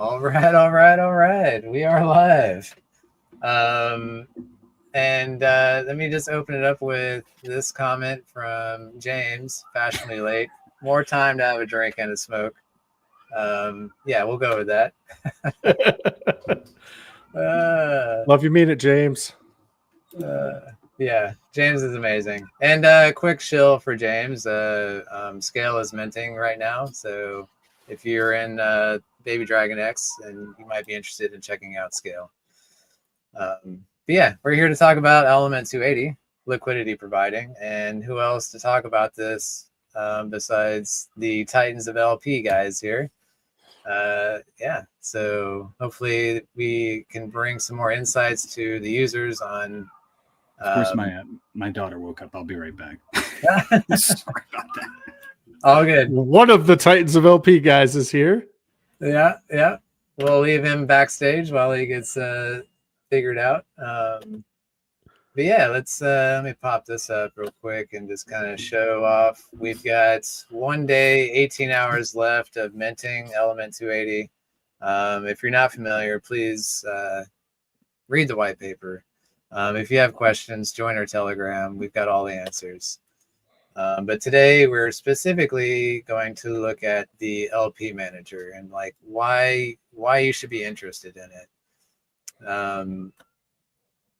All right, all right, all right. We are live. And let me just open it up with this comment from James, fashionably late. More time to have a drink and a smoke. Yeah, we'll go with that. Love you, mean it, James. Yeah, James is amazing. And quick shill for James. Scale is minting right now, so if you're in Baby Dragon X, and you might be interested in checking out Scale. But yeah, we're here to talk about Element 280, liquidity providing, and who else to talk about this besides the Titans of LP guys here. Yeah, so hopefully we can bring some more insights to the users on. Of course, my daughter woke up. I'll be right back. Sorry about that. All good. One of the Titans of LP guys is here. Yeah. We'll leave him backstage while he gets figured out. But yeah, let me pop this up real quick and just kind of show off. We've got 1 day, 18 hours left of minting Element 280. If you're not familiar, please read the white paper. If you have questions, join our Telegram. We've got all the answers. But today we're specifically going to look at the LP manager and like why you should be interested in it.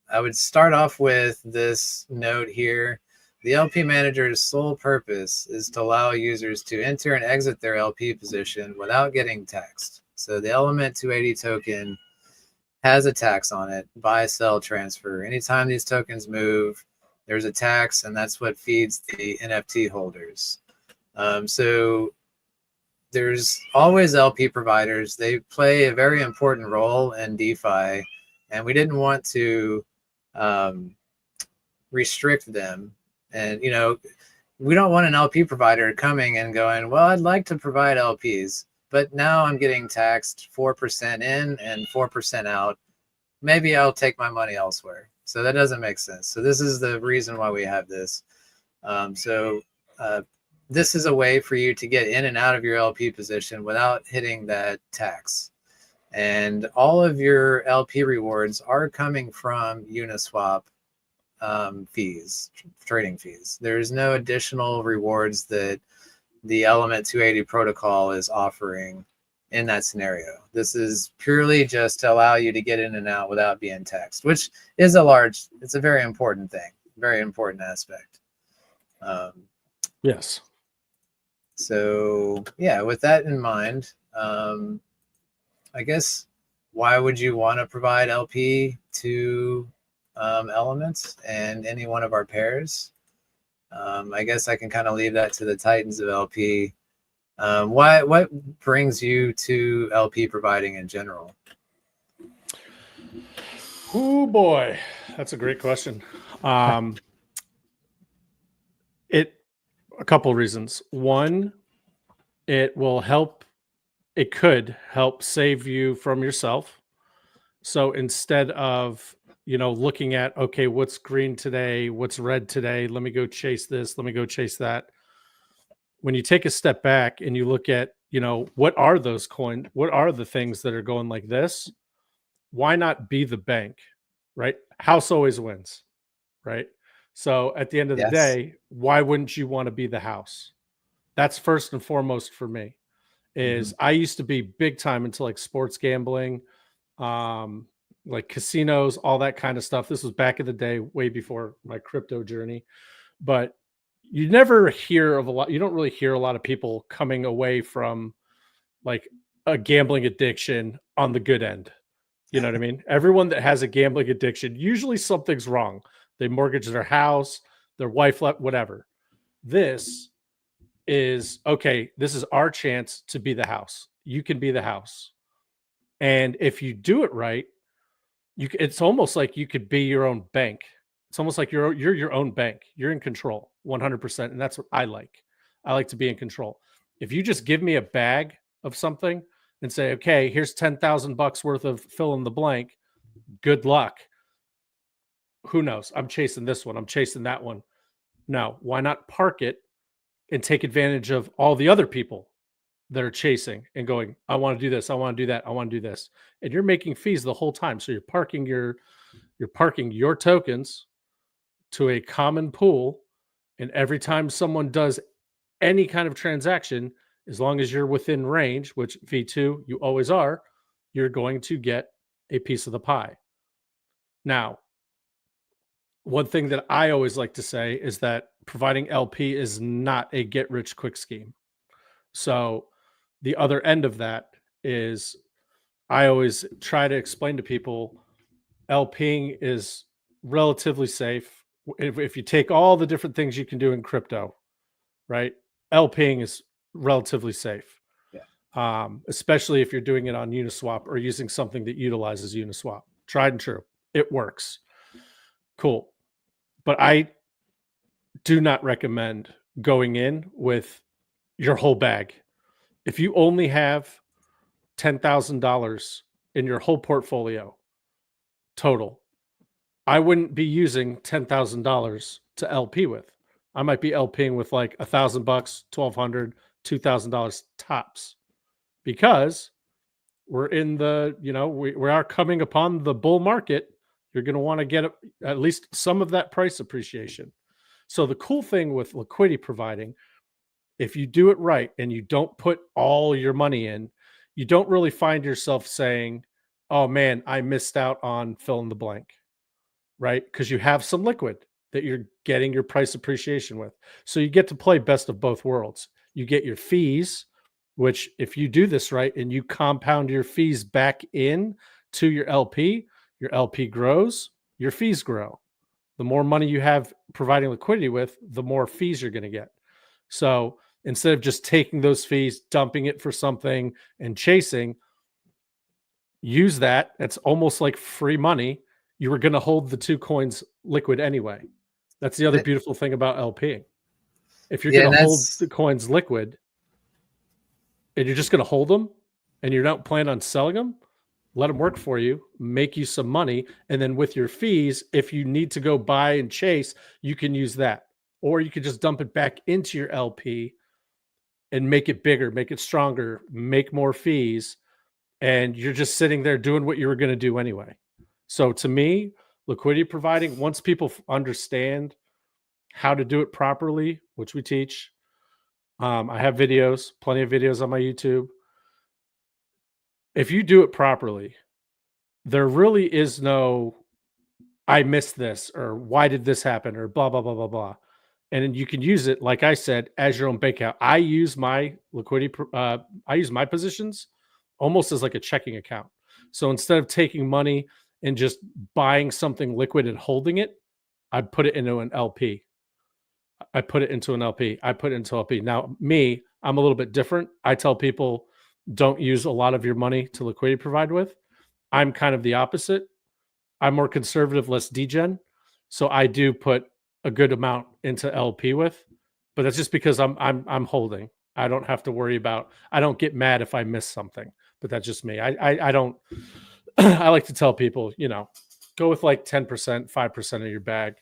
I would start off with this note here. The LP manager's sole purpose is to allow users to enter and exit their LP position without getting taxed. So the Element 280 token has a tax on it, buy, sell, transfer. Anytime these tokens move, there's a tax, and that's what feeds the NFT holders. So there's always LP providers. They play a very important role in DeFi, and we didn't want to restrict them. And, we don't want an LP provider coming and going, well, I'd like to provide LPs, but now I'm getting taxed 4% in and 4% out. Maybe I'll take my money elsewhere. So that doesn't make sense. So this is the reason why we have this. This is a way for you to get in and out of your LP position without hitting that tax. And all of your LP rewards are coming from Uniswap fees, trading fees. There's no additional rewards that the Element 280 protocol is offering in that scenario. This is purely just to allow you to get in and out without being taxed, which is it's a very important thing, very important aspect. Yes. So yeah, with that in mind, I guess why would you want to provide LP to Elements and any one of our pairs? I guess I can kind of leave that to the Titans of LP. What brings you to LP providing in general? Oh boy, that's a great question. A couple reasons. One, it could help save you from yourself. So instead of, looking at, okay, what's green today, what's red today, let me go chase this, let me go chase that. When you take a step back and you look at, what are those coins? What are the things that are going like this? Why not be the bank, right? House always wins, right? So at the end of the day, why wouldn't you want to be the house? That's first and foremost for me. I used to be big time into like sports gambling, like casinos, all that kind of stuff. This was back in the day, way before my crypto journey. But you never hear of you don't really hear a lot of people coming away from like a gambling addiction on the good end. You know what I mean? Everyone that has a gambling addiction, usually something's wrong. They mortgage their house, their wife left, whatever. This is, okay, this is our chance to be the house. You can be the house. And if you do it right, it's almost like you could be your own bank. It's almost like you're your own bank. You're in control 100%. And that's what I like. I like to be in control. If you just give me a bag of something and say, okay, here's $10,000 worth of fill in the blank. Good luck. Who knows? I'm chasing this one. I'm chasing that one. No, why not park it and take advantage of all the other people that are chasing and going, I want to do this, I want to do that, I want to do this. And you're making fees the whole time. So you're parking your tokens to a common pool. And every time someone does any kind of transaction, as long as you're within range, which V2 you always are, you're going to get a piece of the pie. Now, one thing that I always like to say is that providing LP is not a get rich quick scheme. So the other end of that is I always try to explain to people LPing is relatively safe. If you take all the different things you can do in crypto, right? LPing is relatively safe. Especially if you're doing it on Uniswap or using something that utilizes Uniswap. Tried and true. It works. Cool. But I do not recommend going in with your whole bag. If you only have $10,000 in your whole portfolio total, I wouldn't be using $10,000 to LP with. I might be LPing with like $1,000, $1,200, $2,000 tops, because we're in the, we are coming upon the bull market. You're going to want to get at least some of that price appreciation. So the cool thing with liquidity providing, if you do it right and you don't put all your money in, you don't really find yourself saying, oh man, I missed out on fill in the blank, right? Because you have some liquid that you're getting your price appreciation with. So you get to play best of both worlds. You get your fees, which if you do this right and you compound your fees back in to your LP grows, your fees grow. The more money you have providing liquidity with, the more fees you're going to get. So instead of just taking those fees, dumping it for something and chasing, use that. That's almost like free money. You were going to hold the two coins liquid anyway. That's the other beautiful thing about LPing. If you're going to hold the coins liquid and you're just going to hold them and you don't plan on selling them, let them work for you, make you some money. And then with your fees, if you need to go buy and chase, you can use that. Or you could just dump it back into your LP and make it bigger, make it stronger, make more fees. And you're just sitting there doing what you were going to do anyway. So to me, liquidity providing, once people understand how to do it properly, which we teach, I have videos, plenty of videos on my YouTube. If you do it properly, there really is no, I missed this, or why did this happen, or blah, blah, blah, blah, blah. And then you can use it, like I said, as your own bank account. I use my liquidity, I use my positions almost as like a checking account. So instead of taking money and just buying something liquid and holding it, I put it into an LP. I put it into LP. Now, me, I'm a little bit different. I tell people, don't use a lot of your money to liquidity provide with. I'm kind of the opposite. I'm more conservative, less degen. So I do put a good amount into LP with, but that's just because I'm holding. I don't have to worry about, I don't get mad if I miss something, but that's just me. I don't, I like to tell people, go with like 10%, 5% of your bag.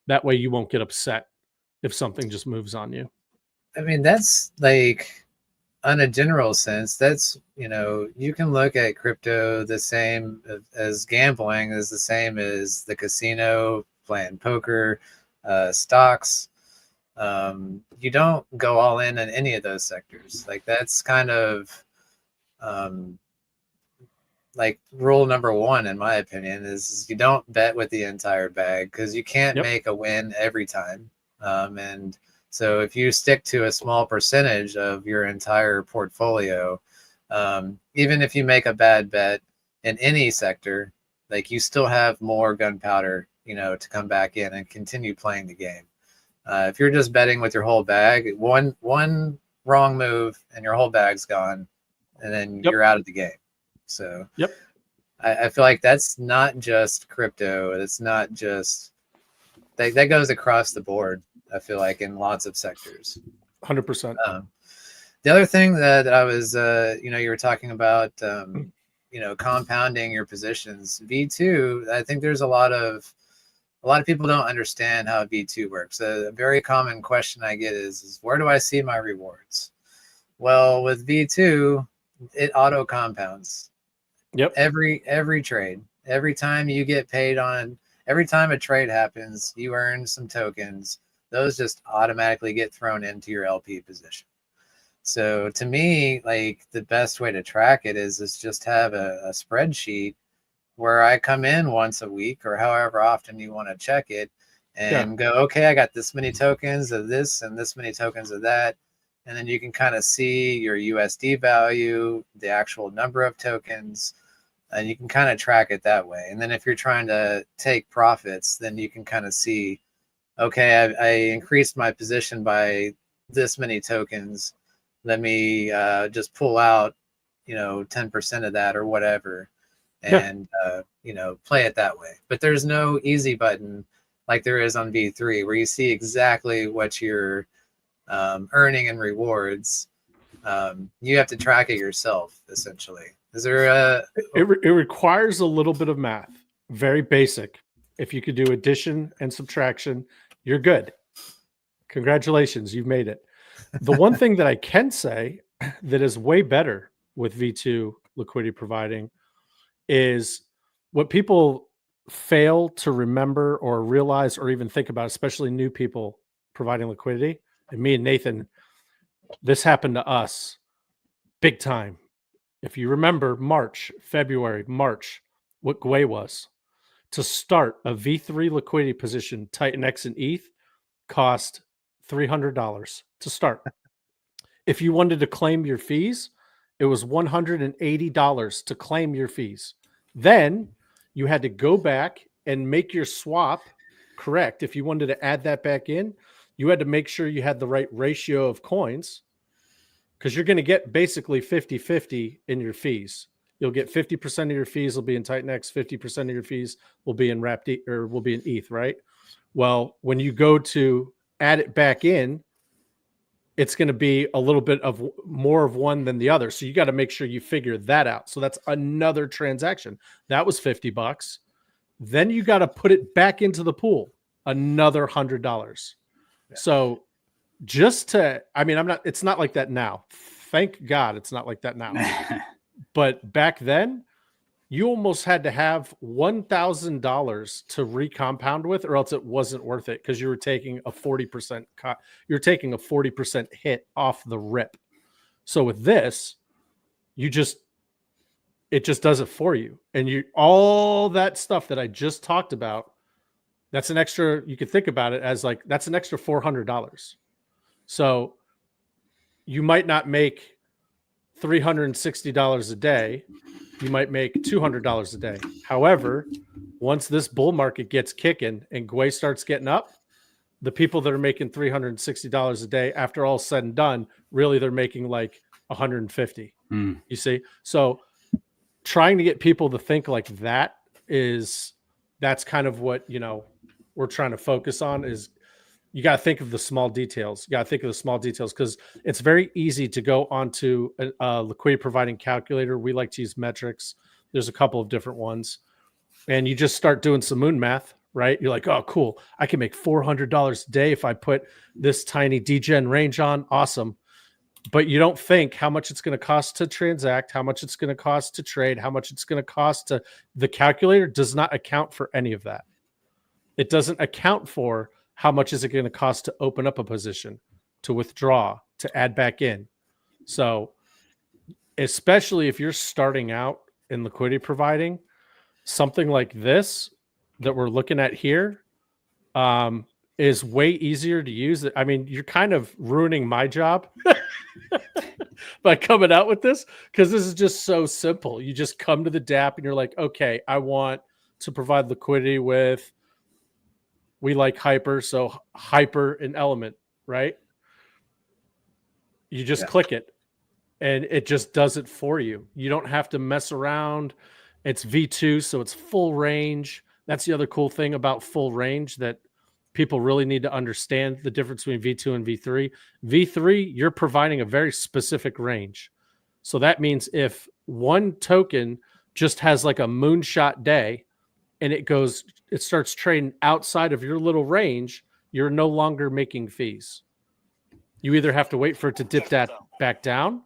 That way you won't get upset if something just moves on you. I mean, that's like, on a general sense, that's, you can look at crypto the same as gambling, is the same as the casino, playing poker, stocks. You don't go all in any of those sectors. Like, that's kind of like rule number one, in my opinion, is you don't bet with the entire bag, because you can't make a win every time. And so if you stick to a small percentage of your entire portfolio, even if you make a bad bet in any sector, like, you still have more gunpowder, to come back in and continue playing the game. If you're just betting with your whole bag, one wrong move and your whole bag's gone, and then you're out of the game. So I feel like that's not just crypto. It's not just that goes across the board. I feel like in lots of sectors. 100%. The other thing that I was, you were talking about, compounding your positions. V2, I think there's a lot of people don't understand how V2 works. A very common question I get is where do I see my rewards? Well, with V2, it auto compounds. Yep. Every trade, every time you get paid on, every time a trade happens, you earn some tokens. Those just automatically get thrown into your LP position. So to me, like the best way to track it is just have a spreadsheet where I come in once a week or however often you want to check it and go, okay, I got this many tokens of this and this many tokens of that. And then you can kind of see your USD value, the actual number of tokens, and you can kind of track it that way. And then if you're trying to take profits, then you can kind of see, okay, I increased my position by this many tokens. Let me just pull out, 10% of that or whatever, and play it that way. But there's no easy button like there is on V3 where you see exactly what you're earning and rewards. You have to track it yourself, essentially. Is there it requires a little bit of math, very basic. If you could do addition and subtraction, you're good. Congratulations, you've made it. The one thing that I can say that is way better with V2 liquidity providing is what people fail to remember or realize or even think about, especially new people providing liquidity. And me and Nathan, this happened to us big time. If you remember February, March, what Gwei was to start a V3 liquidity position, Titan X and ETH cost $300 to start. If you wanted to claim your fees, it was $180 to claim your fees. Then you had to go back and make your swap correct. If you wanted to add that back in, you had to make sure you had the right ratio of coins, because you're going to get basically 50-50 in your fees. You'll get 50% of your fees will be in Titan X, 50% of your fees will be in will be in ETH, right? Well, when you go to add it back in, it's going to be a little bit of more of one than the other. So you got to make sure you figure that out. So that's another transaction. That was $50. Then you got to put it back into the pool, another $100. Yeah. So it's not like that now. Thank God it's not like that now. But back then, you almost had to have $1,000 to recompound with, or else it wasn't worth it, because you were taking a 40% cut. You're taking a 40% hit off the rip. So with this, it just does it for you. And all that stuff that I just talked about, that's an extra, you could think about it as like, that's an extra $400. So you might not make $360 a day. You might make $200 a day. However, once this bull market gets kicking and Gwei starts getting up, the people that are making $360 a day, after all said and done, really they're making like $150. You see? So trying to get people to think like that that's kind of what, we're trying to focus on is you got to think of the small details. You got to think of the small details, because it's very easy to go onto a liquidity providing calculator. We like to use metrics. There's a couple of different ones. And you just start doing some moon math, right? You're like, oh, cool. I can make $400 a day if I put this tiny degen range on. Awesome. But you don't think how much it's going to cost to transact, how much it's going to cost to trade, how much it's going to cost to, the calculator does not account for any of that. It doesn't account for how much is it going to cost to open up a position, to withdraw, to add back in. So especially if you're starting out in liquidity providing, something like this that we're looking at here is way easier to use. I mean, you're kind of ruining my job by coming out with this, because this is just so simple. You just come to the DApp and you're like, okay, I want to provide liquidity with, we like hyper, so hyper and element, right? You just click it and it just does it for you. You don't have to mess around. It's V2, so it's full range. That's the other cool thing about full range that people really need to understand, the difference between V2 and V3. V3, you're providing a very specific range. So that means if one token just has like a moonshot day and it starts trading outside of your little range, you're no longer making fees. you either have to wait for it to dip that back down,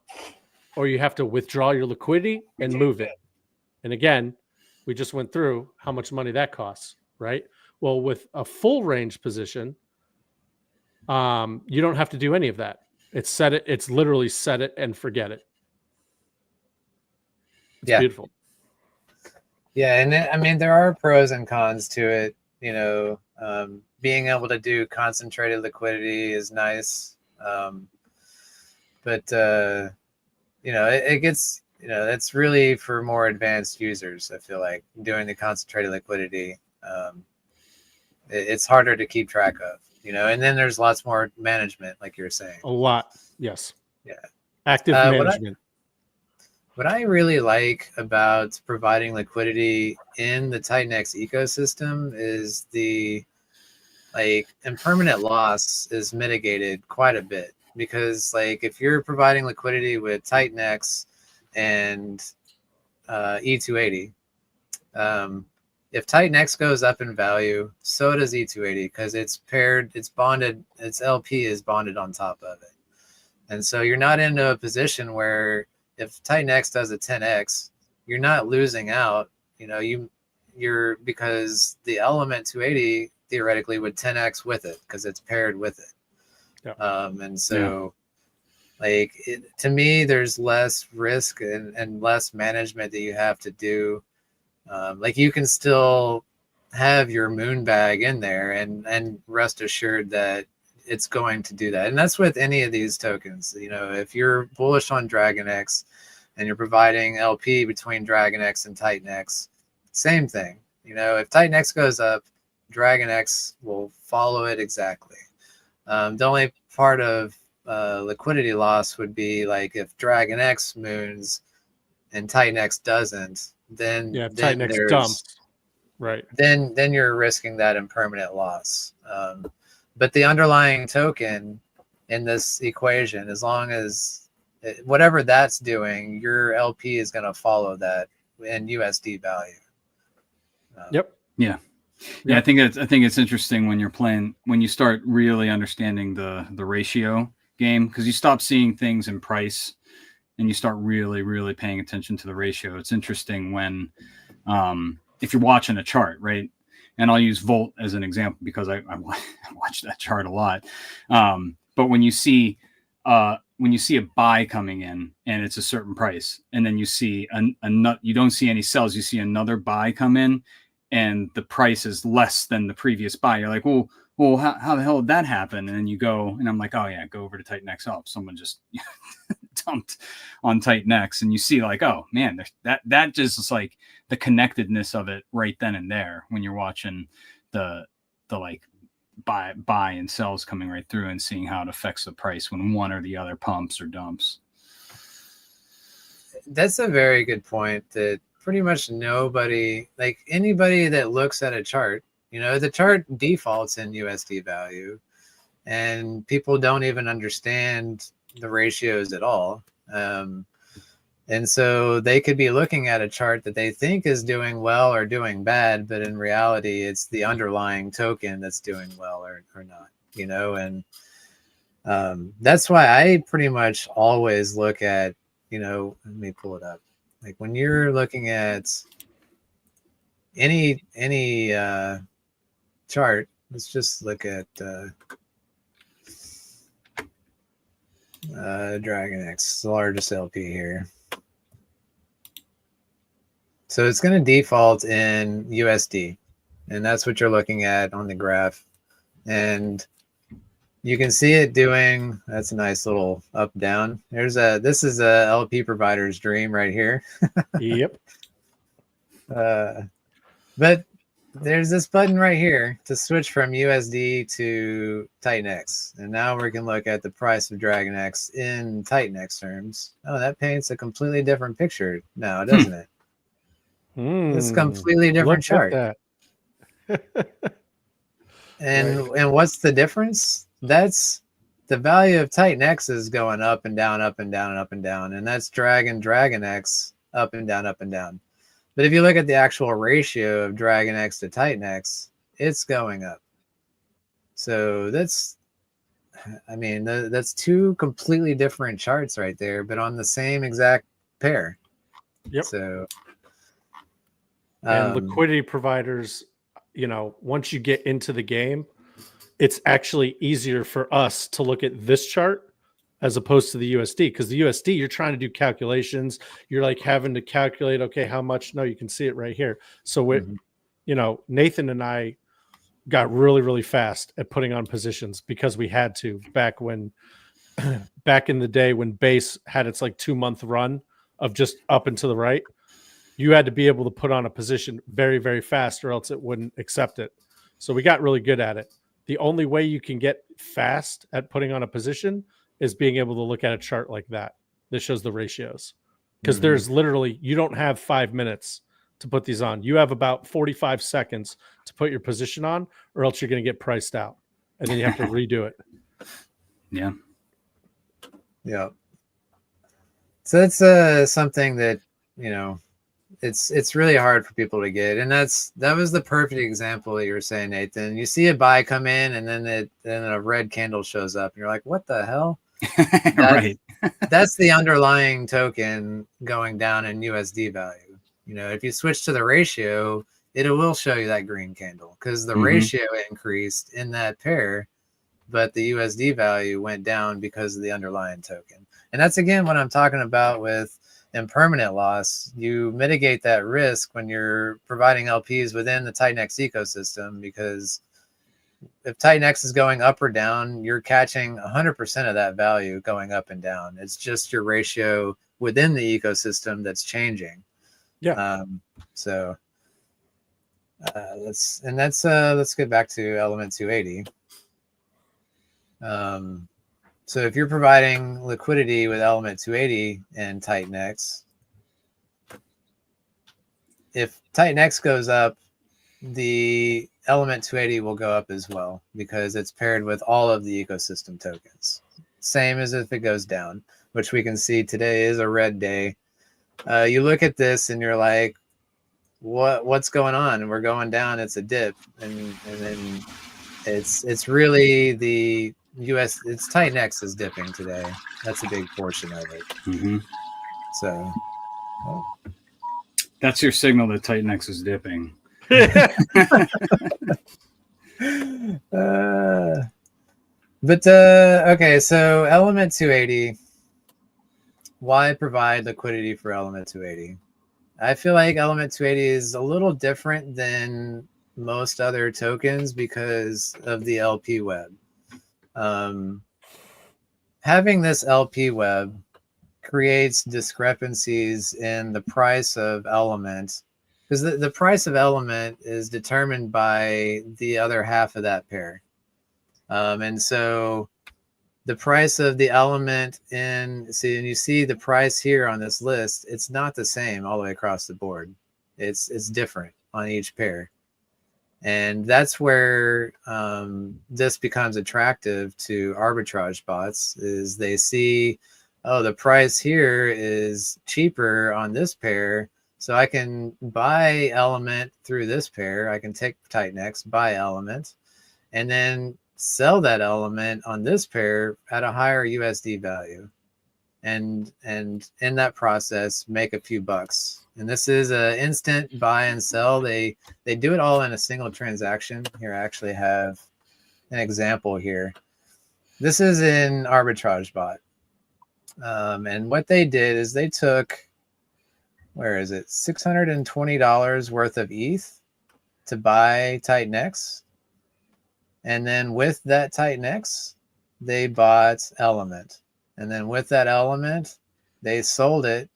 or you have to withdraw your liquidity and move it. And again, we just went through how much money that costs, right? Well, with a full range position, you don't have to do any of that. It's literally set it and forget it. It's beautiful. Yeah, and I mean, there are pros and cons to it. You know, being able to do concentrated liquidity is nice, but you know, it gets, you know, that's really for more advanced users. I feel like doing the concentrated liquidity, it's harder to keep track of. You know, and then there's lots more management, like you're saying. A lot, yes. Yeah, active management. What I really like about providing liquidity in the Titanx ecosystem is the impermanent loss is mitigated quite a bit, because like if you're providing liquidity with Titanx and E280, if Titanx goes up in value, so does E280, because it's paired, it's bonded, its LP is bonded on top of it. And so you're not into a position where if Titanx does a 10x, you're not losing out. You know, you're because the element 280 theoretically would 10x with it because it's paired with it. Yeah. And so like to me, there's less risk and less management that you have to do. Like you can still have your moon bag in there and rest assured that it's going to do that. And that's with any of these tokens. You know, if you're bullish on DragonX and you're providing LP between DragonX and Titanx, same thing. You know, if Titanx goes up, DragonX will follow it exactly. The only part of liquidity loss would be like if DragonX moons and Titanx doesn't, then Titanx dumps, right? Then you're risking that impermanent loss. But the underlying token in this equation, as long as whatever that's doing, your LP is going to follow that in USD value. Yeah. I think it's interesting when you're playing, when you start really understanding the ratio game, because you stop seeing things in price and you start really paying attention to the ratio. It's interesting when if you're watching a chart, right? And I'll use Volt as an example because I watch that chart a lot. But when you see a buy coming in and it's a certain price, and then you see you don't see any sells, you see another buy come in, and the price is less than the previous buy. You're like, well, how the hell did that happen? And then you go, and I'm like, oh yeah, go over to Titanx. Oh, someone just dumped on Titanx, and you see like, oh man, that just is like the connectedness of it right then and there when you're watching the like buy and sells coming right through and seeing how it affects the price when one or the other pumps or dumps. That's a very good point. That pretty much nobody, like anybody that looks at a chart, you know, the chart defaults in USD value, and people don't even understand the ratios at all. And so they could be looking at a chart that they think is doing well or doing bad, but in reality, it's the underlying token that's doing well or not, you know? And that's why I pretty much always look at, you know, let me pull it up. Like when you're looking at any chart, let's just look at DragonX, the largest LP here. So it's going to default in USD, and that's what you're looking at on the graph. And you can see it doing, that's a nice little up down. This is a LP provider's dream right here. Yep. But there's this button right here to switch from USD to Titanx. And now we can look at the price of DragonX in Titanx terms. Oh, that paints a completely different picture now, doesn't it? It's a completely different chart. And what's the difference? That's the value of Titanx is going up and down, up and down, and up and down. And that's DragonX up and down, up and down. But if you look at the actual ratio of DragonX to Titanx, it's going up. So that's I mean, that's two completely different charts right there, but on the same exact pair. Yep. So, and liquidity providers, you know, once you get into the game, it's actually easier for us to look at this chart as opposed to the USD, because the USD, you're trying to do calculations. You're like having to calculate, okay, how much? No, you can see it right here. So you know, Nathan and I got really, really fast at putting on positions because we had to back when, back in the day when base had its like 2-month run of just up and to the right. You had to be able to put on a position very, very fast or else it wouldn't accept it. So we got really good at it. The only way you can get fast at putting on a position is being able to look at a chart like that. This shows the ratios. Because there's literally, you don't have 5 minutes to put these on. You have about 45 seconds to put your position on, or else you're going to get priced out. And then you have to redo it. Yeah. Yeah. So that's something that, you know, it's really hard for people to get, and that was the perfect example that you were saying, Nathan. You see a buy come in, and then a red candle shows up, and you're like, "What the hell?" Right. That's the underlying token going down in USD value. You know, if you switch to the ratio, it will show you that green candle because the ratio increased in that pair, but the USD value went down because of the underlying token. And that's again what I'm talking about with impermanent loss. You mitigate that risk when you're providing LPs within the Titanx ecosystem, because if Titanx is going up or down, you're catching 100% of that value going up and down. It's just your ratio within the ecosystem that's changing. Yeah. So let's get back to element 280. So if you're providing liquidity with element 280 and Titanx, if Titanx goes up, the element 280 will go up as well because it's paired with all of the ecosystem tokens. Same as if it goes down, which we can see today is a red day. You look at this and you're like, what's going on? And we're going down. It's a dip, and then it's really the it's Titanx is dipping today. That's a big portion of it. So that's your signal that Titanx is dipping. Okay, so element 280, why provide liquidity for element 280? I feel like element 280 is a little different than most other tokens because of the LP web. Having this LP web creates discrepancies in the price of element, because the price of element is determined by the other half of that pair. And so the price of the element and you see the price here on this list, it's not the same all the way across the board. It's different on each pair. And that's where this becomes attractive to arbitrage bots, is they see, oh, the price here is cheaper on this pair, so I can buy element through this pair. I can take Titanx, buy element, and then sell that element on this pair at a higher USD value, and in that process make a few bucks. And this is an instant buy and sell. They do it all in a single transaction. Here, I actually have an example here. This is in arbitrage bot, and what they did is they took, where is it, $620 worth of ETH to buy Titanx. And then with that Titanx, they bought element. And then with that element, they sold it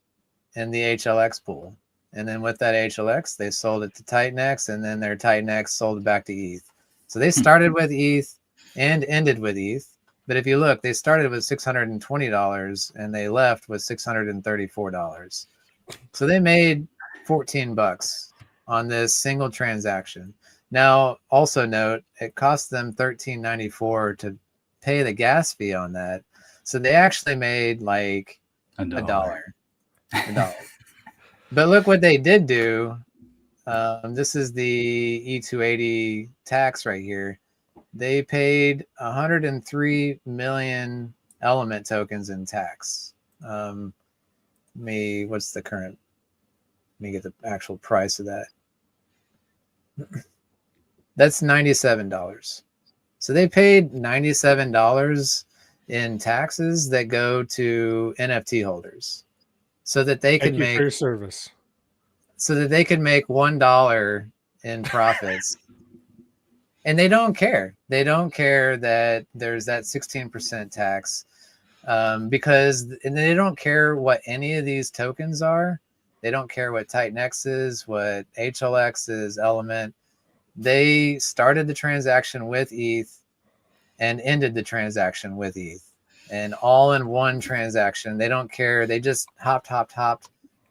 in the HLX pool. And then with that HLX, they sold it to Titanx, and then their Titanx sold it back to ETH. So they started with ETH and ended with ETH. But if you look, they started with $620 and they left with $634. So they made 14 bucks on this single transaction. Now, also note, it cost them $13.94 to pay the gas fee on that. So they actually made like a dollar. But look what they did do. This is the E280 tax right here. they paid 103 million element tokens in tax. What's the current? Let me get the actual price of that. That's $97. So they paid $97 in taxes that go to NFT holders, so that they could make your service. So that they could make $1 in profits. And they don't care. They don't care that there's that 16% tax, because and they don't care what any of these tokens are. They don't care what Titan X is, what HLX is, Element. They started the transaction with ETH and ended the transaction with ETH, and all in one transaction. They don't care. They just hopped,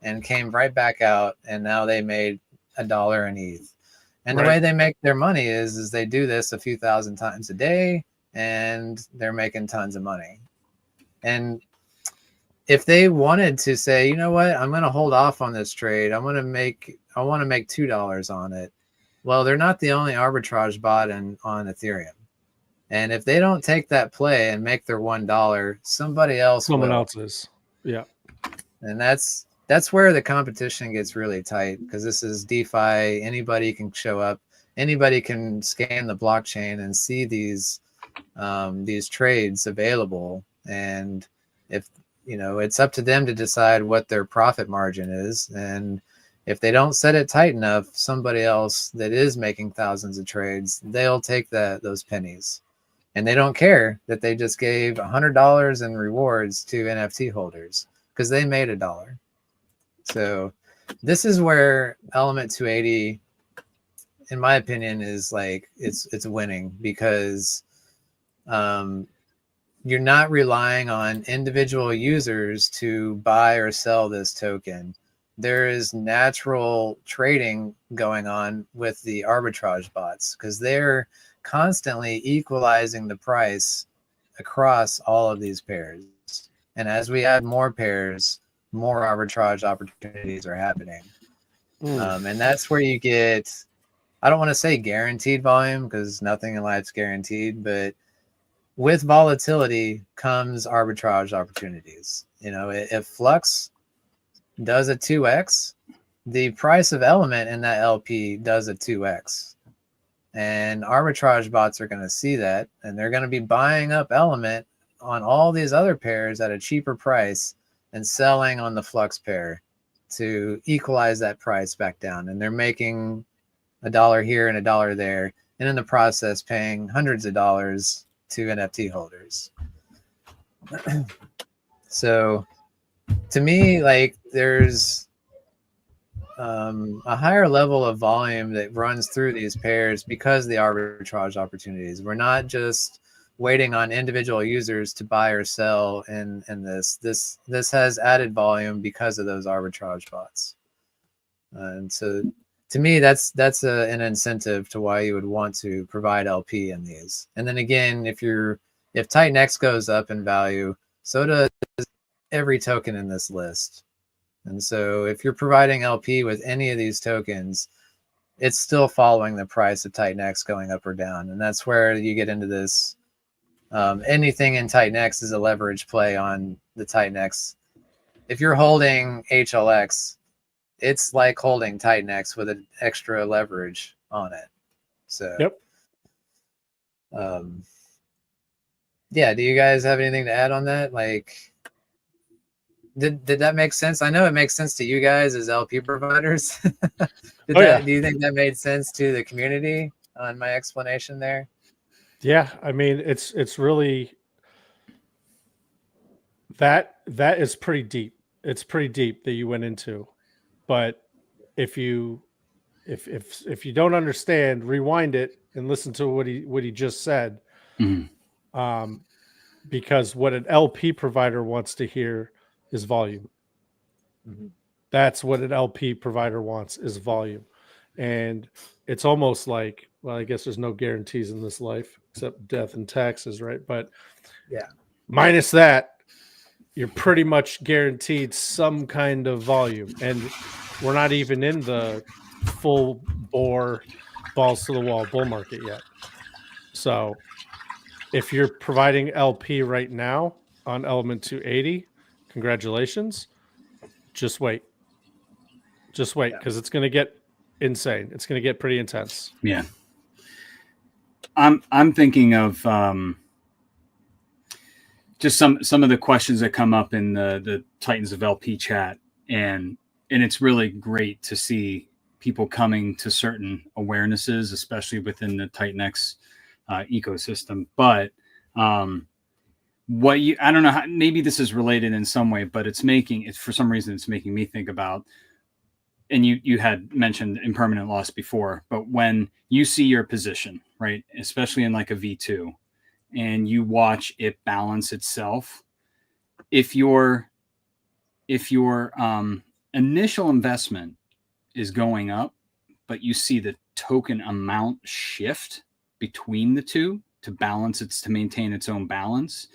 and came right back out, and now they made $1 in ETH. And the way they make their money is they do this a few thousand times a day, and they're making tons of money. And if they wanted to say, you know what, I'm going to hold off on this trade, I want to make $2 on it. Well, they're not the only arbitrage bot on Ethereum. And if they don't take that play and make their $1, someone else is. Yeah. And that's where the competition gets really tight, because this is DeFi. Anybody can show up. Anybody can scan the blockchain and see these trades available. And if it's up to them to decide what their profit margin is. And if they don't set it tight enough, somebody else that is making thousands of trades, they'll take those pennies. And they don't care that they just gave $100 in rewards to NFT holders because they made $1. So this is where Element 280, in my opinion, is like it's winning, because you're not relying on individual users to buy or sell this token. There is natural trading going on with the arbitrage bots, because they're constantly equalizing the price across all of these pairs. And as we add more pairs, more arbitrage opportunities are happening. And that's where you get, I don't want to say guaranteed volume, because nothing in life's guaranteed, but with volatility comes arbitrage opportunities. If Flux does a 2x, the price of Element in that LP does a 2x. And arbitrage bots are going to see that, and they're going to be buying up Element on all these other pairs at a cheaper price and selling on the Flux pair to equalize that price back down. And they're making $1 here and $1 there, and in the process paying hundreds of dollars to NFT holders. So to me, like, there's a higher level of volume that runs through these pairs because of the arbitrage opportunities. We're not just waiting on individual users to buy or sell in this. This has added volume because of those arbitrage bots. And so to me, that's an incentive to why you would want to provide LP in these. And then again, if Titan X goes up in value, so does every token in this list. And so if you're providing LP with any of these tokens, it's still following the price of Titan X going up or down. And that's where you get into this. Anything in Titan X is a leverage play on the Titan X. If you're holding HLX, it's like holding Titan X with an extra leverage on it. So, yep. Yeah. Do you guys have anything to add on that? Like, did that make sense? I know it makes sense to you guys as LP providers. Do you think that made sense to the community on my explanation there? Yeah, I mean, it's really that is pretty deep. It's pretty deep that you went into. But if you don't understand, rewind it and listen to what he just said. Mm-hmm. Because what an LP provider wants to hear is volume. Mm-hmm. That's what an LP provider wants, is volume. And it's almost like, well, I guess there's no guarantees in this life except death and taxes, right? But yeah, minus that, you're pretty much guaranteed some kind of volume. And we're not even in the full bore balls to the wall bull market yet. So if you're providing LP right now on Element 280, congratulations. Just wait. Just wait, because it's going to get insane. It's going to get pretty intense. Yeah. I'm thinking of just some of the questions that come up in the Titans of LP chat, and it's really great to see people coming to certain awarenesses, especially within the Titan X ecosystem. But I don't know how, maybe this is related in some way, but for some reason it's making me think about, and you had mentioned impermanent loss before, but when you see your position, right, especially in like a V2, and you watch it balance itself, if your initial investment is going up, but you see the token amount shift between the two to maintain its own balance,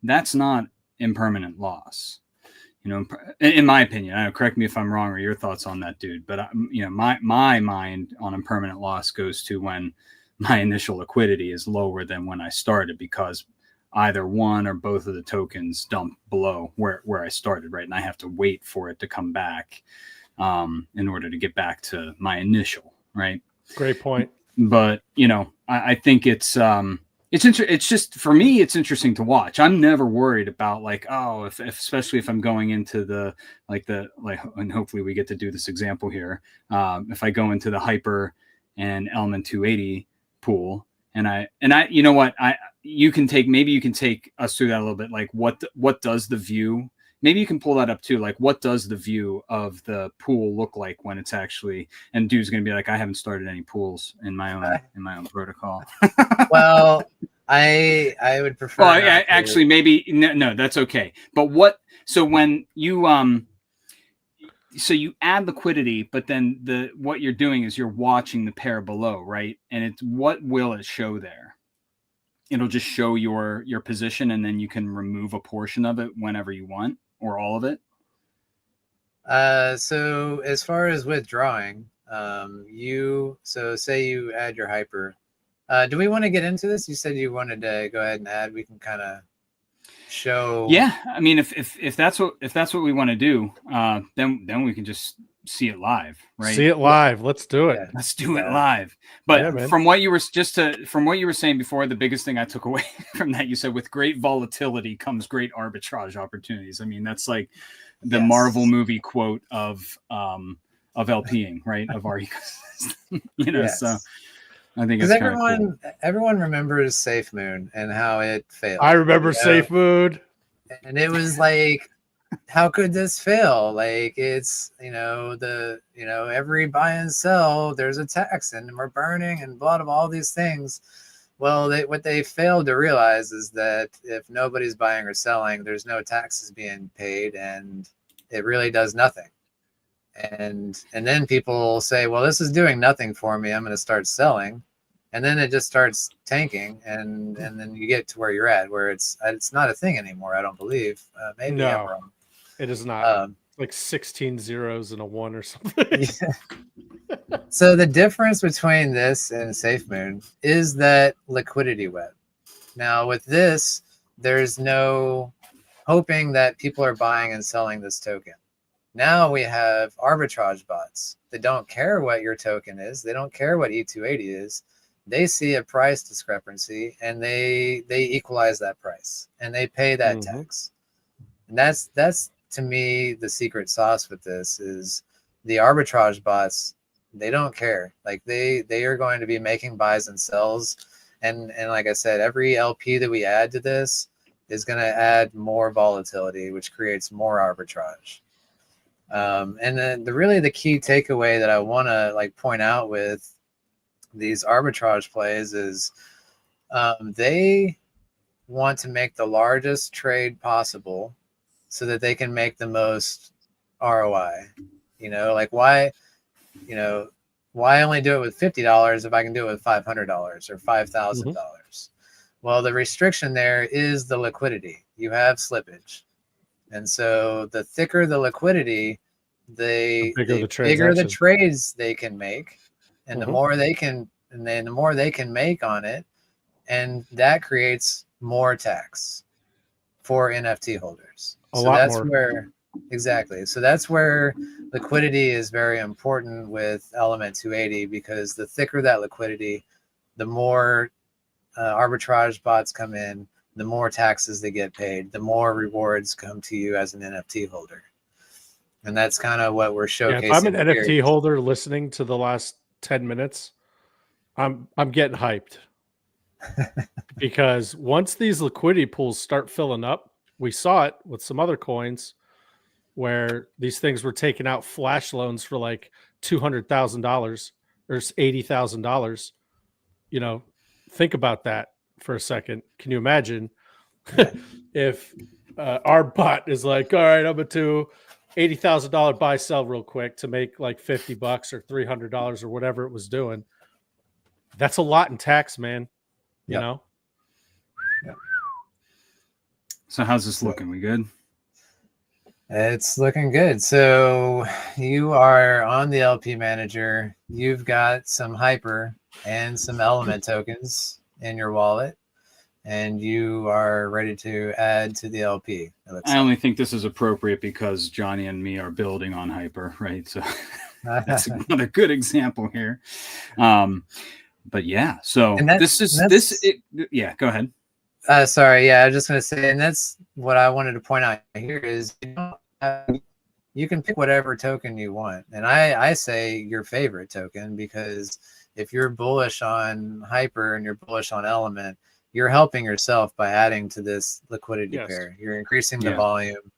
that's not impermanent loss. In my opinion. I don't know, correct me if I'm wrong or your thoughts on that, dude. But my mind on impermanent loss goes to when my initial liquidity is lower than when I started, because either one or both of the tokens dump below where I started, right? And I have to wait for it to come back in order to get back to my initial, right? Great point. But I think it's just, for me, it's interesting to watch. I'm never worried about like, oh, if especially if I'm going into the and hopefully we get to do this example here. If I go into the Hyper and Element 280 pool, and I you know what, you can take us through that a little bit. Like what does the view? Maybe you can pull that up too. Like, what does the view of the pool look like when it's actually? And dude's gonna be like, I haven't started any pools in my own protocol. Well, I would prefer. Well, yeah, actually, maybe no, that's okay. But so when you so you add liquidity, but then what you're doing is you're watching the pair below, right? And what will it show there? It'll just show your position, and then you can remove a portion of it whenever you want, or all of it. So as far as withdrawing, say you add your Hyper. Do we want to get into this? You said you wanted to go ahead and add. We can kind of show. Yeah, I mean, if that's what we want to do, then we can just see it live, right? See it live. Let's do it. Yeah. Let's do it live. But from what you were saying before, the biggest thing I took away from that, you said, with great volatility comes great arbitrage opportunities. I mean, that's like the Marvel movie quote of LPing, right? Of our ecosystem, so. I think it's everyone remembers Safe Moon and how it failed. I remember Safe Moon, and it was like, how could this fail? Like, it's every buy and sell, there's a tax, and we're burning and blah blah all these things. Well, what they failed to realize is that if nobody's buying or selling, there's no taxes being paid, and it really does nothing. And then people say, well, this is doing nothing for me, I'm going to start selling. And then it just starts tanking, and then you get to where you're at, where it's not a thing anymore, I don't believe. Maybe I'm wrong. It is not. Like 16 zeros and a 1 or something. Yeah. So the difference between this and Safe Moon is that liquidity web. Now with this, there's no hoping that people are buying and selling this token. Now we have arbitrage bots that don't care what your token is. They don't care what E280 is. They see a price discrepancy, and they equalize that price, and they pay that tax. And that's to me the secret sauce with this is the arbitrage bots. They don't care. Like they are going to be making buys and sells, and like I said, every LP that we add to this is going to add more volatility, which creates more arbitrage. And then the key takeaway that I want to point out with these arbitrage plays is they want to make the largest trade possible so that they can make the most ROI. Why only do it with $50 if I can do it with $500 or $5,000? Well, the restriction there is the liquidity. You have slippage. And so the thicker the liquidity, the bigger the trades they can make, and the more they can make on it, and that creates more tax for NFT holders. A lot that's more. where exactly. So that's where liquidity is very important with Element 280, because the thicker that liquidity, the more arbitrage bots come in, the more taxes they get paid, the more rewards come to you as an NFT holder. And that's kind of what we're showcasing. If I'm an NFT holder listening to the last 10 minutes, I'm getting hyped. Because once these liquidity pools start filling up, we saw it with some other coins where these things were taking out flash loans for like $200,000 or $80,000. You know, think about that for a second. Can you imagine if our bot is like, all right, I'm going to $80,000 buy sell real quick to make like $50 or $300 or whatever it was doing. That's a lot in tax, man. You know? Yep. So how's this looking? We good? It's looking good. So you are on the LP manager. You've got some Hyper and some Element tokens in your wallet, and you are ready to add to the LP. I only think this is appropriate because Johnny and me are building on Hyper, right? So that's another good example here. But yeah, so yeah, go ahead. Sorry, yeah, I was just going to say, and that's what I wanted to point out here is you can pick whatever token you want. And I say your favorite token, because if you're bullish on Hyper and you're bullish on Element, you're helping yourself by adding to this liquidity pair. You're increasing the volume.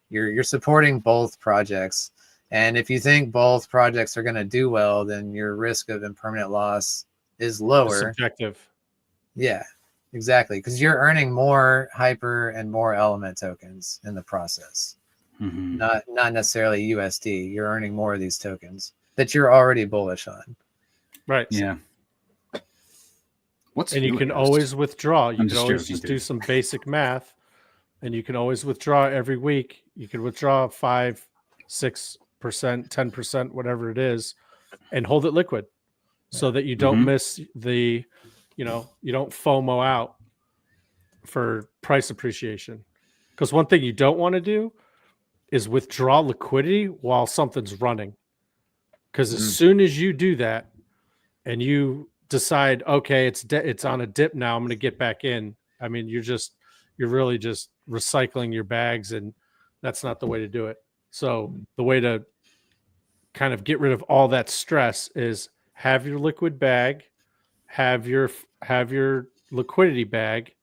You're supporting both projects. And if you think both projects are going to do well, then your risk of impermanent loss is lower. Subjective. Yeah, exactly. Because you're earning more Hyper and more Element tokens in the process. Mm-hmm. Not necessarily USD. You're earning more of these tokens that you're already bullish on. Right. Yeah. And you can always withdraw. You can always just do some basic math, and you can always withdraw every week. You can withdraw 5, 6%, 10%, whatever it is, and hold it liquid so that you don't miss the, you don't FOMO out for price appreciation. Because one thing you don't want to do is withdraw liquidity while something's running. Because as soon as you do that and you decide, okay, it's on a dip now, I'm going to get back in. I mean, you're really just recycling your bags, and that's not the way to do it. So the way to kind of get rid of all that stress is have your liquid bag, have your liquidity bag,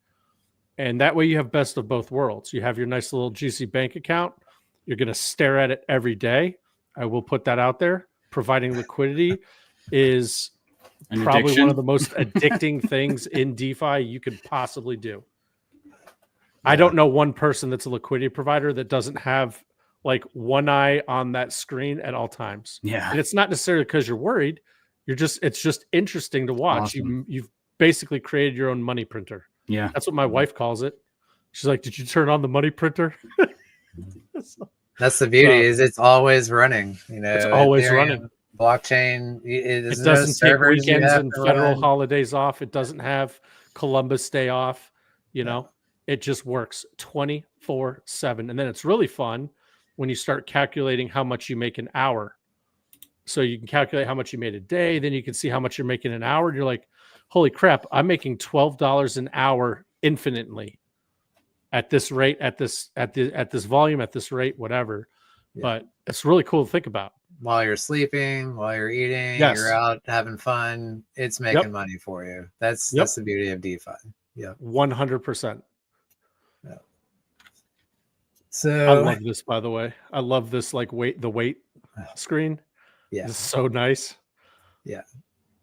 and that way you have best of both worlds. You have your nice little juicy bank account. You're going to stare at it every day. I will put that out there. Providing liquidity is probably one of the most addicting things in DeFi you could possibly do. I don't know one person that's a liquidity provider that doesn't have like one eye on that screen at all times. Yeah. And it's not necessarily because you're worried. It's just interesting to watch. Awesome. You've basically created your own money printer. Yeah. That's what my wife calls it. She's like, did you turn on the money printer? That's the beauty, is it's always running. It's always running. Blockchain. It doesn't take weekends and federal holidays off. It doesn't have Columbus Day off. It just works 24/7. And then it's really fun when you start calculating how much you make an hour. So you can calculate how much you made a day. Then you can see how much you're making an hour. And you're like, holy crap, I'm making $12 an hour infinitely at this rate, at this volume, at this rate, whatever. Yeah. But it's really cool to think about. While you're sleeping, while you're eating, you're out having fun. It's making money for you. That's the beauty of DeFi. Yeah, 100%. Yeah. So I love this, by the way. I love this the weight screen. Yeah, it's so nice. Yeah,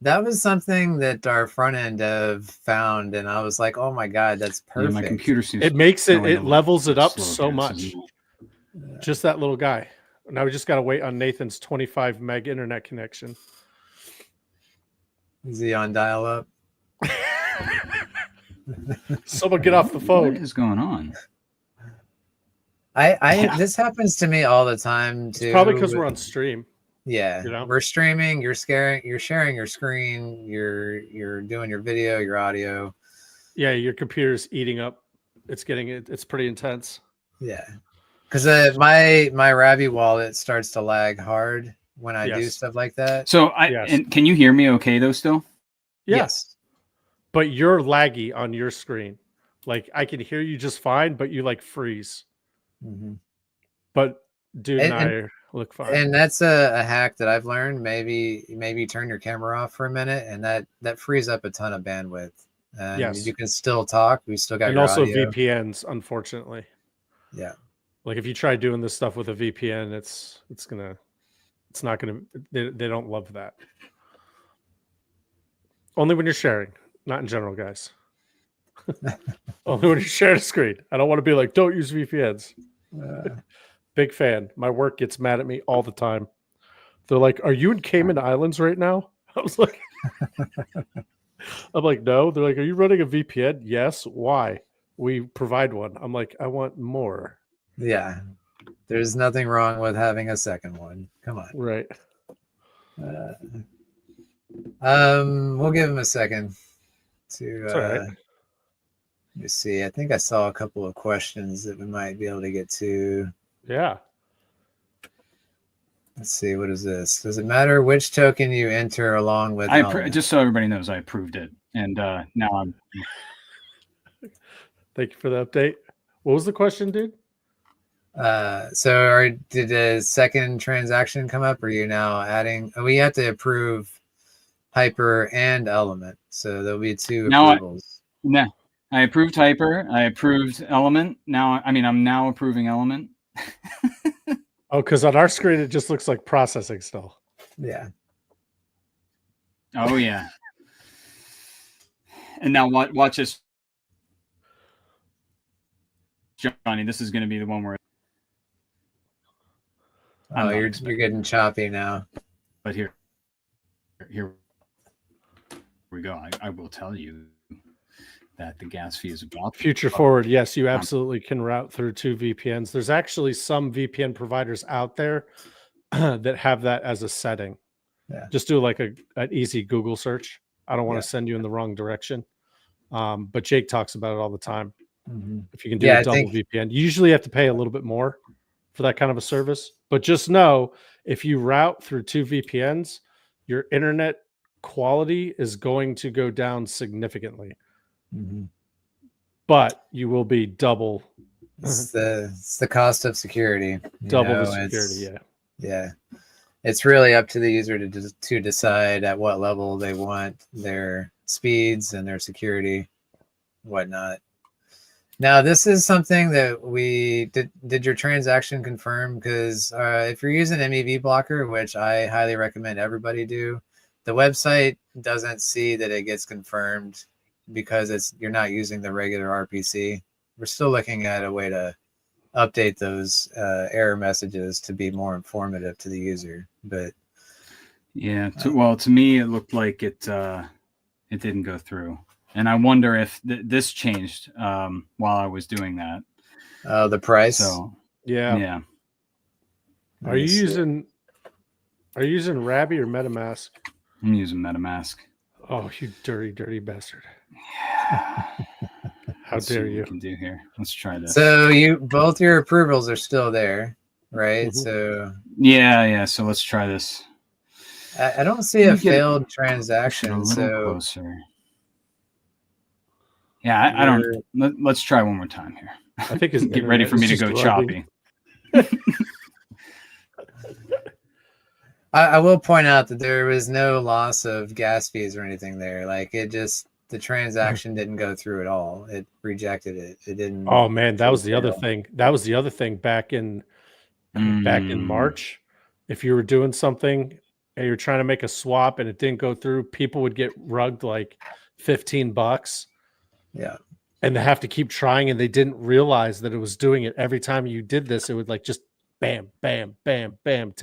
that was something that our front end dev found, and I was like, "Oh my god, that's perfect." Yeah, my computer seems it levels it up so much. Just that little guy. Now we just got to wait on Nathan's 25 meg internet connection. Is he on dial-up? Someone get off the phone. What is going on? This happens to me all the time too. It's probably because we're on stream. Yeah, we're streaming. You're sharing your screen. You're doing your video, your audio. Yeah, your computer's eating up. It's pretty intense. Yeah. Because my Ravi wallet starts to lag hard when I do stuff like that. So and can you hear me okay though still? Yes. But you're laggy on your screen. Like I can hear you just fine, but you like freeze. Mm-hmm. But dude and I look fine. And that's a hack that I've learned. Maybe turn your camera off for a minute, and that frees up a ton of bandwidth. And you can still talk. We still got your also audio. VPNs, unfortunately. Yeah. Like if you try doing this stuff with a VPN, it's not gonna. They don't love that. Only when you're sharing, not in general, guys. Only when you're sharing a screen. I don't want to be like, don't use VPNs. Big fan. My work gets mad at me all the time. They're like, "Are you in Cayman Islands right now?" I was like, "I'm like, no." They're like, "Are you running a VPN?" Yes. Why? We provide one. I'm like, I want more. Yeah. There's nothing wrong with having a second one. Come on. Right. We'll give him a second to right. let me see. I think I saw a couple of questions that we might be able to get to. Yeah. Let's see. What is this? Does it matter which token you enter along with? Just so everybody knows, I approved it, and now I'm. Thank you for the update. What was the question, dude? Did a second transaction come up? Or are you now adding? We have to approve Hyper and Element, so there'll be two approvals. I approved Hyper. I approved Element. I'm now approving Element. Oh, because on our screen it just looks like processing still. Yeah. Oh yeah. And now watch this, Johnny. This is going to be the one where. Oh, you're getting choppy now. But here we go. I will tell you that the gas fee is about future forward. Yes, you absolutely can route through 2 VPNs. There's actually some VPN providers out there that have that as a setting. Yeah. Just do like an easy Google search. I don't want to send you in the wrong direction. But Jake talks about it all the time. Mm-hmm. If you can do a double VPN, you usually have to pay a little bit more for that kind of a service. But just know, if you route through 2 VPNs, your internet quality is going to go down significantly. Mm-hmm. But you will be double. It's the cost of security. Double the security, yeah. It's really up to the user to decide at what level they want their speeds and their security, whatnot. Now, this is something that we did your transaction confirm? Because if you're using MEV blocker, which I highly recommend everybody do, the website doesn't see that it gets confirmed because you're not using the regular RPC. We're still looking at a way to update those error messages to be more informative to the user. But yeah, to me, it looked like it didn't go through. And I wonder if this changed while I was doing that. The price. So yeah. Are you using Rabby or MetaMask? I'm using MetaMask. Oh, you dirty, dirty bastard! How Let's dare see what you? we can do here. Let's try this. So both your approvals are still there, right? Mm-hmm. So yeah. So let's try this. I don't see a failed transaction. A little so closer. Yeah, I don't. Let's try one more time here. I think get ready for me to go choppy. I will point out that there was no loss of gas fees or anything there. Like the transaction didn't go through at all. It rejected it. It didn't. Oh man, that was the other thing. That was the other thing back in March. If you were doing something and you're trying to make a swap and it didn't go through, people would get rugged like $15. Yeah. And they have to keep trying, and they didn't realize that it was doing it every time you did this. It would like just bam, bam, bam, bam.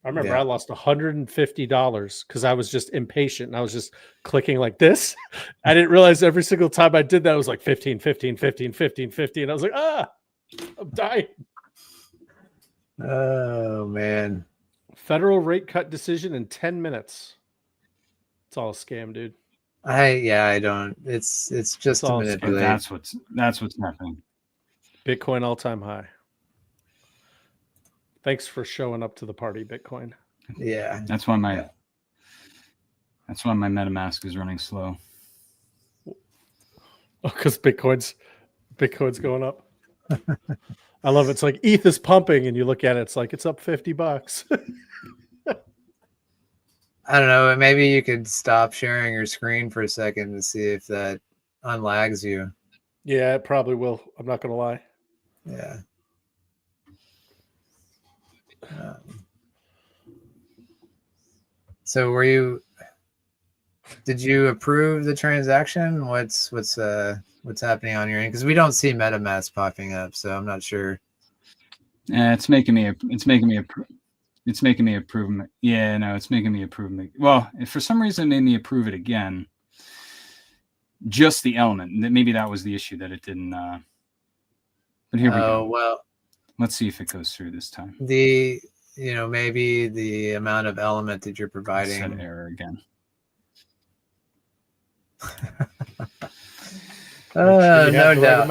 I remember I lost $150 because I was just impatient and I was just clicking like this. I didn't realize every single time I did that, it was like 15, 15, 15, 15, 15. And I was like, I'm dying. Oh, man. Federal rate cut decision in 10 minutes. It's all a scam, dude. I don't. It's just It's to all manipulate. That's what's happening. Bitcoin all-time high. Thanks for showing up to the party, Bitcoin. Yeah. That's why my MetaMask is running slow. Oh, because Bitcoin's going up. I love it. It's like ETH is pumping, and you look at it, it's like it's up $50. I don't know. Maybe you could stop sharing your screen for a second to see if that unlags you. Yeah, it probably will. I'm not gonna lie. Yeah. So did you approve the transaction? What's happening on your end? Because we don't see MetaMask popping up, so I'm not sure. It's making me approve. Yeah, no, it's making me approve. Well, if for some reason it made me approve it again, just the element. Maybe that was the issue, that it didn't. But here we go. Well, let's see if it goes through this time. Maybe the amount of element that you're providing. Set error again. No doubt.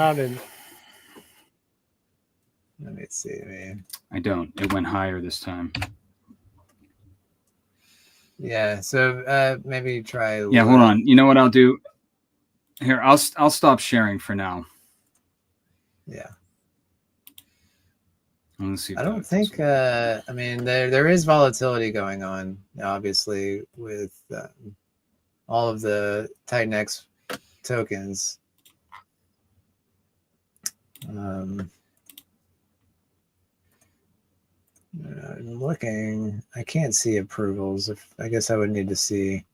Let me see, man. I don't. It went higher this time. Yeah. So maybe try. Yeah. Hold on. You know what I'll do? Here, I'll stop sharing for now. Yeah. Let's see. I don't think. I mean, there is volatility going on, obviously, with all of the Titan-X tokens. I'm looking. I can't see approvals. I guess I would need to see.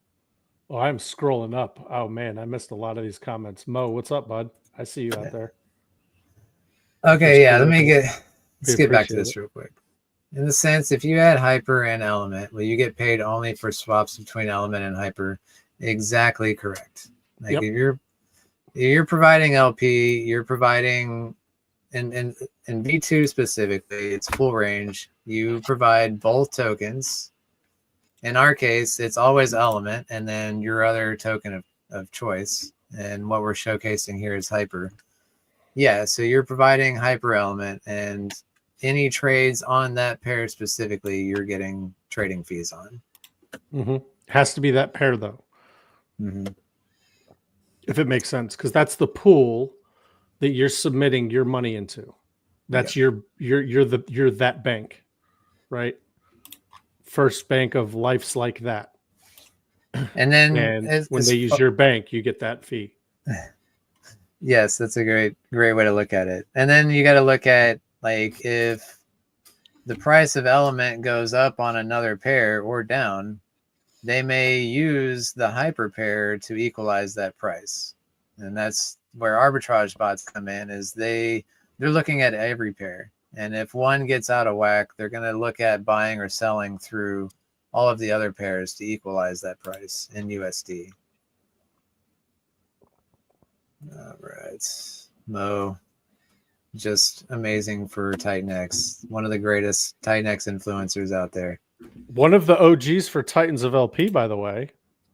Oh, I'm scrolling up. Oh man, I missed a lot of these comments. Mo, what's up, bud? I see you out there. Okay, yeah. Let's get back to this real quick. In the sense, if you add hyper and element, well, you get paid only for swaps between element and hyper. Exactly correct. Like if you're providing LP, you're providing in V2 specifically, it's full range. You provide both tokens. In our case, it's always element and then your other token of choice. And what we're showcasing here is hyper. Yeah, so you're providing hyper element, and any trades on that pair specifically, you're getting trading fees on. Mm-hmm. Has to be that pair though. Mm-hmm. If it makes sense, because that's the pool that you're submitting your money into. That's you're that bank, right? First bank of life's like that. And then when they use your bank, you get that fee. Yes, that's a great way to look at it. And then you got to look at, like, if the price of element goes up on another pair or down, they may use the hyper pair to equalize that price. And that's where arbitrage bots come in, is they're looking at every pair. And if one gets out of whack, they're going to look at buying or selling through all of the other pairs to equalize that price in USD. All right. Mo, just amazing for Titan-X. One of the greatest Titan-X influencers out there. One of the OGs for Titans of LP, by the way.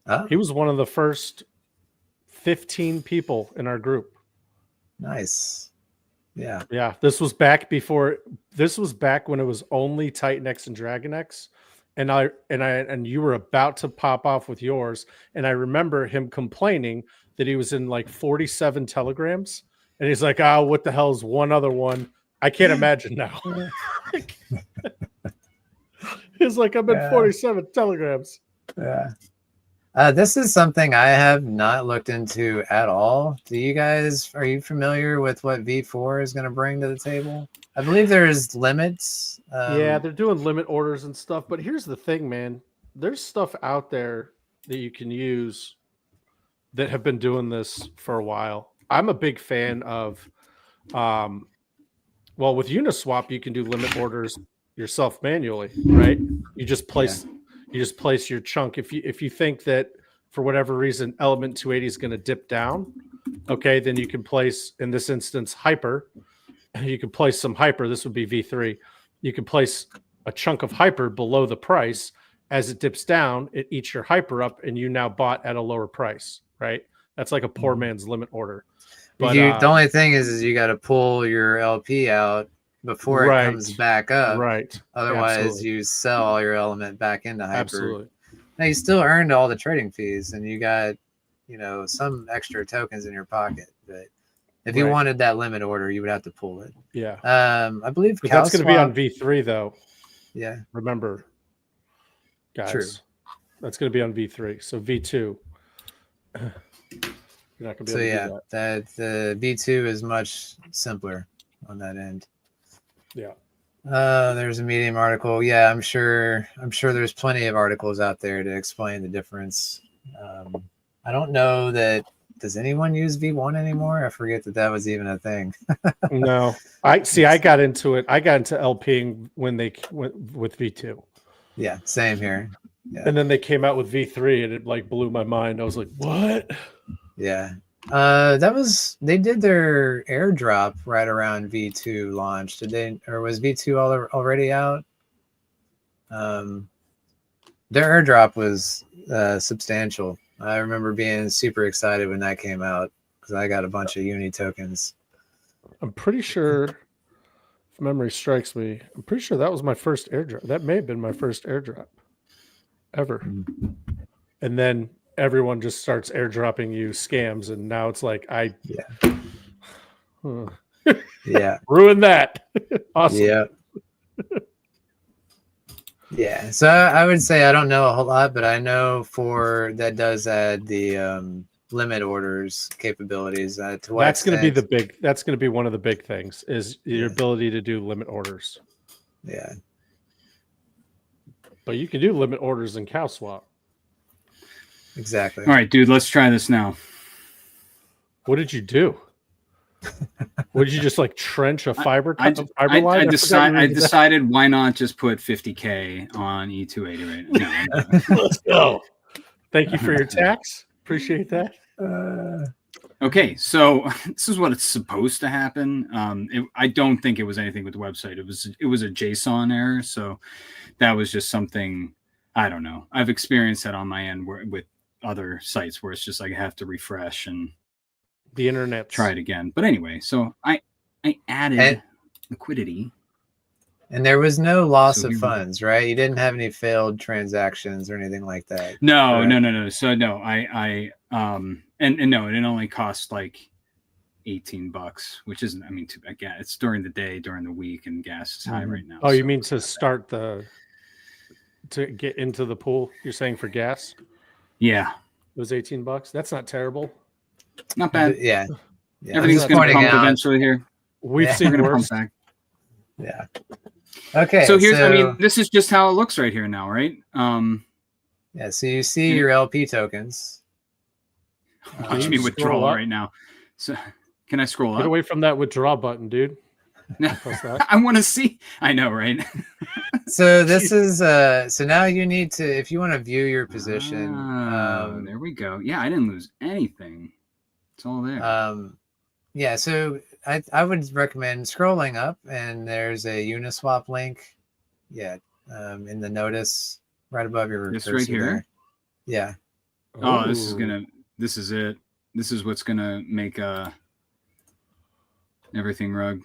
Oh. He was one of the first 15 people in our group. Nice. Yeah. Yeah. This was back when it was only Titan-X and Dragon-X. And you were about to pop off with yours. And I remember him complaining that he was in like 47 telegrams. And he's like, oh, what the hell is one other one? I can't imagine now. He's like, I'm in 47 telegrams. Yeah. This is something I have not looked into at all. Are you familiar with what V4 is going to bring to the table? I believe there's limits. Yeah, they're doing limit orders and stuff. But here's the thing, man. There's stuff out there that you can use that have been doing this for a while. I'm a big fan of, with Uniswap, you can do limit orders yourself manually, right? You just place your chunk. If you think that for whatever reason element 280 is going to dip down, okay, then you can place, in this instance, hyper. You can place some hyper. This would be V3. You can place a chunk of hyper below the price. As it dips down, it eats your hyper up, and you now bought at a lower price, right? That's like a poor man's limit order. But the only thing is you got to pull your LP out before it comes back up. Right. Otherwise, you sell all your element back into hyper. Absolutely. Now you still earned all the trading fees, and you got, some extra tokens in your pocket. But if you wanted that limit order, you would have to pull it. Yeah. I believe that's going to be on V3 though. Yeah. Remember, guys. True. That's going to be on V3. So V2. You're not going to be able to do that the V2 is much simpler on that end. Yeah. There's a Medium article. Yeah, I'm sure there's plenty of articles out there to explain the difference. I don't know that. Does anyone use V1 anymore? I forget that was even a thing. No, I got into it. I got into LPing when they went with V2. Yeah, same here. Yeah. And then they came out with V3, and it like blew my mind. I was like, "What?" Yeah. They did their airdrop right around V2 launch. Did they, or was V2 already out? Their airdrop was substantial. I remember being super excited when that came out because I got a bunch of uni tokens. I'm pretty sure, if memory strikes me, I'm pretty sure that was my first airdrop. That may have been my first airdrop ever. And then everyone just starts airdropping you scams, and now it's like ruin that. Awesome. Yeah. Yeah, so I would say I don't know a whole lot, but I know that does add the limit orders capabilities. That's going to be that's going to be one of the big things is your ability to do limit orders. Yeah. But you can do limit orders in cow swap. Exactly. All right, dude, let's try this now. What did you do? Would you just like trench a fiber line? I decided why not just put 50K on E280 right now. Let's go. Thank you for your tax. Appreciate that. Okay, so this is what it's supposed to happen. I don't think it was anything with the website. It was a JSON error, so that was just something. I don't know. I've experienced that on my end with other sites where it's just like I have to refresh and the internet try it again. But anyway, so I added liquidity, and there was no loss of funds, right? You didn't have any failed transactions or anything like that. No, correct? No. So no, and no, it only cost like $18, which isn't. I mean, again, it's during the day, during the week, and gas is high right now. Oh, you mean to start to get into the pool? You're saying for gas? Yeah, it was $18. That's not terrible. Not bad. Yeah. Everything's going to pump eventually here. We've seen worse. Yeah. Okay. So here's, I mean, this is just how it looks right here now, right? Yeah. So you see your LP tokens. Watch me withdraw right now. So can I scroll up? Get away from that withdraw button, dude. I want to see. I know, right? So this is so now you need to, if you want to view your position. There we go. Yeah, I didn't lose anything. It's all there. Yeah, so I would recommend scrolling up, and there's a Uniswap link. Yeah, in the notice right above your cursor right here. There. Yeah. Oh, this is it. This is what's gonna make everything rug.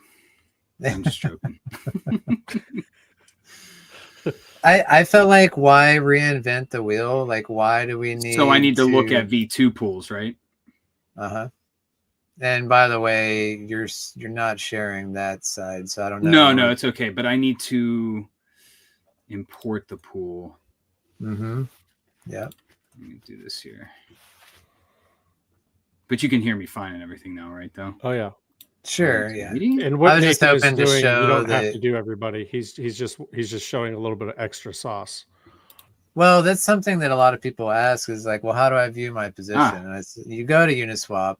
I'm just joking. I felt like, why reinvent the wheel? Like, why do we need? So I need to look at V2 pools, right? And by the way, you're not sharing that side, so I don't know. No, it's okay. But I need to import the pool. Yeah. Let me do this here. But you can hear me fine and everything now, right? Though. Oh yeah. Sure. Yeah. And what Nathan is doing, you don't have to do everybody. He's just showing a little bit of extra sauce. Well, that's something that a lot of people ask is like, well, how do I view my position? And you go to Uniswap,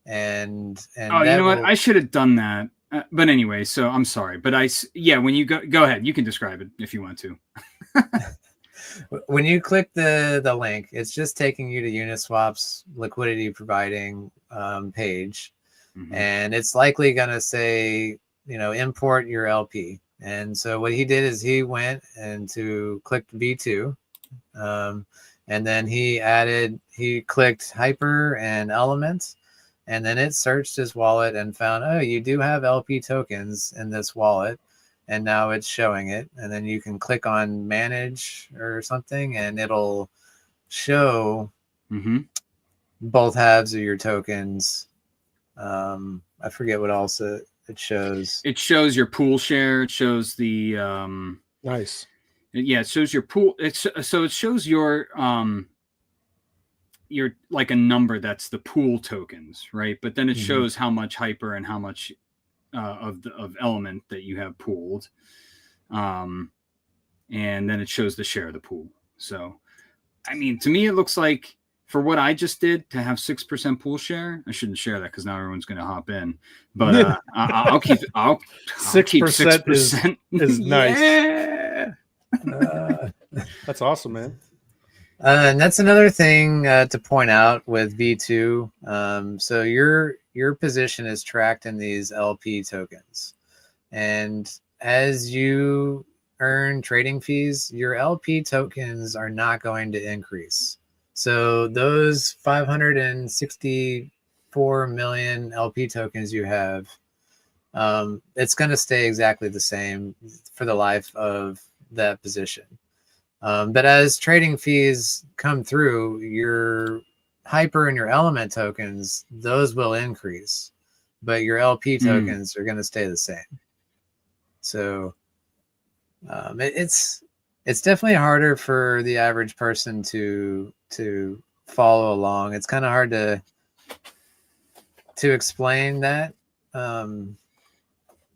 and oh, you know what? I should have done that. But anyway, so I'm sorry. But when you go ahead, you can describe it if you want to. When you click the link, it's just taking you to Uniswap's liquidity providing page. And it's likely going to say, import your LP. And so what he did is he went and clicked V2, And then he clicked hyper and element, and then it searched his wallet and found, oh, you do have LP tokens in this wallet, and now it's showing it. And then you can click on manage or something, and it'll show both halves of your tokens. I forget what else it shows. It shows your pool share. It shows the nice. Yeah, it shows your pool. It shows your like a number that's the pool tokens, right? But then it shows how much hyper and how much of element that you have pooled, and then it shows the share of the pool. So, I mean, to me, it looks like for what I just did to have 6% pool share. I shouldn't share that because now everyone's going to hop in. But I'll keep 6% is nice. Yeah. That's awesome, man. And that's another thing to point out with V2. So your position is tracked in these LP tokens, and as you earn trading fees, your LP tokens are not going to increase. So those 564 million LP tokens you have, it's going to stay exactly the same for the life of that position. But as trading fees come through, your hyper and your element tokens, those will increase, but your LP tokens are going to stay the same. So it's definitely harder for the average person to follow along. It's kind of hard to explain that.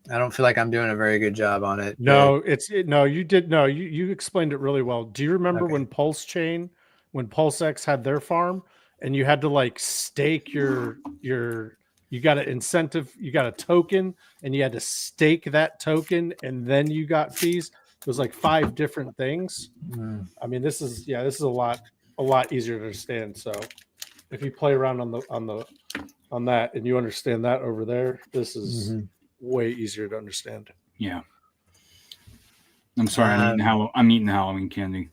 I don't feel like I'm doing a very good job on it. No, you explained it really well. Do you remember when PulseX had their farm and you had to like stake you got an incentive, you got a token and you had to stake that token and then you got fees? It was like 5 different things. I mean, this is a lot easier to understand. So if you play around on that and you understand that over there, this is way easier to understand. Yeah. I'm sorry. I'm eating Halloween candy.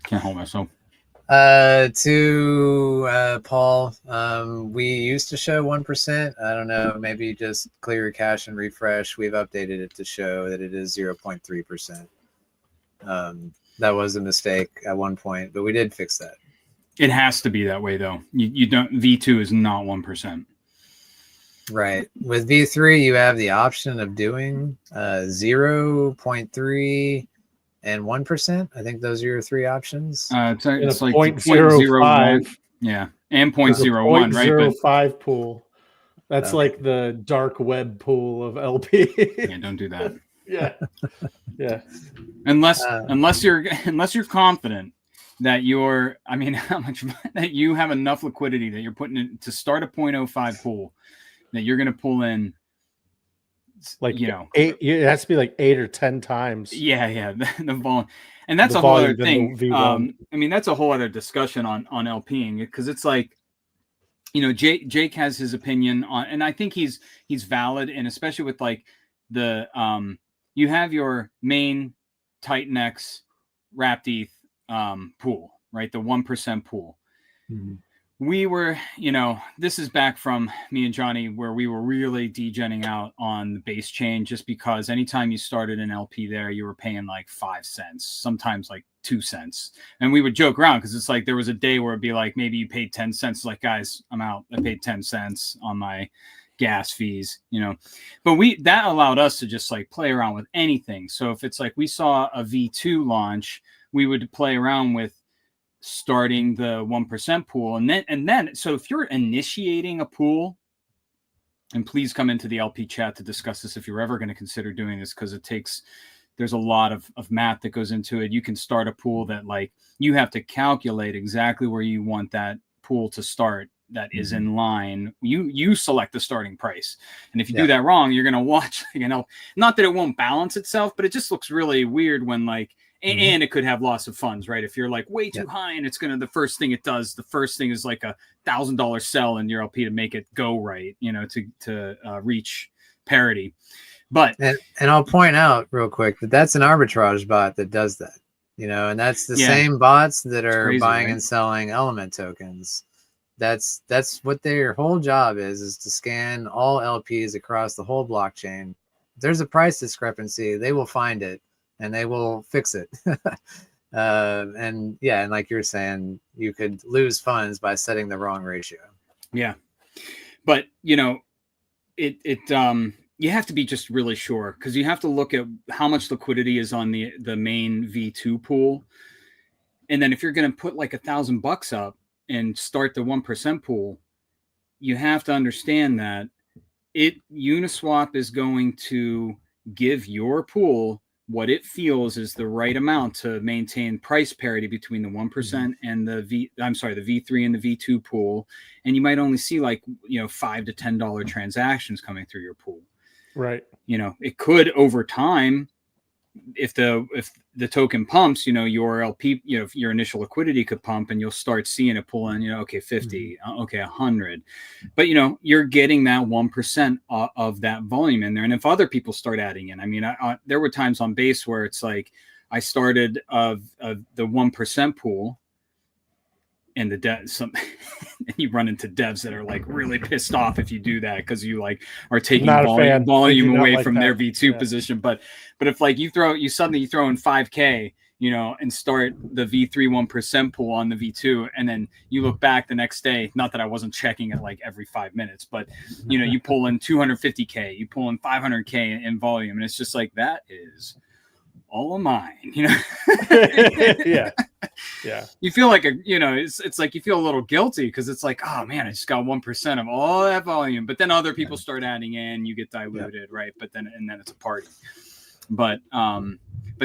Can't hold myself. To Paul, we used to show 1%. I don't know, maybe just clear your cache and refresh. We've updated it to show that it is 0.3%. That was a mistake at one point, but we did fix that. It has to be that way though. You don't, V2 is not 1%. Right. With V3, you have the option of doing 0.3 and 1%. I think those are your 3 options. It's like 0.05. Yeah, and 0.01, right? 0.05 pool. That's like the dark web pool of LP. Yeah, don't do that. Yeah. Unless you're confident that that you have enough liquidity that you're putting in to start a 0.05 pool, that you're going to pull in, like, 8. It has to be like 8 or 10 times. Yeah. The volume, and that's a whole other thing. That's a whole other discussion on LPing, because it's like, Jake has his opinion on, and I think he's valid, and especially with like the you have your main Titan X wrapped ETH pool, right? The 1% pool. We were, this is back from me and Johnny, where we were really degenning out on the base chain, just because anytime you started an LP there, you were paying like 5 cents, sometimes like 2 cents. And we would joke around because it's like there was a day where it'd be like maybe you paid 10 cents. Like, guys, I'm out. I paid 10 cents on my gas fees, but that allowed us to just like play around with anything. So if it's like we saw a V2 launch, we would play around with starting the 1% pool. And then, so if you're initiating a pool, and please come into the LP chat to discuss this if you're ever going to consider doing this, because there's a lot of math that goes into it. You can start a pool that like you have to calculate exactly where you want that pool to start. That is in line. You select the starting price. And if you do that wrong, you're going to watch, not that it won't balance itself, but it just looks really weird when like, and it could have loss of funds, right? If you're like way too high and it's the first thing is like $1,000 sell in your LP to make it go right, to reach parity. But and I'll point out real quick that that's an arbitrage bot that does that. And that's the Yeah. same bots that are crazy, buying right? and selling element tokens. That's what their whole job is to scan all LPs across the whole blockchain. If there's a price discrepancy, they will find it and they will fix it. And like you're saying, you could lose funds by setting the wrong ratio. Yeah. But you have to be just really sure, because you have to look at how much liquidity is on the main V2 pool. And then if you're going to put like $1,000 up and start the 1% pool, you have to understand that Uniswap is going to give your pool what it feels is the right amount to maintain price parity between the 1% and the V3 and the V2 pool. And you might only see like, $5 to $10 transactions coming through your pool. Right. It could over time, if the token pumps, your LP, your initial liquidity could pump and you'll start seeing it pull in, okay, 50, okay, 100. But, you're getting that 1% of that volume in there. And if other people start adding in, I mean, there were times on base where it's like I started of the 1% pool, and and you run into devs that are like really pissed off if you do that, because you like are taking volume away from their V2 position. But if like you throw in 5K, and start the V3 1% pool on the V2, and then you look back the next day, not that I wasn't checking it like every 5 minutes, but you pull in 250K, you pull in 500K in volume, and it's just like, that is all of mine, Yeah. You feel like it's like you feel a little guilty, because it's like, oh man, I just got 1% of all that volume. But then other people start adding in, you get diluted, right? But then it's a party. But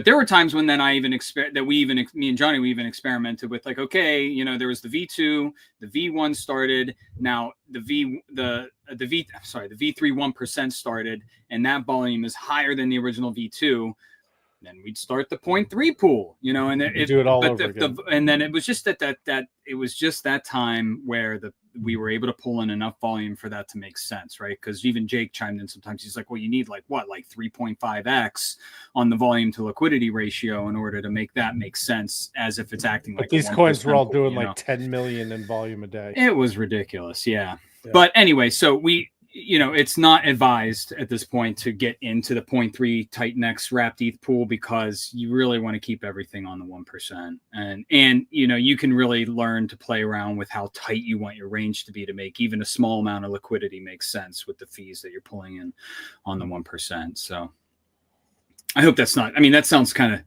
there were times when then me and Johnny, we even experimented with like, okay, there was the V2, the V1 started. Now the V3 1% started, and that volume is higher than the original V2. Then we'd start the 0.3 pool, and do it all over again. And then it was just that time where we were able to pull in enough volume for that to make sense, right? Because even Jake chimed in sometimes. He's like, well, you need like 3.5x on the volume to liquidity ratio in order to make that make sense, as if it's acting like. But these coins were all doing like 10 million in volume a day. It was ridiculous, yeah. But anyway, so it's not advised at this point to get into the 0.3 Titan-X wrapped ETH pool, because you really want to keep everything on the 1%. And you can really learn to play around with how tight you want your range to be to make even a small amount of liquidity make sense with the fees that you're pulling in on the 1%. So I hope that's not, that sounds kind of,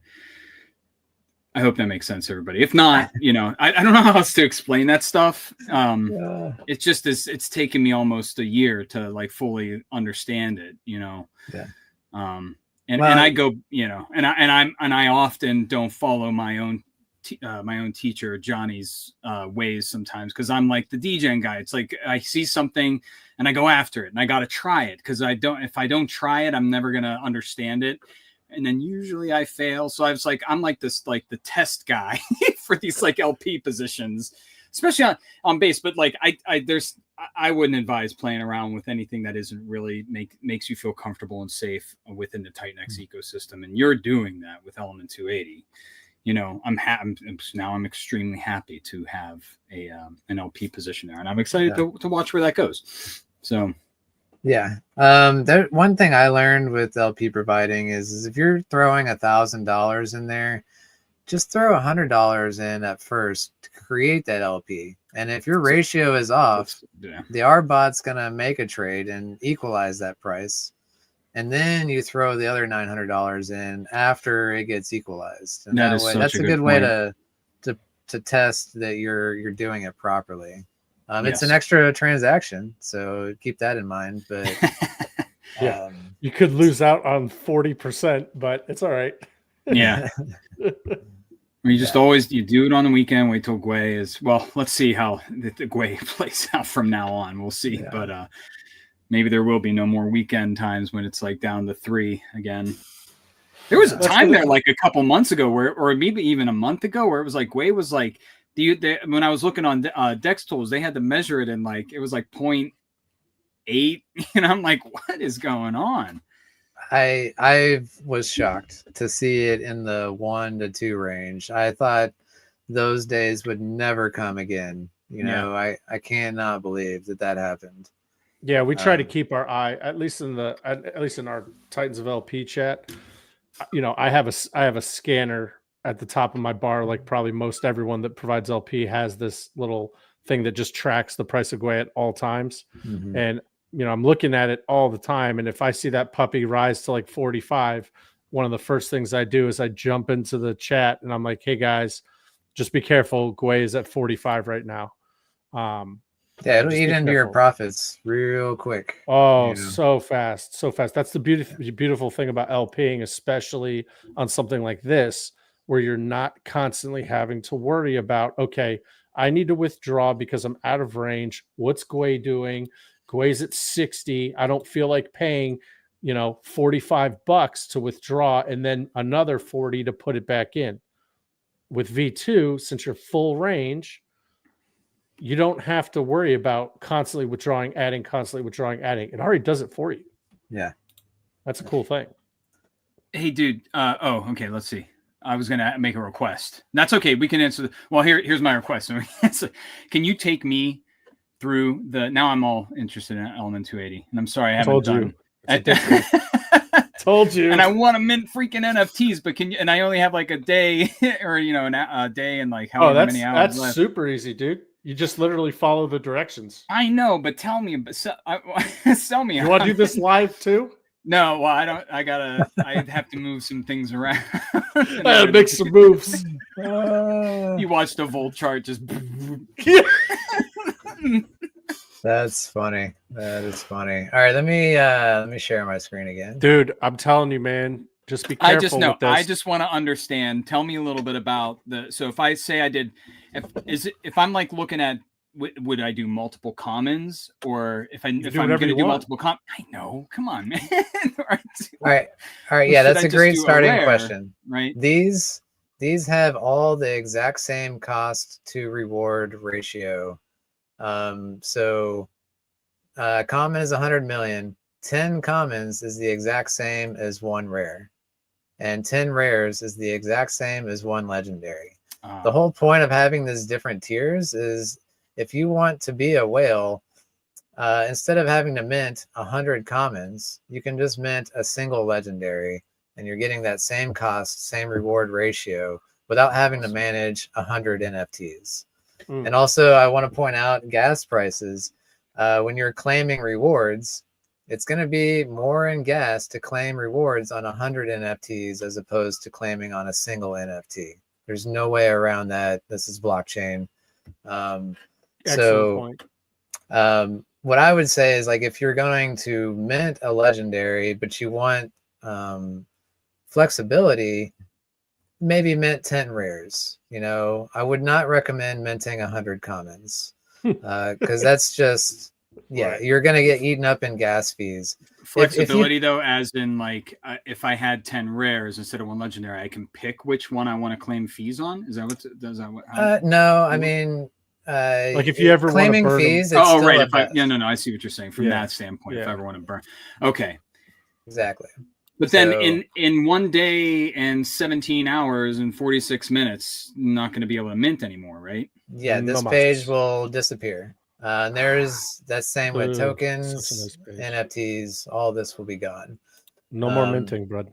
I hope that makes sense to everybody. If not, I don't know how else to explain that stuff. It's just it's taken me almost a year to like fully understand it, Yeah. And I go, and I often don't follow my own teacher Johnny's ways sometimes, because I'm like the DJing guy. It's like I see something and I go after it, and I got to try it, because if I don't try it, I'm never gonna understand it. And then usually I fail. So I'm like this, like the test guy for these like LP positions, especially on base. But like I wouldn't advise playing around with anything that isn't really makes you feel comfortable and safe within the Titan-X ecosystem. And you're doing that with Element 280. I'm extremely happy to have an LP position there, and I'm excited to watch where that goes. So. Yeah. One thing I learned with LP providing is if you're throwing $1,000 in there, just throw $100 in at first to create that LP. And if your ratio is off, the R-bot's gonna make a trade and equalize that price. And then you throw the other $900 in after it gets equalized. And that's a good way to test that you're doing it properly. It's an extra transaction, so keep that in mind. But you could lose out on 40%, but it's all right. Yeah. You just always do it on the weekend. Wait till Gwei is let's see how the Gwei plays out from now on. We'll see, but maybe there will be no more weekend times when it's like down to 3 again. There was a time there like a couple months ago or maybe even a month ago, where it was like Gwei was like. When I was looking on Dex Tools, they had to measure it in like it was like 0.8, and I'm like, what is going on? I was shocked to see it in the 1 to 2 range. I thought those days would never come again. I cannot believe that happened. Yeah, we try to keep our eye, at least in our Titans of LP chat. I have a scanner at the top of my bar, like probably most everyone that provides LP has this little thing that just tracks the price of Gwei at all times. Mm-hmm. And I'm looking at it all the time. And if I see that puppy rise to like 45, one of the first things I do is I jump into the chat and I'm like, hey guys, just be careful. Gwei is at 45 right now. Yeah, it'll eat into your profits real quick. Oh, so fast. That's the beautiful thing about LPing, especially on something like this, where you're not constantly having to worry about, okay, I need to withdraw because I'm out of range. What's Gwei doing? Gwei's at 60. I don't feel like paying, $45 to withdraw and then another 40 to put it back in. With V2, since you're full range, you don't have to worry about constantly withdrawing, adding, constantly withdrawing, adding. It already does it for you. Yeah. That's a cool thing. Hey, dude. Okay. Let's see. I was going to make a request. That's okay. We can answer. Here's my request. Can you take me through now I'm all interested in Element 280. And I'm sorry I haven't done. Told you. And I want to mint freaking NFTs, but and I only have like a day or, a day and like how many hours that's left. Super easy, dude. You just literally follow the directions. I know, but tell me, sell me. You want to do this live too? No, well, I don't. I have to move some things around. I gotta make some moves. You watched the Volt chart just. That's funny. That is funny. All right, let me share my screen again. Dude, I'm telling you, man. Just be careful with this. I just want to understand. Tell me a little bit about so if I say I did, if I'm like looking at, would I do multiple commons or if I'm going to do multiple I know. Come on, man. All right. Yeah, that's a great starting question. Right. These have all the exact same cost to reward ratio. Common is 100 million. 10 commons is the exact same as 1 rare. And 10 rares is the exact same as 1 legendary. The whole point of having these different tiers is if you want to be a whale, instead of having to mint 100 commons, you can just mint a single legendary and you're getting that same cost, same reward ratio without having to manage 100 NFTs. And also I want to point out gas prices. When you're claiming rewards, it's going to be more in gas to claim rewards on 100 NFTs as opposed to claiming on a single NFT. There's no way around that. This is blockchain. Excellent point. What I would say is, like, if you're going to mint a legendary, but you want flexibility, maybe mint 10 rares. I would not recommend minting 100 commons because that's just... Yeah, right. You're going to get eaten up in gas fees. Flexibility, though, as in, like, if I had 10 rares instead of 1 legendary, I can pick which one I want to claim fees on? Is that what? No, I mean... like if you ever claiming want to burn fees, them. it's right. I see what you're saying from that standpoint. If I ever want to burn. Okay. Exactly. But then in 1 day and 17 hours and 46 minutes, I'm not going to be able to mint anymore, right? Yeah, this page will disappear. And there's that same with tokens, NFTs, all this will be gone. No more minting, bud.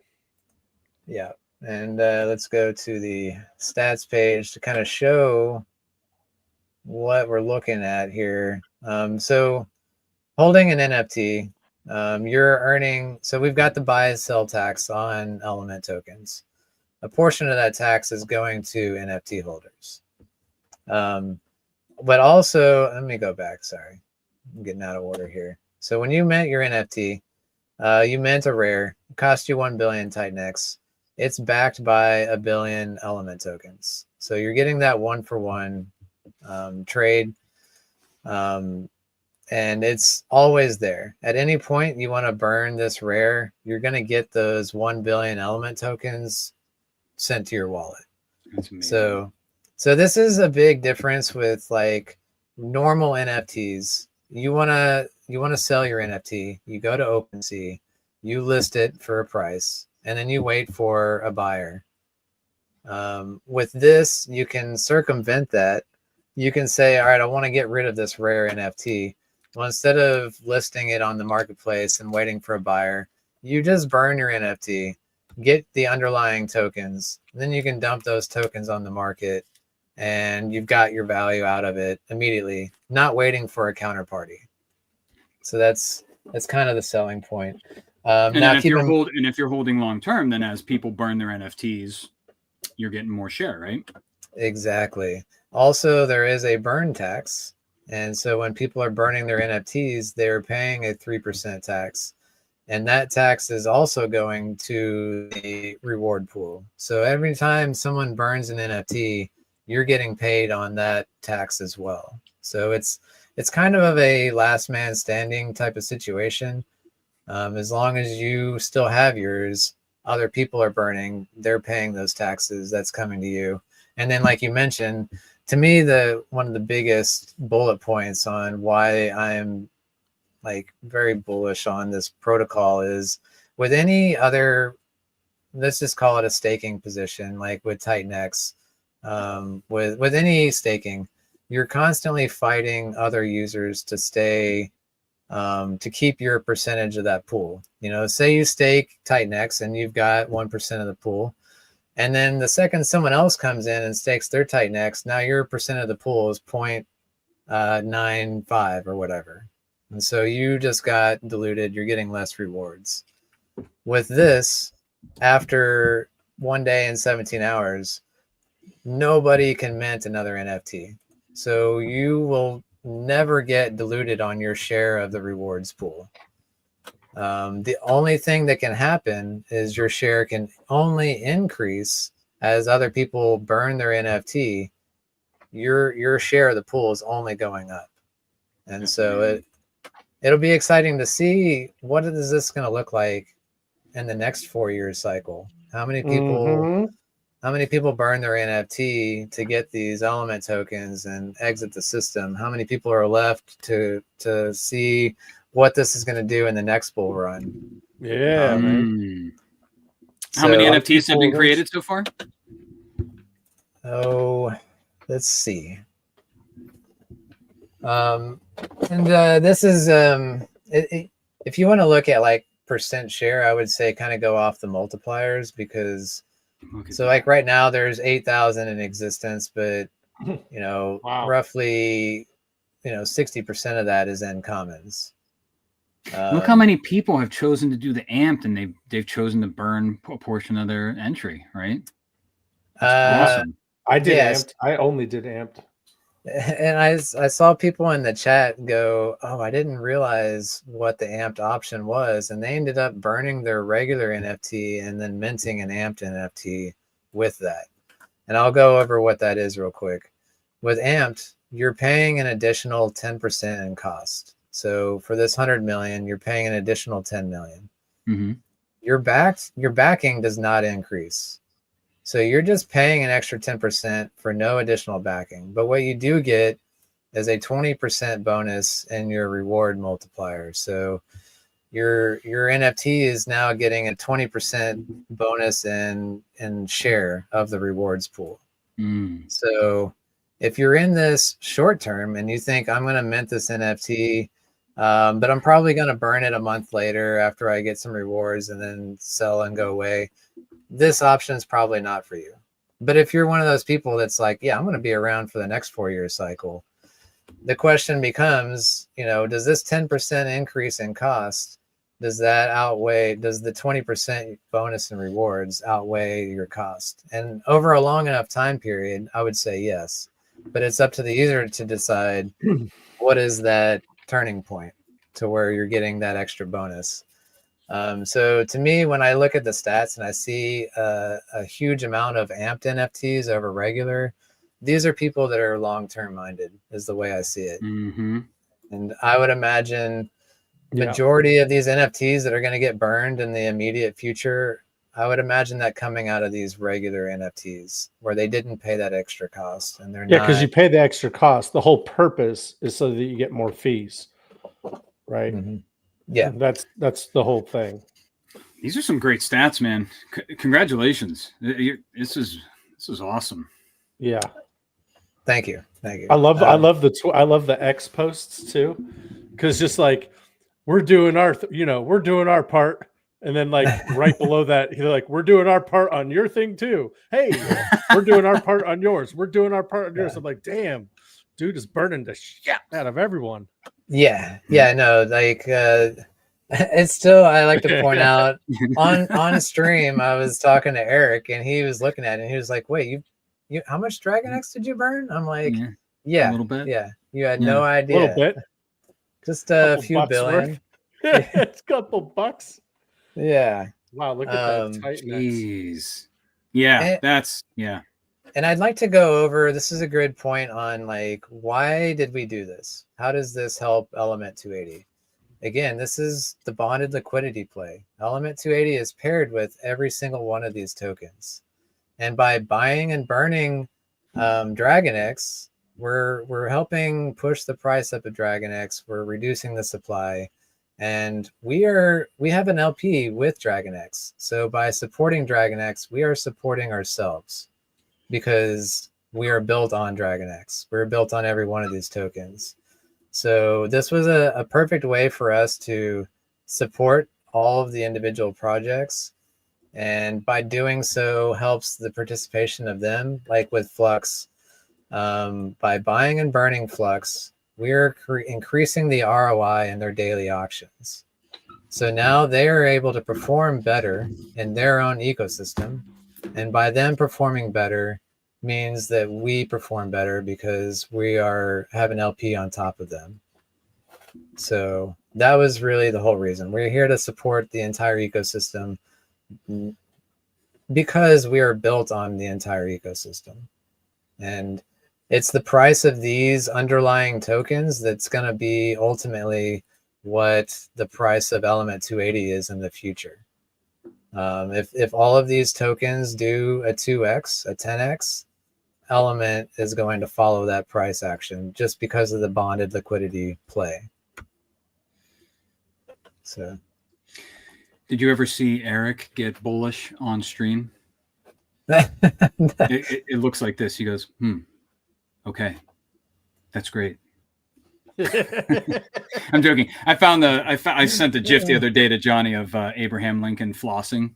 Yeah. And let's go to the stats page to kind of show what we're looking at here. So holding an NFT, you're earning, so we've got the buy and sell tax on element tokens. A portion of that tax is going to NFT holders. But also, let me go back. Sorry, I'm getting out of order here. So when you mint your NFT, you mint a rare. It cost you 1 billion Titan-X. It's backed by 1 billion element tokens. So you're getting that 1-for-1 trade. And it's always there. At any point you want to burn this rare, you're going to get those 1 billion element tokens sent to your wallet. That's amazing. So this is a big difference with like normal NFTs. You want to sell your NFT, you go to OpenSea, you list it for a price, and then you wait for a buyer. With this, you can circumvent that. You can say, all right, I want to get rid of this rare NFT. Well, instead of listing it on the marketplace and waiting for a buyer, you just burn your NFT, get the underlying tokens, then you can dump those tokens on the market, and you've got your value out of it immediately, not waiting for a counterparty. So that's kind of the selling point. And now, if you're holding long term, then as people burn their NFTs, you're getting more share, right? Exactly. Also, there is a burn tax. And so when people are burning their NFTs, they're paying a 3% tax. And that tax is also going to the reward pool. So every time someone burns an NFT, you're getting paid on that tax as well. So it's kind of a last man standing type of situation. As long as you still have yours, other people are burning, they're paying those taxes, that's coming to you. And then, like you mentioned, to me, one of the biggest bullet points on why I'm like very bullish on this protocol is with any other, let's just call it a staking position, like with TitanX, with any staking, you're constantly fighting other users to stay, to keep your percentage of that pool. Say you stake TitanX and you've got 1% of the pool. And then the second someone else comes in and stakes their TitanX, now your percent of the pool is 0.95 or whatever. And so you just got diluted. You're getting less rewards. With this, after 1 day and 17 hours, nobody can mint another NFT. So you will never get diluted on your share of the rewards pool. The only thing that can happen is your share can only increase as other people burn their NFT. Your share of the pool is only going up. And so it'll be exciting to see what is this going to look like in the next 4-year cycle. How many people burn their NFT to get these element tokens and exit the system? How many people are left to see what this is going to do in the next bull run? Yeah. Right. How many NFTs have been created so far? Oh, let's see. This is if you want to look at like percent share, I would say kind of go off the multipliers, because so like right now there's 8,000 in existence, but wow. Roughly 60% of that is in commons. Look how many people have chosen to do the amped, and they've chosen to burn a portion of their entry, right? Awesome. I did amped. I only did amped. And I saw people in the chat go, oh, I didn't realize what the amped option was. And they ended up burning their regular NFT and then minting an amped NFT with that. And I'll go over what that is real quick. With amped, you're paying an additional 10% in cost. So for this 100 million, you're paying an additional 10 million. Mm-hmm. Your backing does not increase. So you're just paying an extra 10% for no additional backing. But what you do get is a 20% bonus in your reward multiplier. So your NFT is now getting a 20% bonus in share of the rewards pool. So if you're in this short term and you think, I'm going to mint this NFT, but I'm probably going to burn it a month later after I get some rewards and then sell and go away, this option is probably not for you. But if you're one of those people that's like, yeah, I'm going to be around for the next 4-year cycle, the question becomes, does this 10% increase in cost, does the 20% bonus and rewards outweigh your cost? And over a long enough time period, I would say yes. But it's up to the user to decide what is that turning point to where you're getting that extra bonus. So to me, when I look at the stats and I see a huge amount of amped NFTs over regular, these are people that are long-term minded, is the way I see it. Mm-hmm. And I would imagine majority of these NFTs that are going to get burned in the immediate future, I would imagine that coming out of these regular NFTs where they didn't pay that extra cost. And they're because you pay the extra cost. The whole purpose is so that you get more fees, right? Mm-hmm. Yeah, that's the whole thing. These are some great stats, man. Congratulations. This is awesome. Yeah. Thank you. Thank you. I love the X posts too, because just like we're doing our we're doing our part, and then like right below that they're like, we're doing our part on your thing too. Hey, we're doing our part on yours. We're doing our part on yours. I'm like, damn, dude is burning the shit out of everyone. Yeah. No, like it's still, I like to point out on a stream I was talking to Eric and he was looking at it and he was like, wait, you how much Dragon X did you burn? I'm like, yeah, a little bit. Yeah, you had no idea. A little bit. Just a few billion. It's a couple bucks. Yeah. Wow, look at that Titan. Jeez. Yeah, And I'd like to go over, this is a good point on like, why did we do this? How does this help Element 280? Again, this is the bonded liquidity play. Element 280 is paired with every single one of these tokens. And by buying and burning Dragon X, we're helping push the price up of Dragon X. We're reducing the supply. And we have an LP with Dragon X. So by supporting Dragon X, we are supporting ourselves because we are built on Dragon X. We're built on every one of these tokens. So this was a perfect way for us to support all of the individual projects. And by doing so helps the participation of them, like with Flux. By buying and burning Flux, we're increasing the ROI in their daily auctions. So now they are able to perform better in their own ecosystem. And by them performing better means that we perform better because we have an LP on top of them. So that was really the whole reason. We're here to support the entire ecosystem because we are built on the entire ecosystem. And it's the price of these underlying tokens that's going to be ultimately what the price of Element 280 is in the future. If all of these tokens do a 2x, a 10x, Element is going to follow that price action just because of the bonded liquidity play. So, did you ever see Eric get bullish on stream? It looks like this. He goes, okay, that's great. I'm joking. I sent a GIF the other day to Johnny of Abraham Lincoln flossing.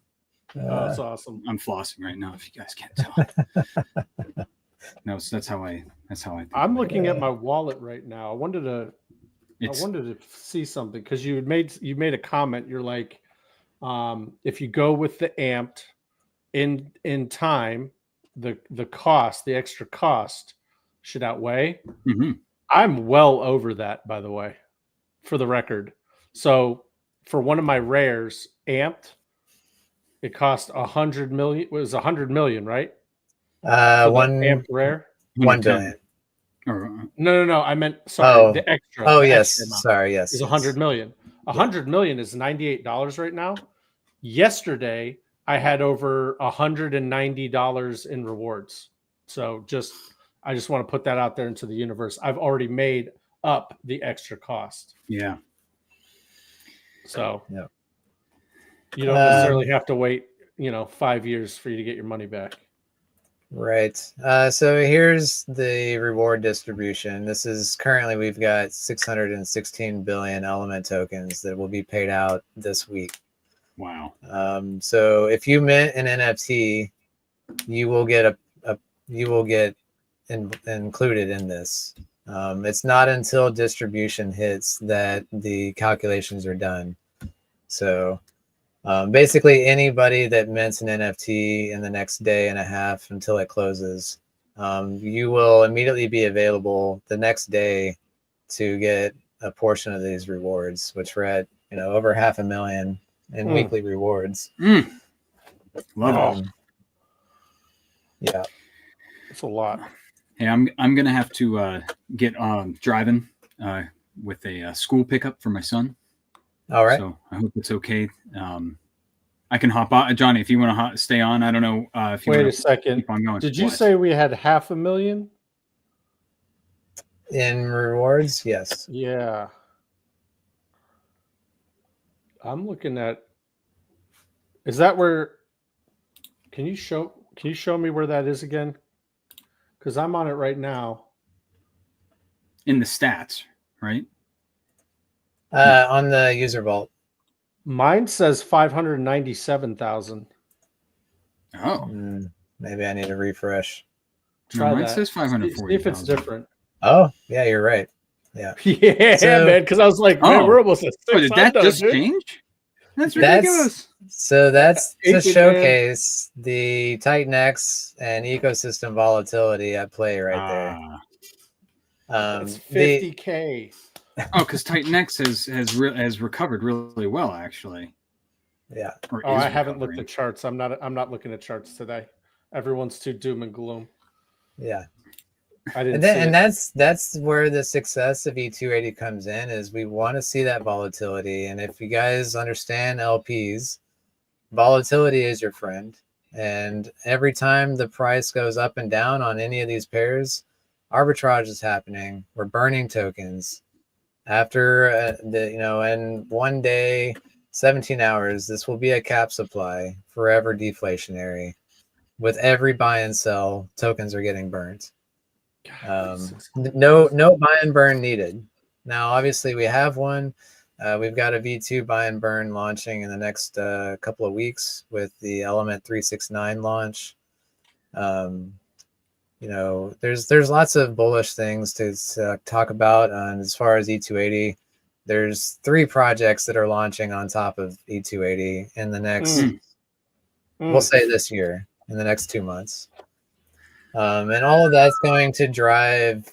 That's awesome. I'm flossing right now, if you guys can't tell. No, so that's how I think. I'm looking at my wallet right now. I wanted to see something because you made a comment. You're like, if you go with the amped in time, the cost, the extra cost should outweigh. Mm-hmm. I'm well over that, by the way, for the record. So for one of my rares, amped, it cost 100 million. It was 100 million, right? One amped rare. 1 billion. No. I meant the extra. Oh, the yes. Extra Sorry, yes. Is 100 million. 100 million is $98 right now. Yesterday, I had over $190 in rewards. So I just want to put that out there into the universe. I've already made up the extra cost. Yeah. So you don't necessarily have to wait, 5 years for you to get your money back. Right. So here's the reward distribution. This is currently, we've got 616 billion Element tokens that will be paid out this week. Wow. So if you mint an NFT, you will get included in this. It's not until distribution hits that the calculations are done. So basically anybody that mints an NFT in the next day and a half until it closes, you will immediately be available the next day to get a portion of these rewards, which we're at, over 500,000 in weekly rewards. Love it. Yeah. It's a lot. Hey, I'm gonna have to get driving with a school pickup for my son. All right. So I hope it's okay. I can hop on, Johnny, if you want to stay on. I don't know if you wait a second. Keep on going. Did you say we had 500,000 in rewards? Yes. Yeah. I'm looking at Is that where? Can you show me where that is again? Because I'm on it right now. In the stats, right? On the user vault. Mine says 597,000. Oh, Maybe I need to refresh. Try no, mine that. says See if it's 540,000. different. Oh, yeah, you're right. Yeah. Yeah, So- man. Because I was like, man, we're almost at Oh, did that 600, just dude. change? That's ridiculous. That's to 18, showcase the Titan X and ecosystem volatility at play right there. It's 50K. Oh, because Titan X has recovered really well, actually. Yeah. Or Oh, is I haven't looked recovering. at charts. I'm not looking at charts today. Everyone's too doom and gloom. Yeah. I didn't And see it. that's where the success of E280 comes in, is we want to see that volatility. And if you guys understand LPs, volatility is your friend. And every time the price goes up and down on any of these pairs, arbitrage is happening. We're burning tokens. After in one day, 17 hours, this will be a cap supply, forever deflationary. With every buy and sell, tokens are getting burnt. No buy and burn needed. Now, obviously, we have one. We've got a V2 buy and burn launching in the next couple of weeks with the Element 369 launch. There's lots of bullish things to talk about. And as far as E280, there's 3 projects that are launching on top of E280 in the next, we'll say this year, in the next 2 months. And all of that's going to drive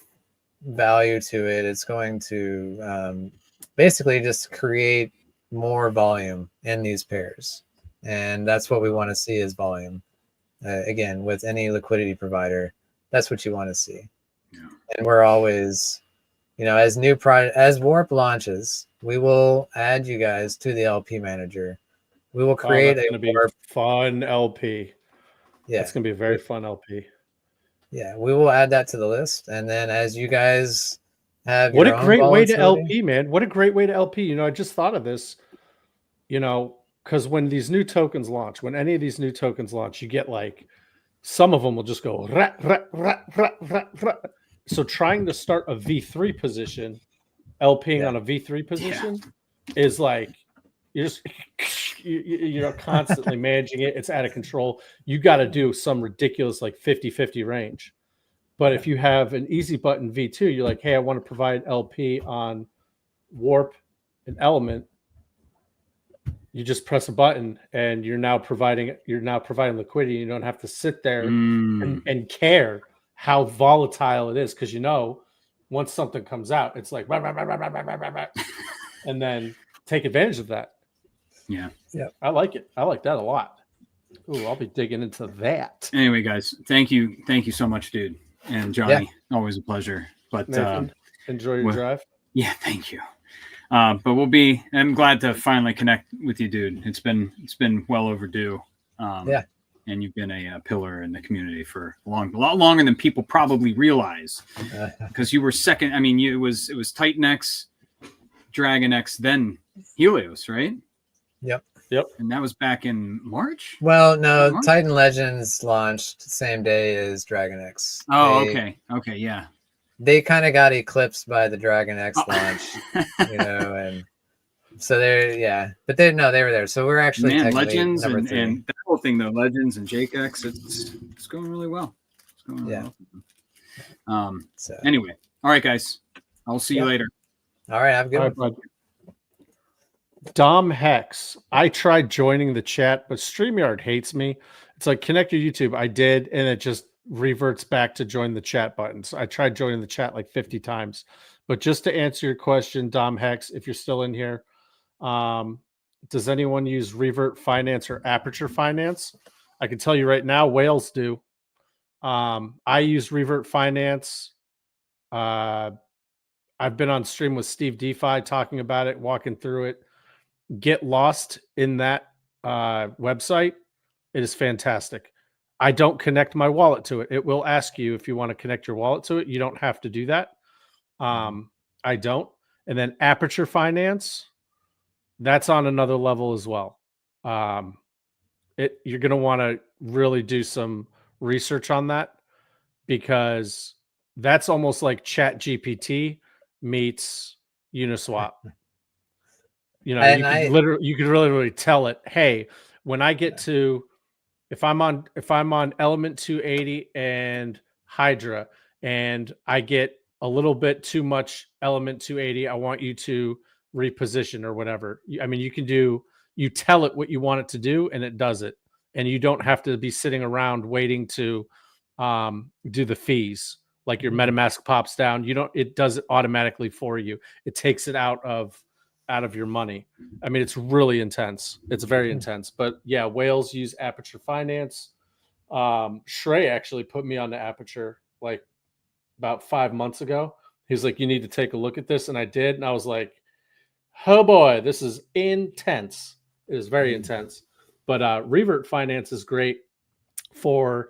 value to it. It's going to basically just create more volume in these pairs. And that's what we want to see, is volume. Again, with any liquidity provider, that's what you want to see. Yeah. And we're always, as Warp launches, we will add you guys to the LP manager. We will create a Warp fun LP. Yeah. It's going to be a very fun LP. Yeah, we will add that to the list. And then as you guys have what a great way to LP, man. What a great way to LP. I just thought of this, because when these new tokens launch, when any of these new tokens launch, you get like, some of them will just go, rah, rah, rah, rah, rah, rah. So trying to start a V3 position, LPing on a V3 position is like, you're constantly managing it. It's out of control. You got to do some ridiculous like 50-50 range. But if you have an easy button V2, you're like, hey, I want to provide LP on Warp and Element. You just press a button and you're now providing liquidity. You don't have to sit there and care how volatile it is, because once something comes out, it's like and then take advantage of that. Yeah. I like it. I like that a lot. Ooh, I'll be digging into that. Anyway, guys, thank you so much, dude. And Johnny, always a pleasure. But Nathan, enjoy your drive. Yeah, thank you. But I'm glad to finally connect with you, dude. It's been well overdue. And you've been a pillar in the community for a lot longer than people probably realize. Because you were second. I mean, it was Titan X, Dragon X, then Helios, right? Yep. And that was back in March? Well, no, Titan Legends launched the same day as Dragon X. Oh, okay. Okay, yeah. They kind of got eclipsed by the Dragon X launch, and so but they were there. So we're actually Legends number 3. and that whole thing though, Legends and JakeX, it's going really well. It's going really well. So anyway, all right, guys, I'll see you later. All right, have a good one. Dom Hex, I tried joining the chat, but StreamYard hates me. It's like, connect your YouTube. I did, and it just reverts back to join the chat button. So I tried joining the chat like 50 times. But just to answer your question, Dom Hex, if you're still in here, does anyone use Revert Finance or Aperture Finance? I can tell you right now, whales do. I use Revert Finance. I've been on stream with Steve DeFi talking about it, walking through it. Get lost in that website. It is fantastic. I don't connect my wallet to it. It will ask you if you want to connect your wallet to it. You don't have to do that. I don't. And then Aperture Finance, that's on another level as well. you're going to want to really do some research on that, because that's almost like Chat GPT meets Uniswap. You know, you could literally tell it, hey, when I get to, if I'm on Element 280 and Hydra, and I get a little bit too much Element 280, I want you to reposition or whatever. I mean, you tell it what you want it to do, and it does it, and you don't have to be sitting around waiting to do the fees. Like your MetaMask pops down, it does it automatically for you. It takes it out of your money. I mean, it's really intense. It's very intense. But yeah, whales use Aperture Finance. Shrey actually put me on the Aperture like about 5 months ago. He's like, you need to take a look at this. And I did. And I was like, oh boy, this is intense. It is very intense. But Revert Finance is great for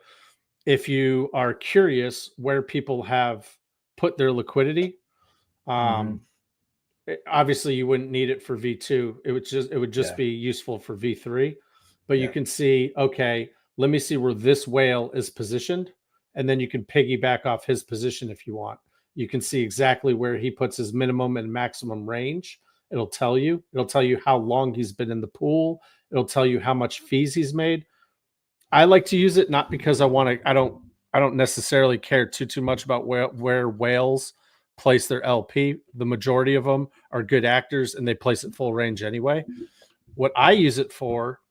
if you are curious where people have put their liquidity. Obviously you wouldn't need it for V2. It would just be useful for V3. But you can see, okay, let me see where this whale is positioned, and then you can piggyback off his position if you want. You can see exactly where he puts his minimum and maximum range. It'll tell you how long he's been in the pool. It'll tell you how much fees he's made. I like to use it not because I don't necessarily care too much about where whales place their LP. The majority of them are good actors and they place it full range anyway. What I use it for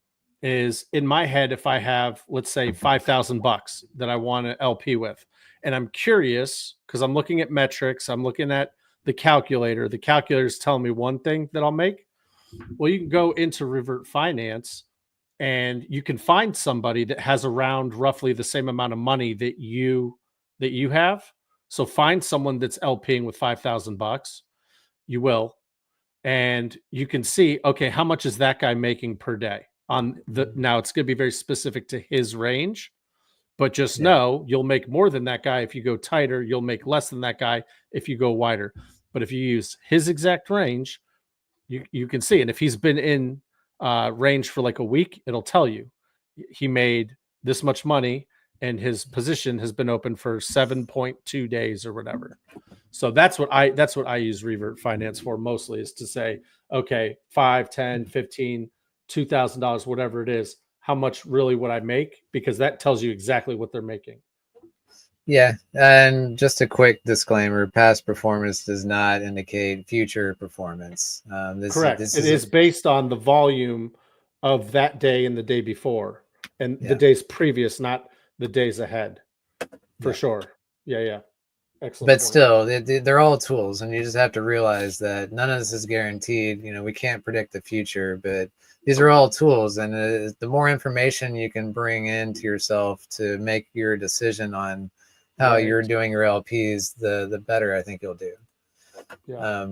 is, in my head, if I have, let's say, $5,000 that I want to LP with, and I'm curious because I'm looking at metrics, I'm looking at the calculator. The calculator's telling me one thing that I'll make. Well, you can go into Revert Finance and you can find somebody that has around roughly the same amount of money that you have. So find someone that's LPing with $5,000. You will, and you can see, okay, how much is that guy making per day on the? Now it's going to be very specific to his range, but just know you'll make more than that guy if you go tighter. You'll make less than that guy if you go wider. But if you use his exact range, you can see. And if he's been in range for like a week, it'll tell you he made this much money and his position has been open for 7.2 days or whatever. So that's what I use Revert Finance for mostly, is to say, okay, 5, 10, 15, $2,000, whatever it is, how much really would I make? Because that tells you exactly what they're making. Yeah, and just a quick disclaimer: past performance does not indicate future performance. Correct. It is based on the volume of that day and the day before, and the days previous, not the days ahead. For sure. Yeah. Excellent. But still, they're all tools, and you just have to realize that none of this is guaranteed. You know, we can't predict the future, but these are all tools, and the more information you can bring into yourself to make your decision on how you're doing your LPs, the better I think you'll do. Yeah.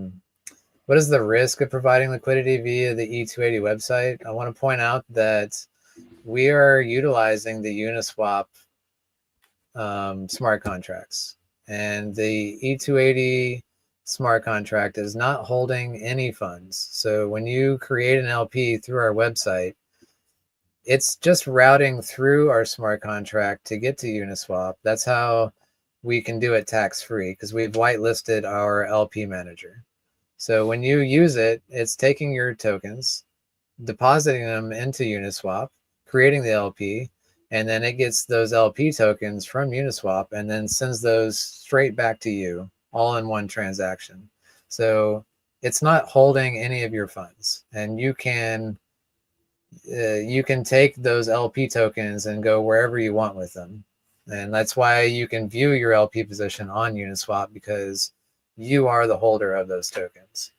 What is the risk of providing liquidity via the E280 website? I want to point out that we are utilizing the Uniswap smart contracts, and the E280 smart contract is not holding any funds. So when you create an LP through our website, it's just routing through our smart contract to get to Uniswap. That's how we can do it tax-free, because we've whitelisted our LP manager. So when you use it, it's taking your tokens, depositing them into Uniswap, creating the LP, and then it gets those LP tokens from Uniswap and then sends those straight back to you, all in one transaction. So it's not holding any of your funds, and you can take those LP tokens and go wherever you want with them. And that's why you can view your LP position on Uniswap, because you are the holder of those tokens.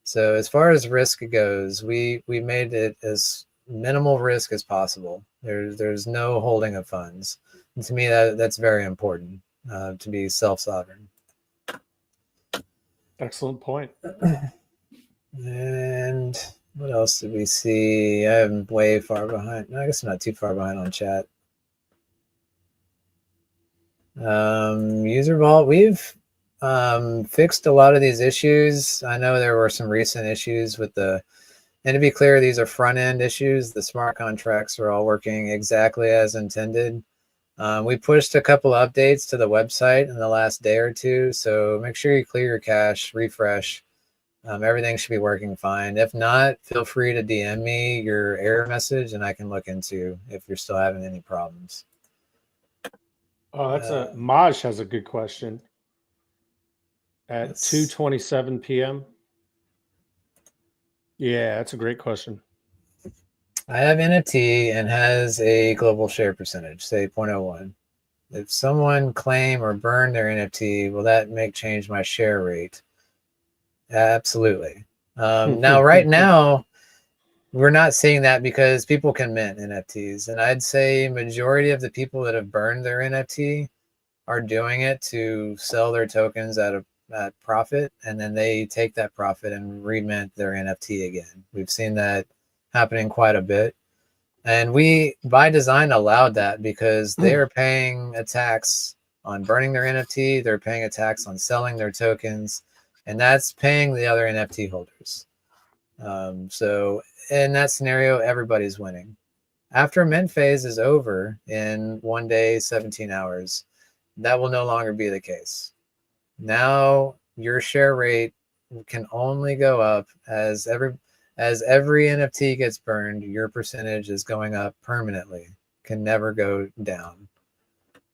So as far as risk goes, we made it as minimal risk as possible. There's no holding of funds. And to me, that's very important, to be self-sovereign. Excellent point. And what else did we see? I'm way far behind. No, I guess I'm not too far behind on chat. User Vault, we've fixed a lot of these issues. I know there were some recent issues with the And to be clear, these are front end issues. The smart contracts are all working exactly as intended. We pushed a couple updates to the website in the last day or two, so make sure you clear your cache, refresh. Everything should be working fine. If not, feel free to DM me your error message, and I can look into if you're still having any problems. Oh, that's Maj has a good question. At 2:27 p.m. Yeah, that's a great question. I have NFT and has a global share percentage, say 0.01. If someone claim or burn their NFT, will that change my share rate? Absolutely. Now, right now, we're not seeing that because people can mint NFTs. And I'd say majority of the people that have burned their NFT are doing it to sell their tokens at profit. And then they take that profit and remint their NFT again. We've seen that happening quite a bit. And we, by design, allowed that because they are paying a tax on burning their NFT. They're paying a tax on selling their tokens, and that's paying the other NFT holders. So in that scenario, everybody's winning. After mint phase is over in 1 day, 17 hours, that will no longer be the case. Now your share rate can only go up as every NFT gets burned. Your percentage is going up permanently, can never go down.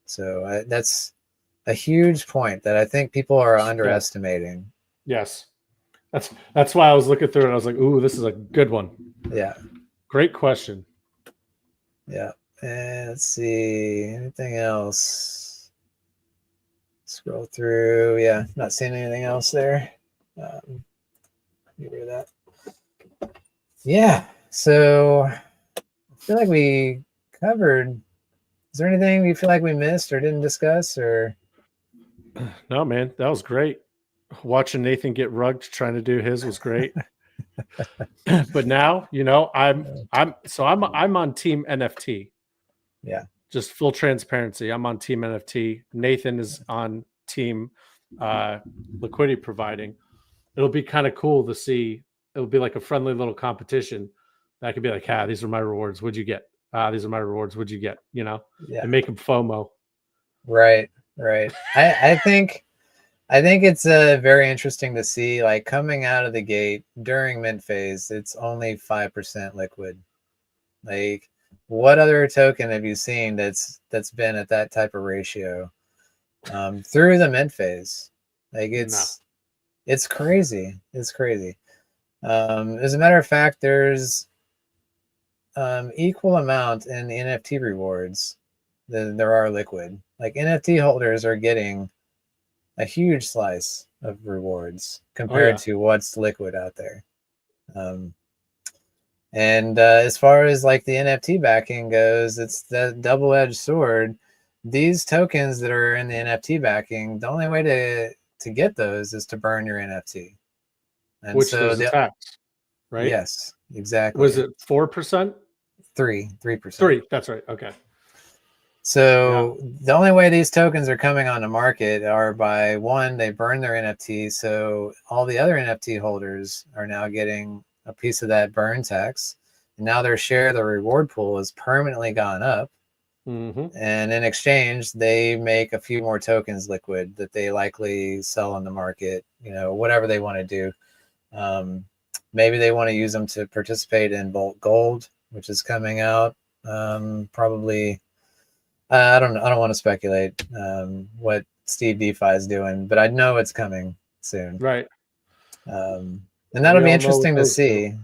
So that's a huge point that I think people are underestimating. Yes. That's why I was looking through it. I was like, ooh, this is a good one. Yeah. Great question. Yeah. And let's see, anything else? Scroll through. Yeah, not seeing anything else there. Get rid of that. Yeah. So I feel like we covered. Is there anything you feel like we missed or didn't discuss? Or no, man, that was great. Watching Nathan get rugged trying to do his was great. But now, I'm on team NFT. Yeah. Just full transparency. I'm on team NFT. Nathan is on team liquidity providing. It'll be kind of cool to see. It'll be like a friendly little competition. That could be like, these are my rewards. What'd you get? These are my rewards. What'd you get? Yeah. And make them FOMO. Right. I think it's very interesting to see, like, coming out of the gate during mint phase, it's only 5% liquid. Like, what other token have you seen that's been at that type of ratio through the mint phase? Like, it's crazy. It's crazy. As a matter of fact, there's equal amount in the NFT rewards than there are liquid. Like, NFT holders are getting a huge slice of rewards compared to what's liquid out there. And as far as like the NFT backing goes, it's the double-edged sword. These tokens that are in the NFT backing, the only way to get those is to burn your NFT. And which so there's a tax, right? Yes, exactly. Was it 4%? 3%. 3. That's right. Okay. So the only way these tokens are coming on the market are by, one, they burn their NFT. So all the other NFT holders are now getting a piece of that burn tax. And now their share of the reward pool has permanently gone up. Mm-hmm. And in exchange, they make a few more tokens liquid that they likely sell on the market, whatever they want to do. Maybe they want to use them to participate in Volt Gold, which is coming out probably. I don't want to speculate what Steve DeFi is doing, but I know it's coming soon. Right. And that'll be interesting to see.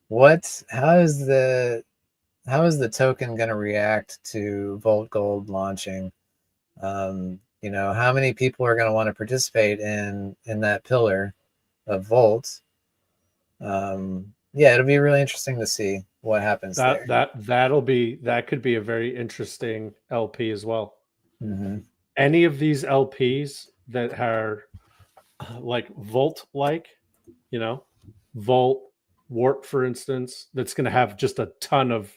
How is the token going to react to Volt Gold launching? How many people are going to want to participate in that pillar of Volt? It'll be really interesting to see what happens there. That could be a very interesting LP as well. Mm-hmm. Any of these LPs that are like Volt, Volt, Warp, for instance, that's going to have just a ton of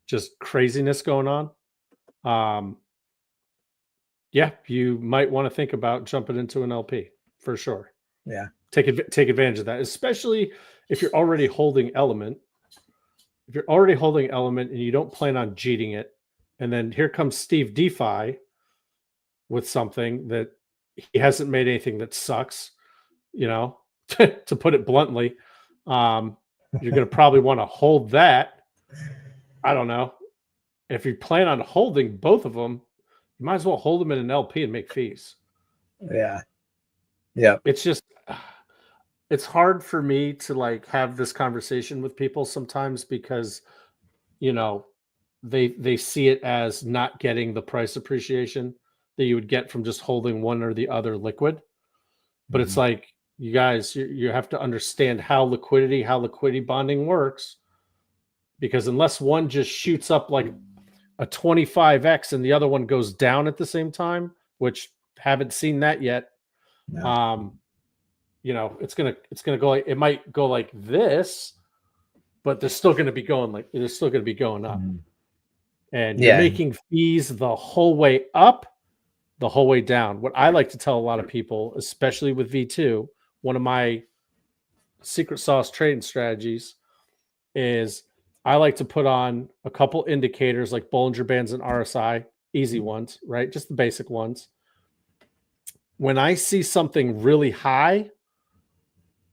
just craziness going on. You might want to think about jumping into an LP for sure. Yeah, take advantage of that, especially if you're already holding Element, and you don't plan on cheating it, and then here comes Steve DeFi with something that he hasn't made anything that sucks, to put it bluntly, you're going to probably want to hold that. I don't know. If you plan on holding both of them, you might as well hold them in an LP and make fees. Yeah. Yeah. It's just, it's hard for me to like have this conversation with people sometimes because, they see it as not getting the price appreciation that you would get from just holding one or the other liquid. But it's like, you guys, you have to understand how liquidity bonding works, because unless one just shoots up like a 25x and the other one goes down at the same time, which haven't seen that yet. No. It's gonna go like, it might go like this, but they're still gonna be going up. And you're making fees the whole way up, the whole way down. What I like to tell a lot of people, especially with V2, one of my secret sauce trading strategies is I like to put on a couple indicators like Bollinger Bands and RSI, easy ones, right? Just the basic ones. When I see something really high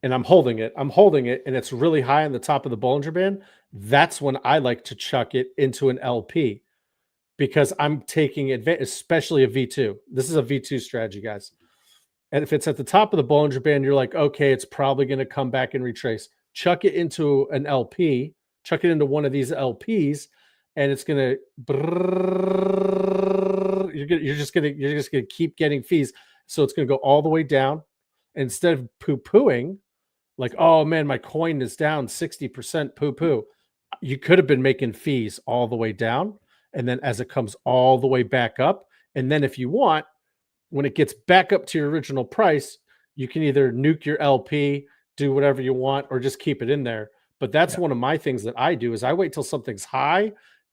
and I'm holding it and it's really high on the top of the Bollinger Band, that's when I like to chuck it into an LP, because I'm taking advantage, especially a V2. This is a V2 strategy, guys. And if it's at the top of the Bollinger Band, you're like, okay, it's probably going to come back and retrace. Chuck it into an LP, chuck it into one of these LPs, and it's going to, you're just going to keep getting fees. So it's going to go all the way down. Instead of poo-pooing, like, oh man, my coin is down 60%, poo-poo. You could have been making fees all the way down. And then as it comes all the way back up, and then if you want, when it gets back up to your original price, you can either nuke your LP, do whatever you want, or just keep it in there. But that's one of my things that I do is I wait till something's high.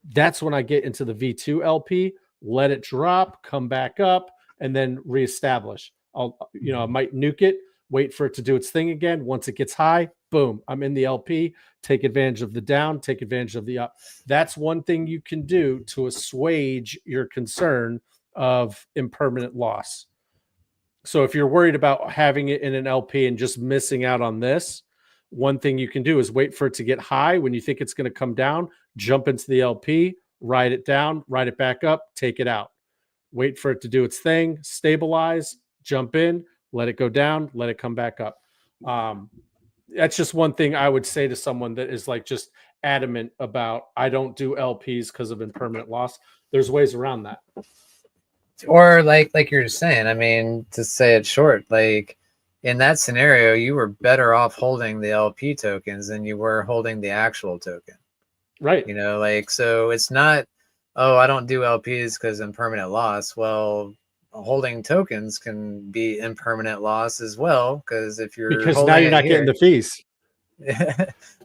That's when I get into the V2 LP, let it drop, come back up, and then reestablish. I might nuke it, wait for it to do its thing again. Once it gets high, boom, I'm in the LP, take advantage of the down, take advantage of the up. That's one thing you can do to assuage your concern of impermanent loss. So if you're worried about having it in an LP and just missing out on this, one thing you can do is wait for it to get high. When you think it's going to come down, jump into the LP, ride it down, ride it back up, take it out. Wait for it to do its thing, stabilize, jump in, let it go down, let it come back up. That's just one thing I would say to someone that is like just adamant about, I don't do LPs because of impermanent loss. There's ways around that. Or like you're just saying, I mean, to say it short, like in that scenario, you were better off holding the LP tokens than you were holding the actual token. Right. So it's not, oh, I don't do LPs because impermanent loss. Well, holding tokens can be impermanent loss as well, because if you're now you're not getting the fees.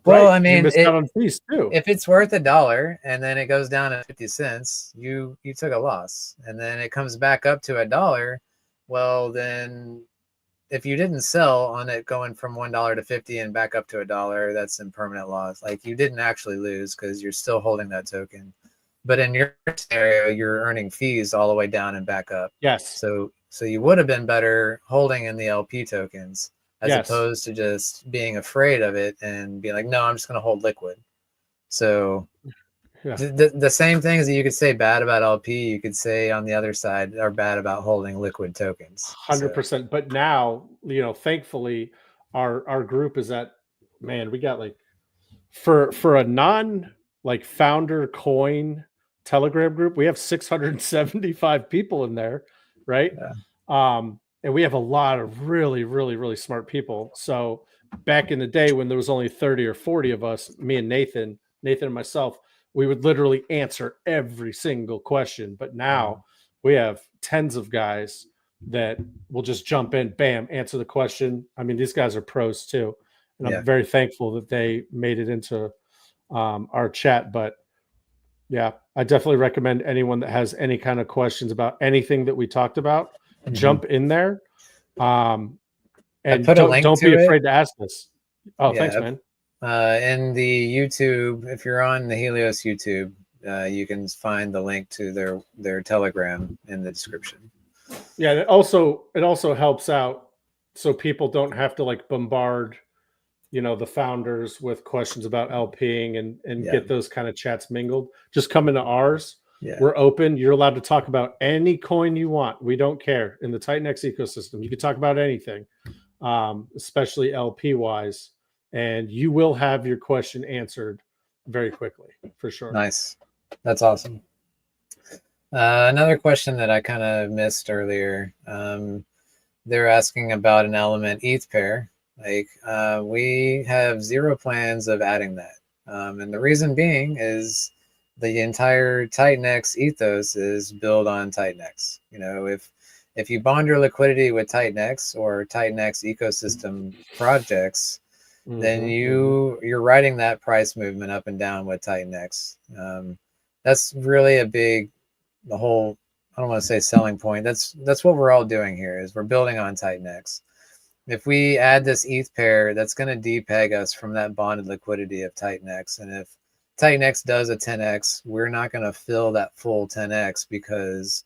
Well, right. I mean, you missed out on fees too. If it's worth $1 and then it goes down to 50 cents, you took a loss, and then it comes back up to $1. Well, then if you didn't sell on it going from $1 to 50 and back up to $1, that's impermanent loss. Like you didn't actually lose because you're still holding that token. But in your scenario, you're earning fees all the way down and back up. Yes. So you would have been better holding in the LP tokens as opposed to just being afraid of it and being like, no, I'm just going to hold liquid. So the same things that you could say bad about LP, you could say on the other side are bad about holding liquid tokens. 100%. But now, thankfully, our group is at, man, we got like for a non like founder coin Telegram group, we have 675 people in there, right? Yeah. And we have a lot of really, really, really smart people. So back in the day when there was only 30 or 40 of us, me and Nathan and myself, we would literally answer every single question. But now we have tens of guys that will just jump in, bam, answer the question. I mean, these guys are pros too. And I'm very thankful that they made it into our chat. But yeah, I definitely recommend anyone that has any kind of questions about anything that we talked about, jump in there. And don't be afraid to ask us. Oh, thanks, man. in the YouTube, if you're on the Helios YouTube, you can find the link to their Telegram in the description. Yeah, it also helps out so people don't have to like bombard, the founders with questions about LPing and Yeah. get those kind of chats mingled. Just come into ours. Yeah. We're open. You're allowed to talk about any coin you want. We don't care. In the Titanx ecosystem, you can talk about anything, especially LP wise, and you will have your question answered very quickly, for sure. Nice. That's awesome. Another question that I kind of missed earlier. They're asking about an element ETH pair. Like, we have zero plans of adding that. And the reason being is the entire Titanx ethos is built on Titanx. If you bond your liquidity with Titanx or Titanx ecosystem projects, then you're riding that price movement up and down with Titanx. That's really the whole, I don't want to say selling point. That's what we're all doing here, is we're building on Titanx. If we add this ETH pair, that's going to depeg us from that bonded liquidity of Titanx. And if Titanx does a 10x, we're not going to fill that full 10x because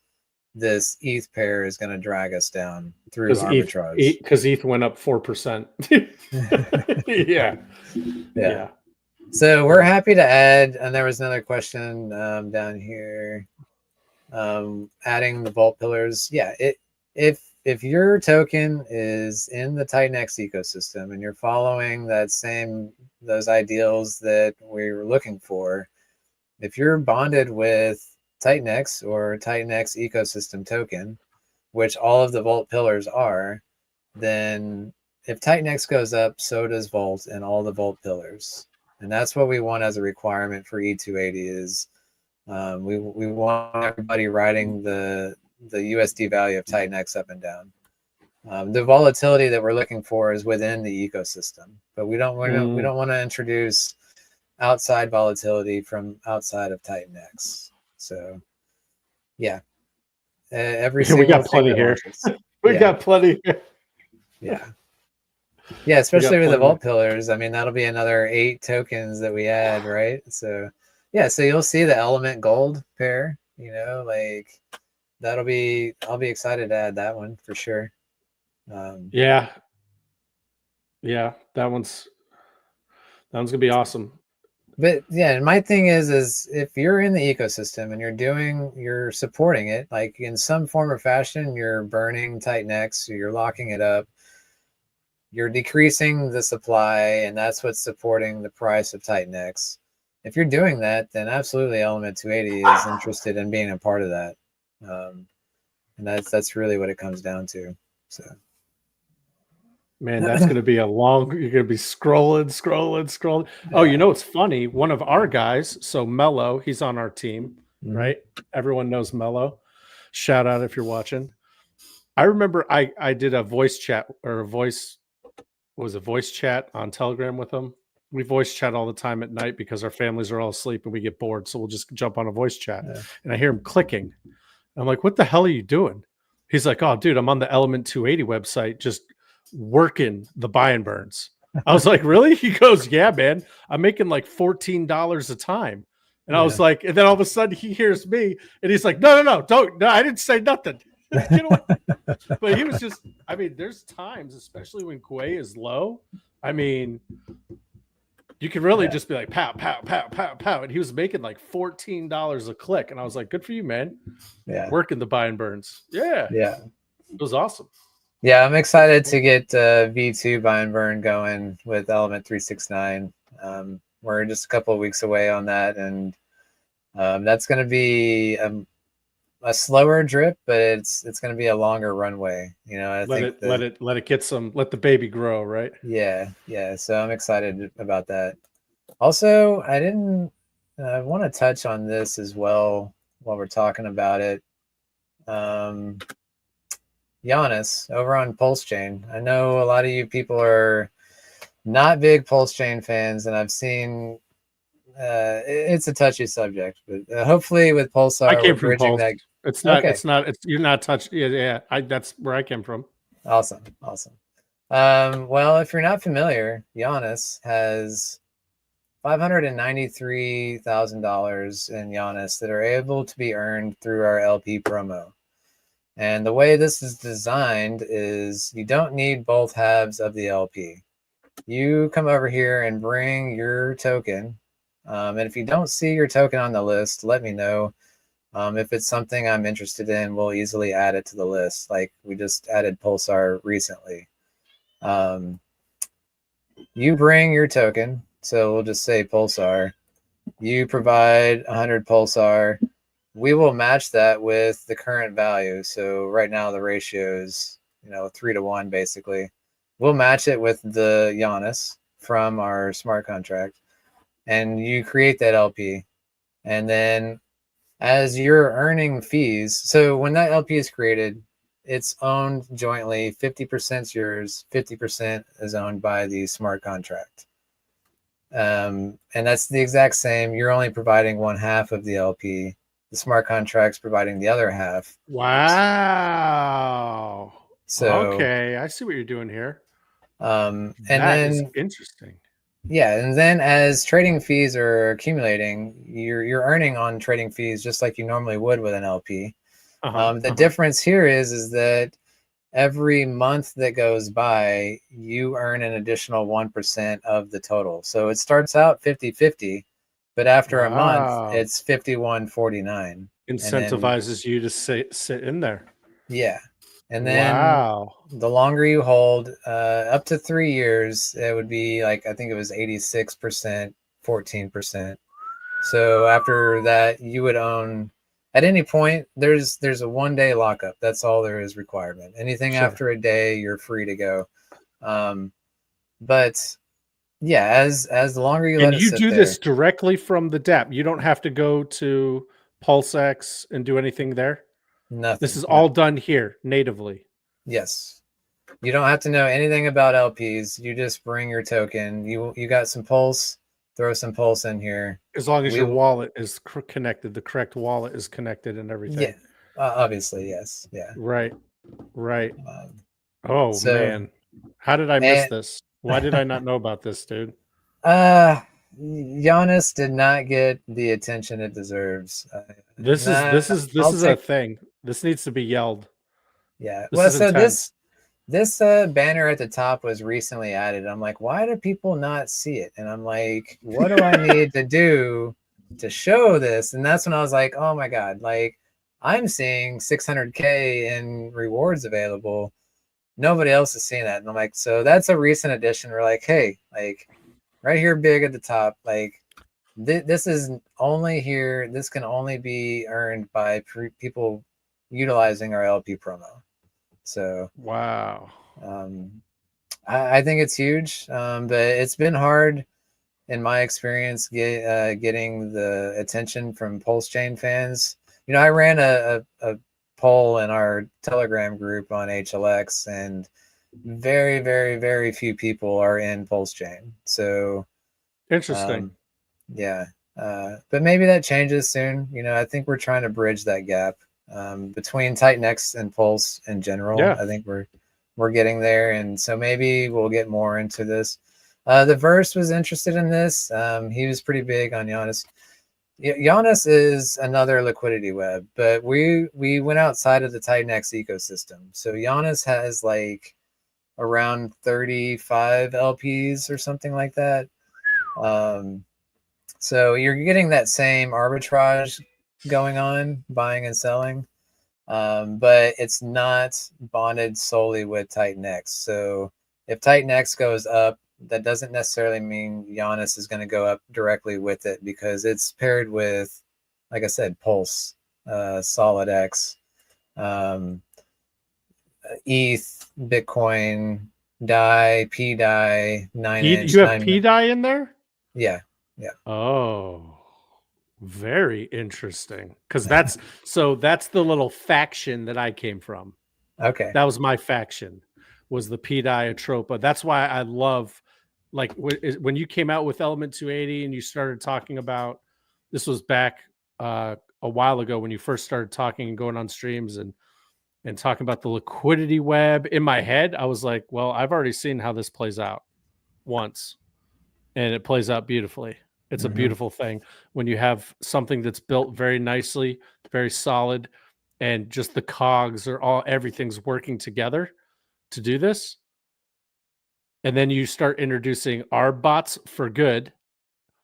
this ETH pair is going to drag us down through arbitrage. Because ETH went up 4%. Yeah. So we're happy to add, and there was another question down here, adding the vault pillars. Yeah, if your token is in the Titanx ecosystem and you're following those ideals that we were looking for, if you're bonded with Titanx or Titanx ecosystem token, which all of the vault pillars are, then if Titanx goes up, so does Vault and all the vault pillars. And that's what we want as a requirement for E280 is we want everybody riding the USD value of Titanx up and down. The volatility that we're looking for is within the ecosystem, but we don't want to introduce outside volatility from outside of Titanx. So, yeah, we got plenty here. We got plenty here. Yeah, especially with the vault pillars. I mean, that'll be another 8 tokens that we add, right? So, yeah, so you'll see the element gold pair. Like I'll be excited to add that one for sure. Yeah, that one's gonna be awesome. But yeah, my thing is if you're in the ecosystem and you're supporting it, like in some form or fashion, you're burning Titanx, you're locking it up, you're decreasing the supply, and that's what's supporting the price of Titanx. If you're doing that, then absolutely Element 280 is interested in being a part of that. And that's really what it comes down to. So, man, that's going to be you're going to be scrolling. Yeah. Oh, it's funny. One of our guys, so Mello, he's on our team, right? Everyone knows Mello. Shout out if you're watching. I remember I did a voice chat voice chat on Telegram with him. We voice chat all the time at night because our families are all asleep and we get bored. So we'll just jump on a voice chat. Yeah. And I hear him clicking. I'm like, what the hell are you doing? He's like, oh, dude, I'm on the Element 280 website just working the buy and burns. I was like, really? He goes, yeah, man. I'm making like $14 a time. And I was like, and then all of a sudden he hears me and he's like, no, I didn't say nothing. Get away. But he was just, I mean, there's times, especially when Kuei is low. I mean, you can really just be like, pow, pow, pow, pow, pow. And he was making like $14 a click. And I was like, good for you, man. Yeah. Working the buy and burns. Yeah. Yeah. It was awesome. Yeah. I'm excited to get V2 buy and burn going with Element 369. We're just a couple of weeks away on that. And that's going to be a slower drip, but it's going to be a longer runway. I think let it get let the baby grow, right? Yeah. So I'm excited about that. Also, I want to touch on this as well while we're talking about it. Giannis over on Pulse Chain. I know a lot of you people are not big Pulse Chain fans, and I've seen it's a touchy subject, but hopefully with Pulsar, I came from Pulse. It's not. Okay. It's not. You're not touched. Yeah. That's where I came from. Awesome. Well, if you're not familiar, Giannis has $593,000 in Giannis that are able to be earned through our LP promo. And the way this is designed is you don't need both halves of the LP. You come over here and bring your token. And if you don't see your token on the list, let me know. If it's something I'm interested in, we'll easily add it to the list. Like we just added Pulsar recently. You bring your token. So we'll just say Pulsar. You provide 100 Pulsar. We will match that with the current value. So right now the ratio is 3-to-1 basically. We'll match it with the Giannis from our smart contract, and you create that LP. And then as you're earning fees, so when that LP is created, it's owned jointly. 50% is yours, 50% is owned by the smart contract. And that's the exact same. You're only providing one half of the LP. The smart contract's providing the other half. Wow. So okay, I see what you're doing here. And that then is interesting. Yeah, and then as trading fees are accumulating, you're earning on trading fees just like you normally would with an LP. The difference here is that every month that goes by, you earn an additional 1% of the total. So it starts out 50-50, but after a month, it's 51-49. Incentivizes you to sit in there. Yeah. And then the longer you hold, up to 3 years, it would be like, I think it was 86%, 14%. So after that, you would own, at any point, there's a 1-day lockup. That's all there is requirement. Anything after a day, you're free to go. But yeah, as the longer you let it sit there. And you do this directly from the DApp. You don't have to go to PulseX and do anything there? Nothing. This is all done here natively. Yes. You don't have to know anything about LPs. You just bring your token. You got some Pulse, throw some Pulse in here. As long as your wallet is connected, the correct wallet is connected and everything. Yeah, obviously, yes. Yeah. Right. Man. How did I miss this? Why did I not know about this, dude? Giannis did not get the attention it deserves. This is a thing. This needs to be yelled. Yeah. This banner at the top was recently added. I'm like, why do people not see it? And I'm like, what do I need to do to show this? And that's when I was like, oh my God, like I'm seeing 600K in rewards available. Nobody else is seeing that. And I'm like, so that's a recent addition. We're like, hey, like right here, big at the top, like this is only here. This can only be earned by people utilizing our LP promo. So wow. I think it's huge, but it's been hard in my experience getting the attention from Pulse Chain fans. I ran a poll in our Telegram group on HLX, and very, very, very few people are in Pulse Chain. So interesting. Yeah. But maybe that changes soon. I think we're trying to bridge that gap between Titanx and Pulse in general. Yeah. I think we're getting there, and so maybe we'll get more into this. The Verse was interested in this. He was pretty big on Giannis. Giannis is another liquidity web, but we went outside of the Titanx ecosystem. So Giannis has like around 35 LPs or something like that. So you're getting that same arbitrage going on, buying and selling, but it's not bonded solely with Titanx. So if Titanx goes up, that doesn't necessarily mean Giannis is going to go up directly with it, because it's paired with, like I said, Pulse, SolidX, ETH, Bitcoin, DAI, PDAI, 9inch. You have PDAI in there? Yeah. Oh, very interesting. Because that's the little faction that I came from. Okay. That was my faction, was the PDAI Atropa. That's why I love, like, when you came out with Element 280 and you started talking about, this was back a while ago when you first started talking and going on streams and talking about the liquidity web. In my head, I was like, well, I've already seen how this plays out once, and it plays out beautifully. It's a beautiful thing when you have something that's built very nicely, very solid, and just the cogs are everything's working together to do this. And then you start introducing ARB bots for good.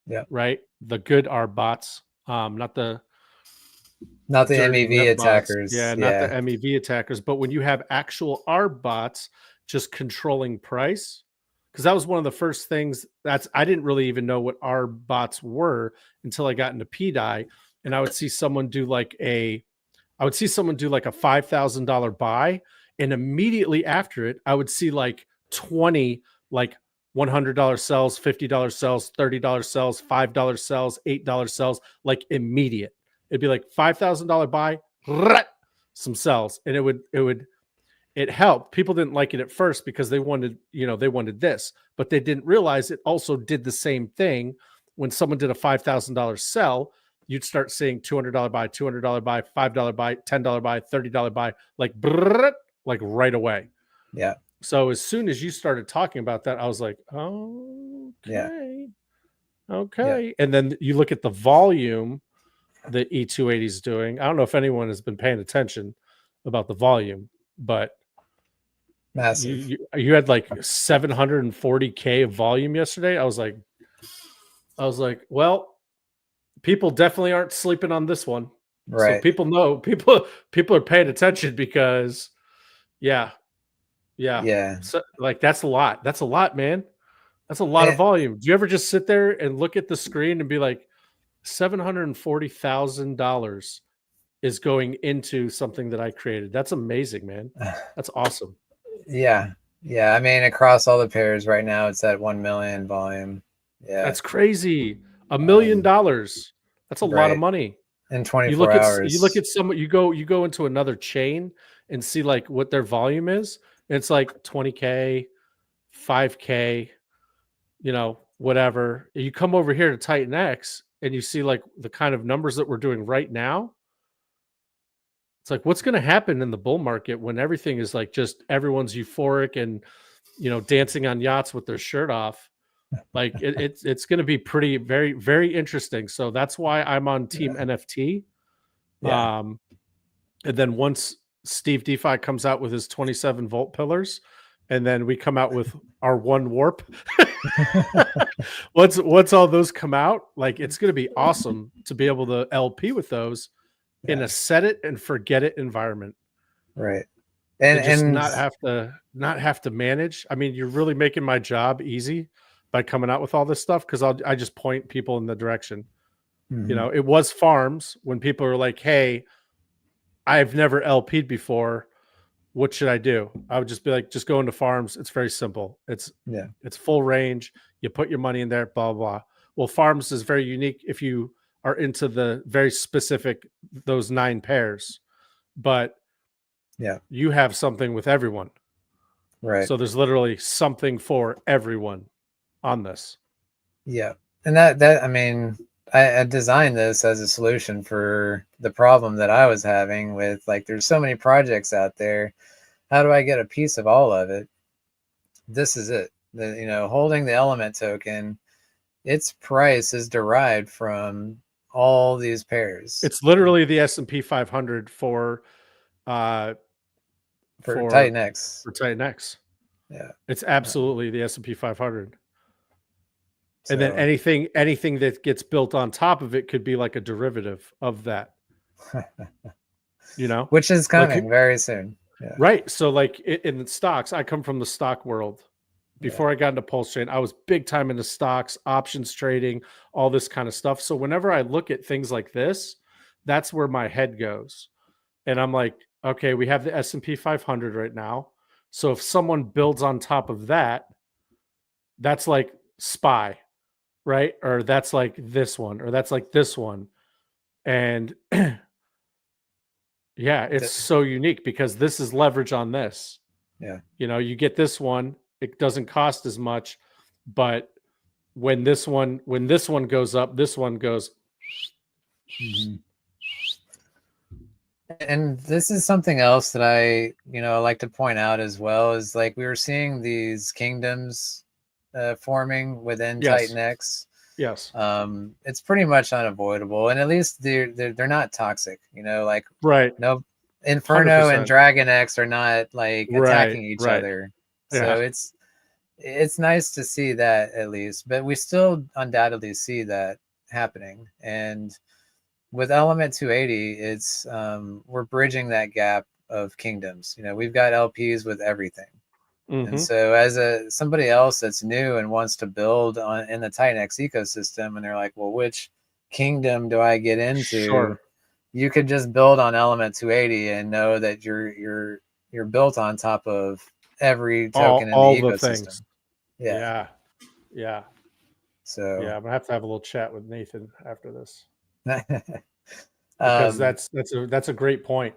Yeah. Right. The good ARB bots, not the dirty MEV web bots. attackers. Yeah, not the MEV attackers. But when you have actual ARB bots just controlling price, because that was one of the first things I didn't really even know what ARB bots were until I got into PDI, and I would see someone do like a $5,000 buy, and immediately after it, I would see like 20 like $100 sells, $50 sells, $30 sells, $5 sells, $8 sells, like immediate. It'd be like $5,000 buy, some sells, and it helped. People didn't like it at first because they wanted this, but they didn't realize it also did the same thing. When someone did a $5,000 sell, you'd start seeing $200 buy, $200 buy, $5 buy, $10 buy, $30 buy, like right away. Yeah. So as soon as you started talking about that, I was like, oh, okay. Yeah. Okay. Yeah. And then you look at the volume that E280 is doing. I don't know if anyone has been paying attention about the volume, but massive. You had like 740K of volume yesterday. I was like, well, people definitely aren't sleeping on this one. Right. So people know, people are paying attention because yeah. So, like, that's a lot. That's a lot, man. That's a lot of volume. Do you ever just sit there and look at the screen and be like, $740,000 is going into something that I created? That's amazing, man. That's awesome. Yeah. I mean, across all the pairs right now, it's at 1 million volume. Yeah, that's crazy. $1 million. That's a lot of money in 24 hours. You look at someone. You go into another chain and see like what their volume is. It's like 20K, 5K, whatever. You come over here to Titan X and you see like the kind of numbers that we're doing right now. It's like, what's going to happen in the bull market when everything is like just everyone's euphoric and, dancing on yachts with their shirt off? Like it's going to be very, very interesting. So that's why I'm on Team NFT. Yeah. And then once Steve DeFi comes out with his 27 volt pillars, and then we come out with our one warp. Once all those come out, like, it's going to be awesome to be able to LP with those in a set it and forget it environment. Right. And just not have to manage. I mean, you're really making my job easy by coming out with all this stuff, because I just point people in the direction. Mm-hmm. It was farms when people are like, hey, I've never LP'd before. What should I do? I would just be like, just go into farms. It's very simple. It's full range. You put your money in there, blah, blah. Well, farms is very unique if you are into the very specific, those 9 pairs, but you have something with everyone. Right. So there's literally something for everyone on this. Yeah. And that I mean, I designed this as a solution for the problem that I was having with, like, there's so many projects out there. How do I get a piece of all of it? This is it. Holding the element token, its price is derived from all these pairs. It's literally the S&P 500 for Titan X. For Titan X. Yeah. It's absolutely the S&P 500. And then anything that gets built on top of it could be like a derivative of that. Which is coming very soon. Yeah. Right. So like in the stocks, I come from the stock world. Before I got into Pulse Chain, I was big time into stocks, options trading, all this kind of stuff. So whenever I look at things like this, that's where my head goes. And I'm like, okay, we have the S&P 500 right now. So if someone builds on top of that, that's like SPY, right? Or that's like this one, or that's like this one. And it's so unique because this is leverage on this. Yeah. You get this one, it doesn't cost as much, but when this one goes up, this one goes. Mm-hmm. And this is something else that I like to point out as well, is like we were seeing these kingdoms forming within Titan X. Yes. It's pretty much unavoidable, and at least they're not toxic. You know, like Right. no Inferno and 100%. Dragon X are not like attacking each Right. other. Yeah. So it's nice to see that at least, but we still undoubtedly see that happening. And with Element 280, it's we're bridging that gap of kingdoms. You know, we've got LPs with everything. And so as somebody else that's new and wants to build in the Titan X ecosystem, and they're like, well, which kingdom do I get into? Sure. You could just build on Element 280 and know that you're built on top of every token in all the the ecosystem. things. Yeah. So I'm gonna have to have a little chat with Nathan after this. Because that's a great point.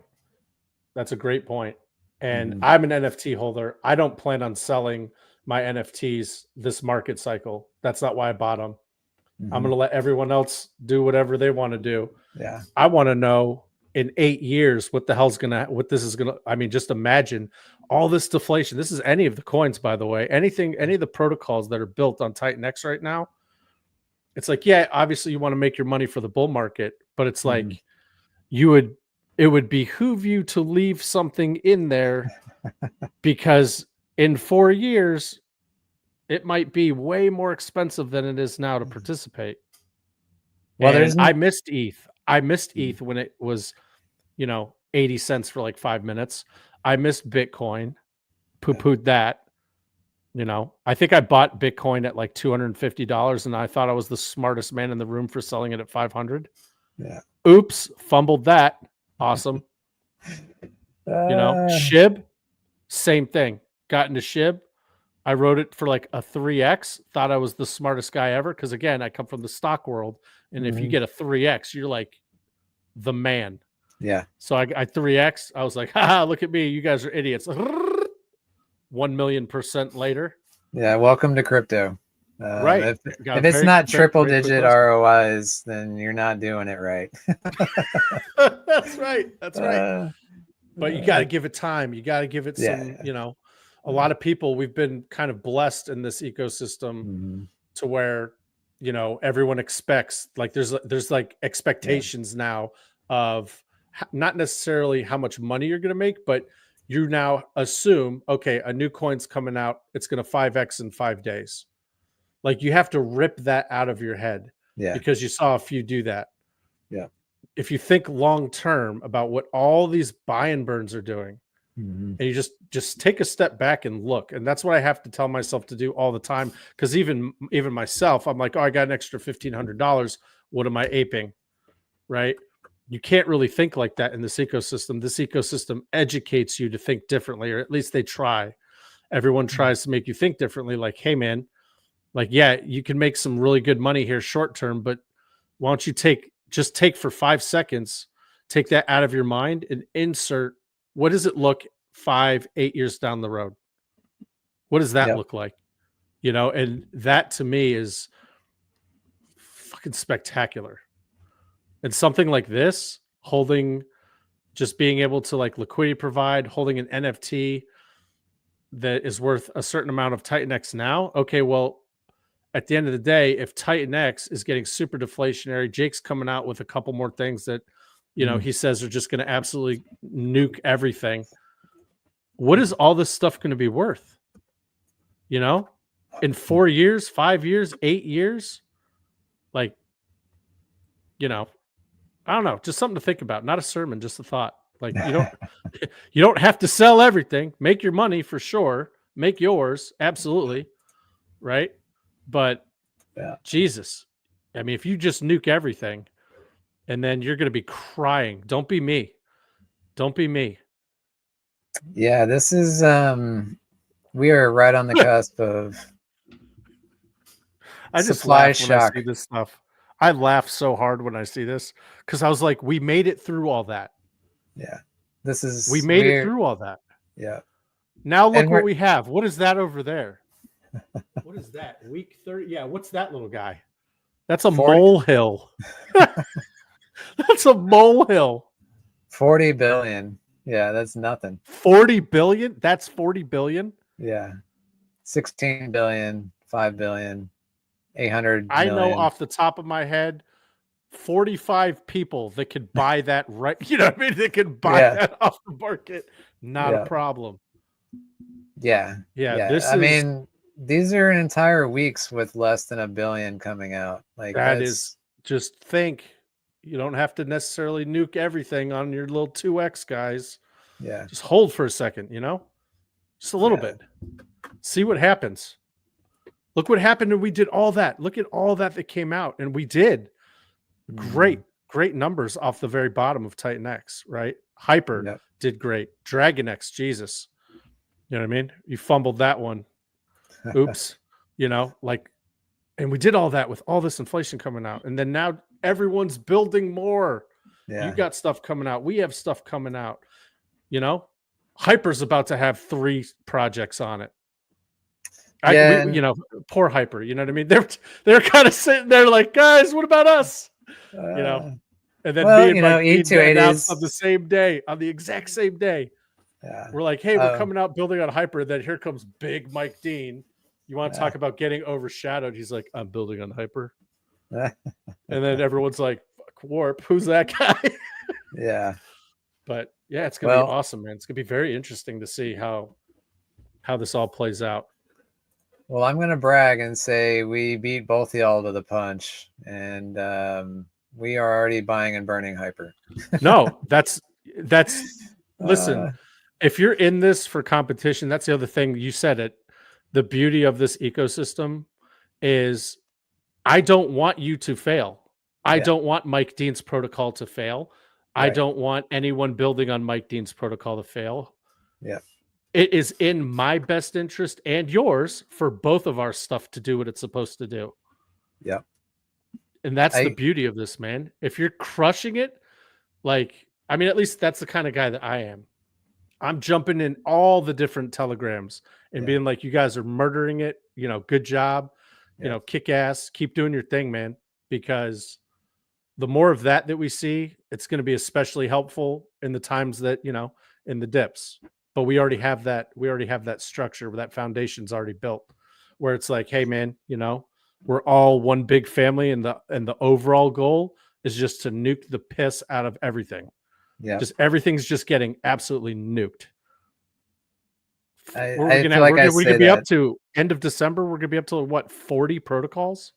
That's a great point. And Mhm. I'm an NFT holder. I don't plan on selling my NFTs this market cycle. That's not why I bought them. I'm going to let everyone else do whatever they want to do. Yeah. I want to know in 8 years what this is going to, I mean, just imagine all this deflation. This is any of the coins, by the way, any of the protocols that are built on Titan X right now. It's like, yeah, obviously you want to make your money for the bull market, but it's like it would behoove you to leave something in there because in 4 years, it might be way more expensive than it is now to participate. Well, I missed ETH. I missed ETH when it was, 80 cents for like 5 minutes. I missed Bitcoin, poo-pooed that. I think I bought Bitcoin at like $250 and I thought I was the smartest man in the room for selling it at 500. Yeah. Oops, fumbled that. Awesome. SHIB, same thing. Got into SHIB. I wrote it for like a 3x. Thought I was the smartest guy ever. Because again, I come from the stock world. And if you get a 3x, you're like the man. Yeah. So I 3x. I was like, haha, look at me. You guys are idiots. 1,000,000% later. Yeah. Welcome to crypto. Right. If it's not triple digit ROIs, then you're not doing it right. That's right. That's right. But you got to give it time. You got to give it some, a lot of people, we've been kind of blessed in this ecosystem to where, everyone expects, like there's like expectations now of not necessarily how much money you're going to make, but you now assume, okay, a new coin's coming out. It's going to 5x in 5 days. Like you have to rip that out of your head because you saw a few do that. Yeah. If you think long term about what all these buy and burns are doing, and you just take a step back and look, and that's what I have to tell myself to do all the time. Because even myself, I'm like, oh, I got an extra $1,500. What am I aping? Right? You can't really think like that in this ecosystem. This ecosystem educates you to think differently, or at least they try. Everyone tries to make you think differently. Like, hey, man, like, yeah, you can make some really good money here short term, but why don't you take for 5 seconds, take that out of your mind and insert, what does it look 5, 8 years down the road? What does that look like? And that to me is fucking spectacular. And something like this, just being able to like liquidity provide, holding an NFT that is worth a certain amount of Titan X now. Okay, well, at the end of the day, if Titan X is getting super deflationary, Jake's coming out with a couple more things that, he says are just going to absolutely nuke everything. What is all this stuff going to be worth? In 4 years, 5 years, 8 years? Like, I don't know, just something to think about. Not a sermon, just a thought. Like you don't have to sell everything. Make your money for sure. Make yours, absolutely. Right? But Jesus, I mean, if you just nuke everything and then you're going to be crying, don't be me. Don't be me. Yeah, this is, we are right on the cusp of I just laugh when I see this stuff. I laugh so hard when I see this because I was like, we made it through all that. Yeah. We made it through all that. Yeah. Now look what we have. What is that over there? What is that? Week 30. Yeah. What's that little guy? That's a molehill. That's a molehill. 40 billion. Yeah, that's nothing. 40 billion? That's 40 billion? Yeah. 16 billion, 5 billion. 800 I know million. off the top of my head 45 people that could buy that right. You know what I mean? They could buy that off the market. Not a problem. Yeah. This I is mean, these are entire weeks with less than 1 billion coming out. Like that is just think. You don't have to necessarily nuke everything on your little 2x guys. Yeah. Just hold for a second, you know? Just a little bit. See what happens. Look what happened when we did all that. Look at all that came out, and we did great numbers off the very bottom of Titan X, right? Hyper did great. Dragon X, Jesus. You know what I mean? You fumbled that one. Oops. You know, like, and we did all that with all this inflation coming out. And then now everyone's building more. Yeah. You got stuff coming out. We have stuff coming out. You know, Hyper's about to have 3 projects on it. You know, poor Hyper. You know what I mean? They're kind of sitting there like, guys, what about us? You know, and then me and Mike announced on the same day, on the exact same day. Yeah. We're like, hey, we're coming out building on Hyper. Then here comes big Mike Dean. You want to talk about getting overshadowed? He's like, I'm building on Hyper. And then everyone's like, fuck Warp. Who's that guy? Yeah. But yeah, it's gonna be awesome, man. It's gonna be very interesting to see how this all plays out. Well, I'm gonna brag and say we beat both y'all to the punch, and we are already buying and burning Hyper. No, that's listen. If you're in this for competition, that's the other thing. You said it. The beauty of this ecosystem is I don't want you to fail. I don't want Mike Dean's protocol to fail. Right. I don't want anyone building on Mike Dean's protocol to fail. Yeah. It is in my best interest and yours for both of our stuff to do what it's supposed to do. Yeah. And that's the beauty of this, man. If you're crushing it, like, I mean, at least that's the kind of guy that I am. I'm jumping in all the different telegrams and being like, you guys are murdering it. You know, good job. You know, kick ass. Keep doing your thing, man. Because the more of that we see, it's going to be especially helpful in the times that, you know, in the dips. But we already have that. We already have that structure where that foundation's already built, where it's like, hey, man, you know, we're all one big family, and the overall goal is just to nuke the piss out of everything. Yeah, just everything's just getting absolutely nuked. We're gonna be up to end of December. We're gonna be up to what, 40 protocols?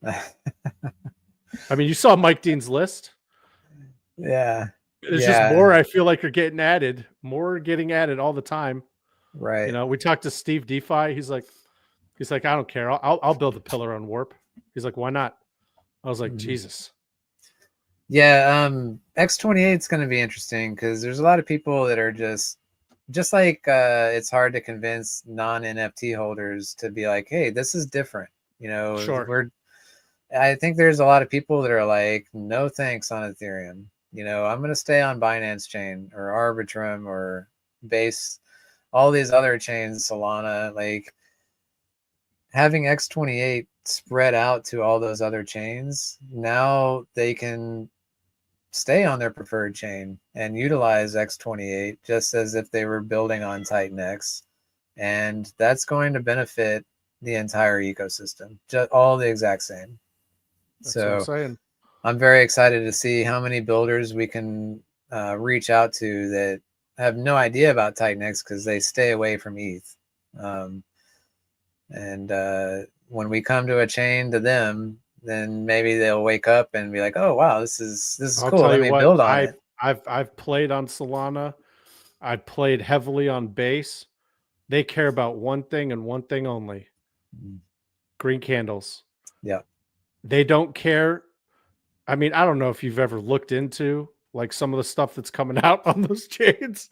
I mean, you saw Mike Dean's list. Yeah. There's just more, I feel like, are getting added. More getting added all the time. Right. You know, we talked to Steve DeFi. He's like, I don't care. I'll build a pillar on Warp. He's like, why not? I was like, Jesus. Yeah, X28 is going to be interesting because there's a lot of people that are just like it's hard to convince non-NFT holders to be like, hey, this is different. You know, sure. I think there's a lot of people that are like, no thanks on Ethereum. You know, I'm going to stay on Binance Chain or Arbitrum or Base, all these other chains, Solana. Like, having X28 spread out to all those other chains, now they can stay on their preferred chain and utilize X28 just as if they were building on Titan X. And that's going to benefit the entire ecosystem, just all the exact same. That's what I'm saying. I'm very excited to see how many builders we can reach out to that have no idea about Titan X because they stay away from ETH. And when we come to a chain to them, then maybe they'll wake up and be like, "Oh wow, this is cool. Let me build on it." I've played on Solana. I played heavily on Base. They care about one thing and one thing only: green candles. Yeah. They don't care. I mean, I don't know if you've ever looked into like some of the stuff that's coming out on those chains.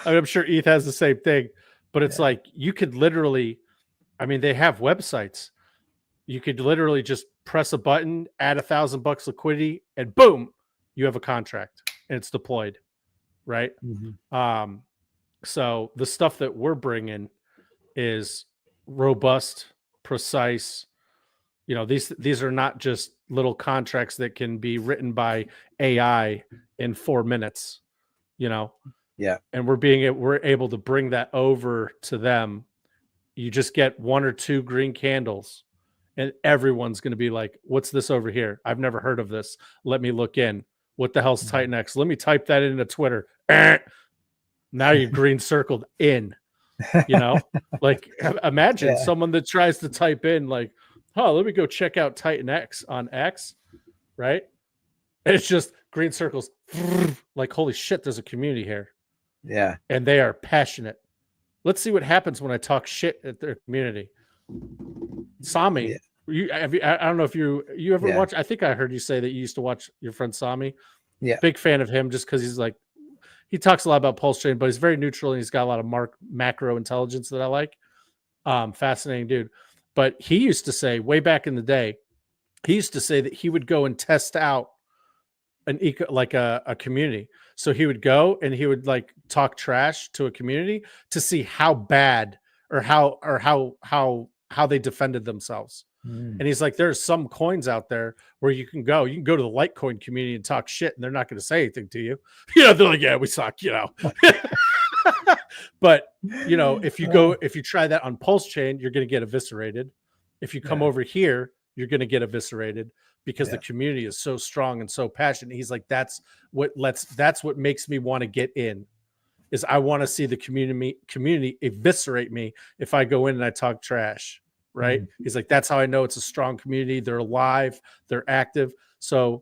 I mean, I'm sure ETH has the same thing, but it's like you could literally, I mean, they have websites. You could literally just press a button, add $1,000 liquidity, and boom, you have a contract and it's deployed, right? Mm-hmm. So the stuff that we're bringing is robust, precise. You know, these are not just little contracts that can be written by AI in 4 minutes, you know? Yeah. And we're able to bring that over to them. You just get 1 or 2 green candles and everyone's going to be like, what's this over here? I've never heard of this. Let me look in. What the hell's Titan X? Let me type that into Twitter. Now you're green circled in, you know, like imagine someone that tries to type in like, oh, let me go check out Titan X on X, right? And it's just green circles, like, holy shit, there's a community here. Yeah. And they are passionate. Let's see what happens when I talk shit at their community. Sami, I don't know if you ever watch. I think I heard you say that you used to watch your friend Sami. Yeah. Big fan of him just because he's like, he talks a lot about pulse chain, but he's very neutral and he's got a lot of macro intelligence that I like. Fascinating dude. But he used to say way back in the day, he used to say that he would go and test out a community. So he would go and he would like talk trash to a community to see how bad or how they defended themselves. And he's like, there's some coins out there where you can go to the Litecoin community and talk shit and they're not going to say anything to you. You know, they're like, yeah, we suck, you know. But you know, if you try that on Pulse Chain, you're going to get eviscerated. If you come over here, you're going to get eviscerated because the community is so strong and so passionate. He's like, that's what makes me want to get in, is I want to see the community eviscerate me if I go in and I talk trash. Right. He's like, that's how I know it's a strong community. They're alive. They're active. So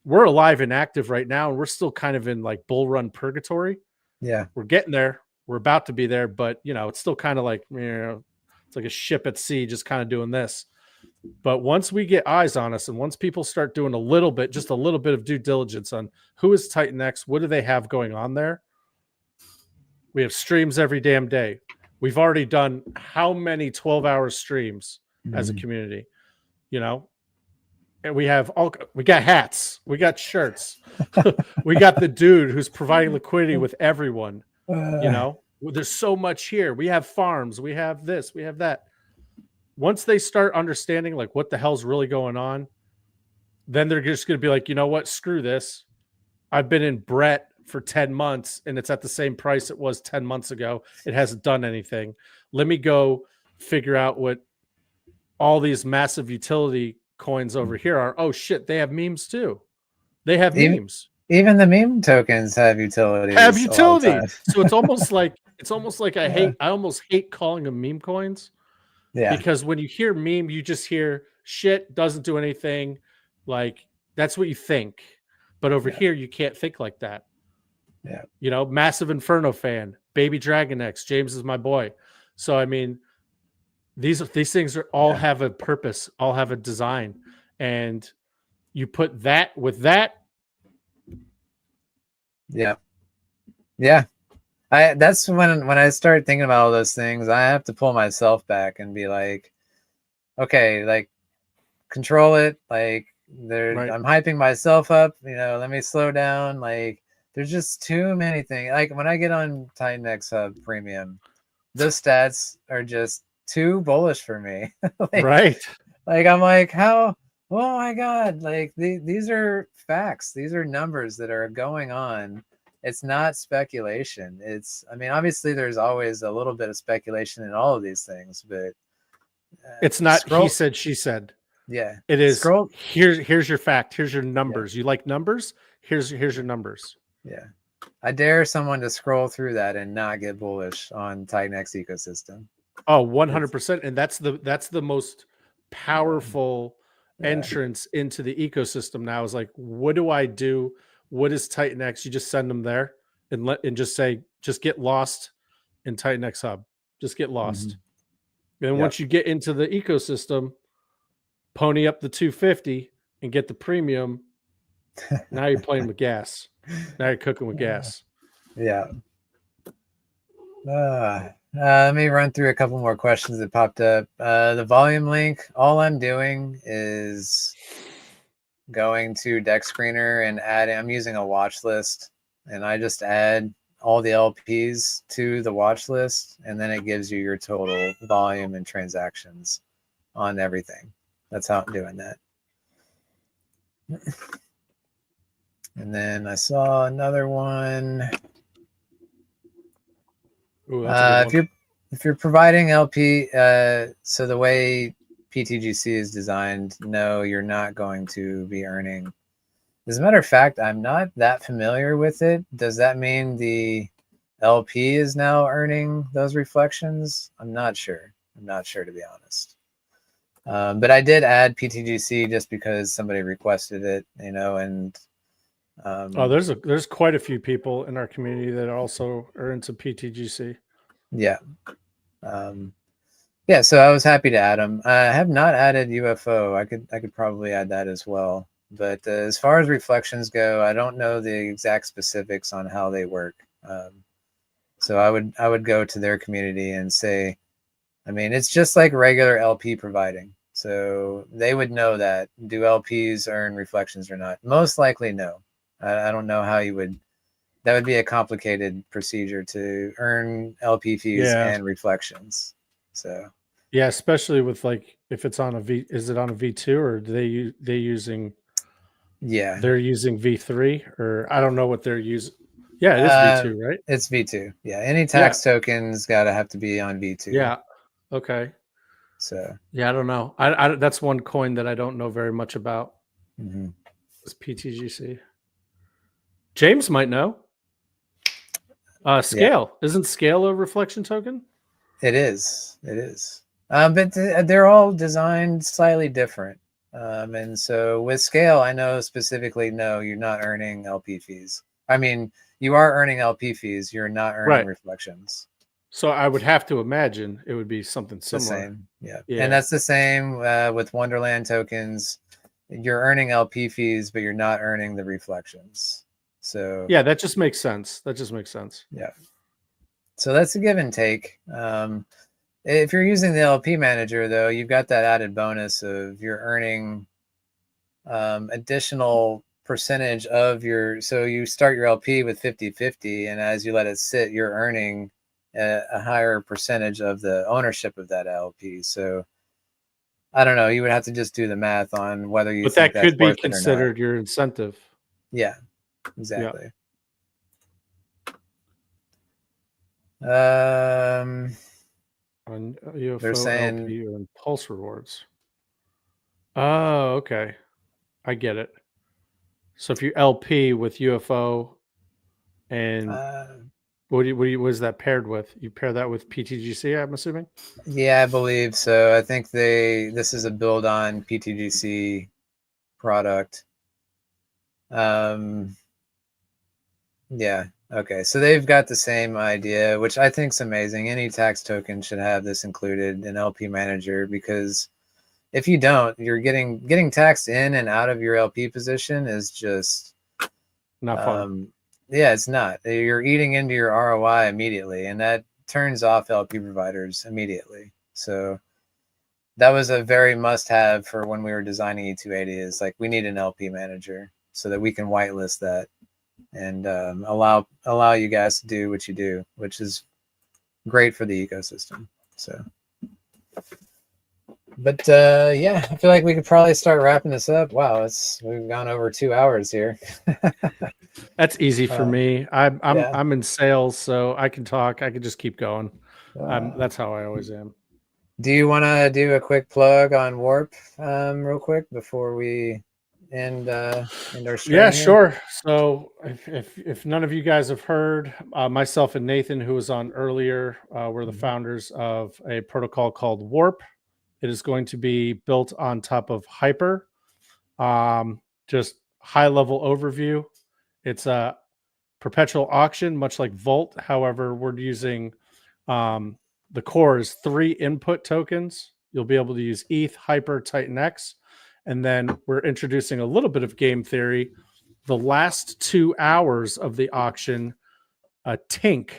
we're alive and active right now. And we're still kind of in like bull run purgatory. Yeah. We're getting there. We're about to be there, but you know, it's still kind of like, you know, it's like a ship at sea, just kind of doing this. But once we get eyes on us and once people start doing just a little bit of due diligence on who is Titan X, what do they have going on there? We have streams every damn day. We've already done how many 12-hour streams as a community, you know? And we got hats, we got shirts, we got the dude who's providing liquidity with everyone, you know? There's so much here. We have farms, we have this, we have that. Once they start understanding like what the hell's really going on, then they're just going to be like, you know what? Screw this. I've been in Brett for 10 months and it's at the same price it was 10 months ago. It hasn't done anything. Let me go figure out what all these massive utility coins over here are. Oh shit, they have memes too. They have memes. Even the meme tokens have utility. So it's almost like I almost hate calling them meme coins. Yeah. Because when you hear meme, you just hear shit, doesn't do anything. Like that's what you think. But over here, you can't think like that. Yeah. You know, massive Inferno fan, Baby Dragon X, James is my boy. So I mean, these things are all have a purpose, all have a design. And you put that with that. Yeah. Yeah. That's when I start thinking about all those things, I have to pull myself back and be like, okay, like control it. Like I'm hyping myself up, you know, let me slow down. Like there's just too many things. Like when I get on Titan X Hub Premium, those stats are just too bullish for me. Like I'm like, how? Oh my God. Like these are facts. These are numbers that are going on. It's not speculation. I mean, obviously there's always a little bit of speculation in all of these things, but it's not he said, she said. Yeah. It is. Here's your fact. Here's your numbers. Yeah. You like numbers? Here's your numbers. Yeah. I dare someone to scroll through that and not get bullish on Titan X ecosystem. Oh, 100%. And that's the most powerful entrance into the ecosystem now is like, what do I do? What is Titan X? You just send them there and just say, just get lost in Titan X Hub. Just get lost. And once you get into the ecosystem, pony up the 250 and get the premium. Now you're playing with gas. Now you're cooking with gas. Yeah. Let me run through a couple more questions that popped up. The volume link, all I'm doing is going to Deck Screener and I'm using a watch list, and I just add all the LPs to the watch list, and then it gives you your total volume and transactions on everything. That's how I'm doing that. And then I saw another one. Ooh, that's a good one. If you're providing LP, so the way PTGC is designed, no, you're not going to be earning. As a matter of fact, I'm not that familiar with it. Does that mean the LP is now earning those reflections? I'm not sure. I'm not sure, to be honest. But I did add PTGC just because somebody requested it, you know, and there's quite a few people in our community that also are into PTGC. Yeah. Yeah, so I was happy to add them. I have not added UFO. I could probably add that as well. But as far as reflections go, I don't know the exact specifics on how they work. So I would go to their community and say, I mean, it's just like regular LP providing. So they would know that. Do LPs earn reflections or not? Most likely no. I don't know how you would. That would be a complicated procedure to earn LP fees and reflections. So yeah, especially with like if it's on a V, is it on a V2 or do they using? Yeah, they're using V3 or I don't know what they're using. Yeah, it is V2, right? It's V2. Yeah, any tax tokens got to have to be on V2. Yeah. Okay. So yeah, I don't know. I that's one coin that I don't know very much about. Mm-hmm. Is PTGC. James might know. Scale isn't Scale a reflection token? It is. It is. But they're all designed slightly different. And so with Scale, I know specifically, no, you're not earning LP fees. I mean, you are earning LP fees. You're not earning reflections. So I would have to imagine it would be something similar. The same. Yeah. And that's the same with Wonderland tokens. You're earning LP fees, but you're not earning the reflections. So yeah, that just makes sense. Yeah. So that's a give and take. If you're using the LP manager, though, you've got that added bonus of you're earning additional percentage of your. So you start your LP with 50-50, and as you let it sit, you're earning a higher percentage of the ownership of that LP. So I don't know. You would have to just do the math on whether you. But that could be considered your incentive. Yeah, exactly. Yeah. On UFO, they're saying LP, or Pulse rewards. Oh, okay. I get it. So if you LP with UFO and what is that paired with? You pair that with PTGC, I'm assuming? Yeah, I believe so. I think this is a build on PTGC product. Yeah. Okay. So they've got the same idea, which I think is amazing. Any tax token should have this included in LP Manager, because if you don't, you're getting taxed in and out of your LP position is just not fun. Yeah, it's not. You're eating into your ROI immediately, and that turns off LP providers immediately. So that was a very must-have for when we were designing E280. Is like, we need an LP manager so that we can whitelist that and allow you guys to do what you do, which is great for the ecosystem. So, but yeah, I feel like we could probably start wrapping this up. Wow, we've gone over 2 hours here. That's easy for me. I'm in sales, so I can talk. I can just keep going. That's how I always am. Do you want to do a quick plug on Warp real quick before we end our stream? Yeah, sure. So if none of you guys have heard, myself and Nathan, who was on earlier, we're the founders of a protocol called Warp. It is going to be built on top of Hyper. Just high level overview. It's a perpetual auction, much like Volt. However, we're using the core is 3 input tokens. You'll be able to use ETH, Hyper, Titan X. And then we're introducing a little bit of game theory. The last 2 hours of the auction, a Tink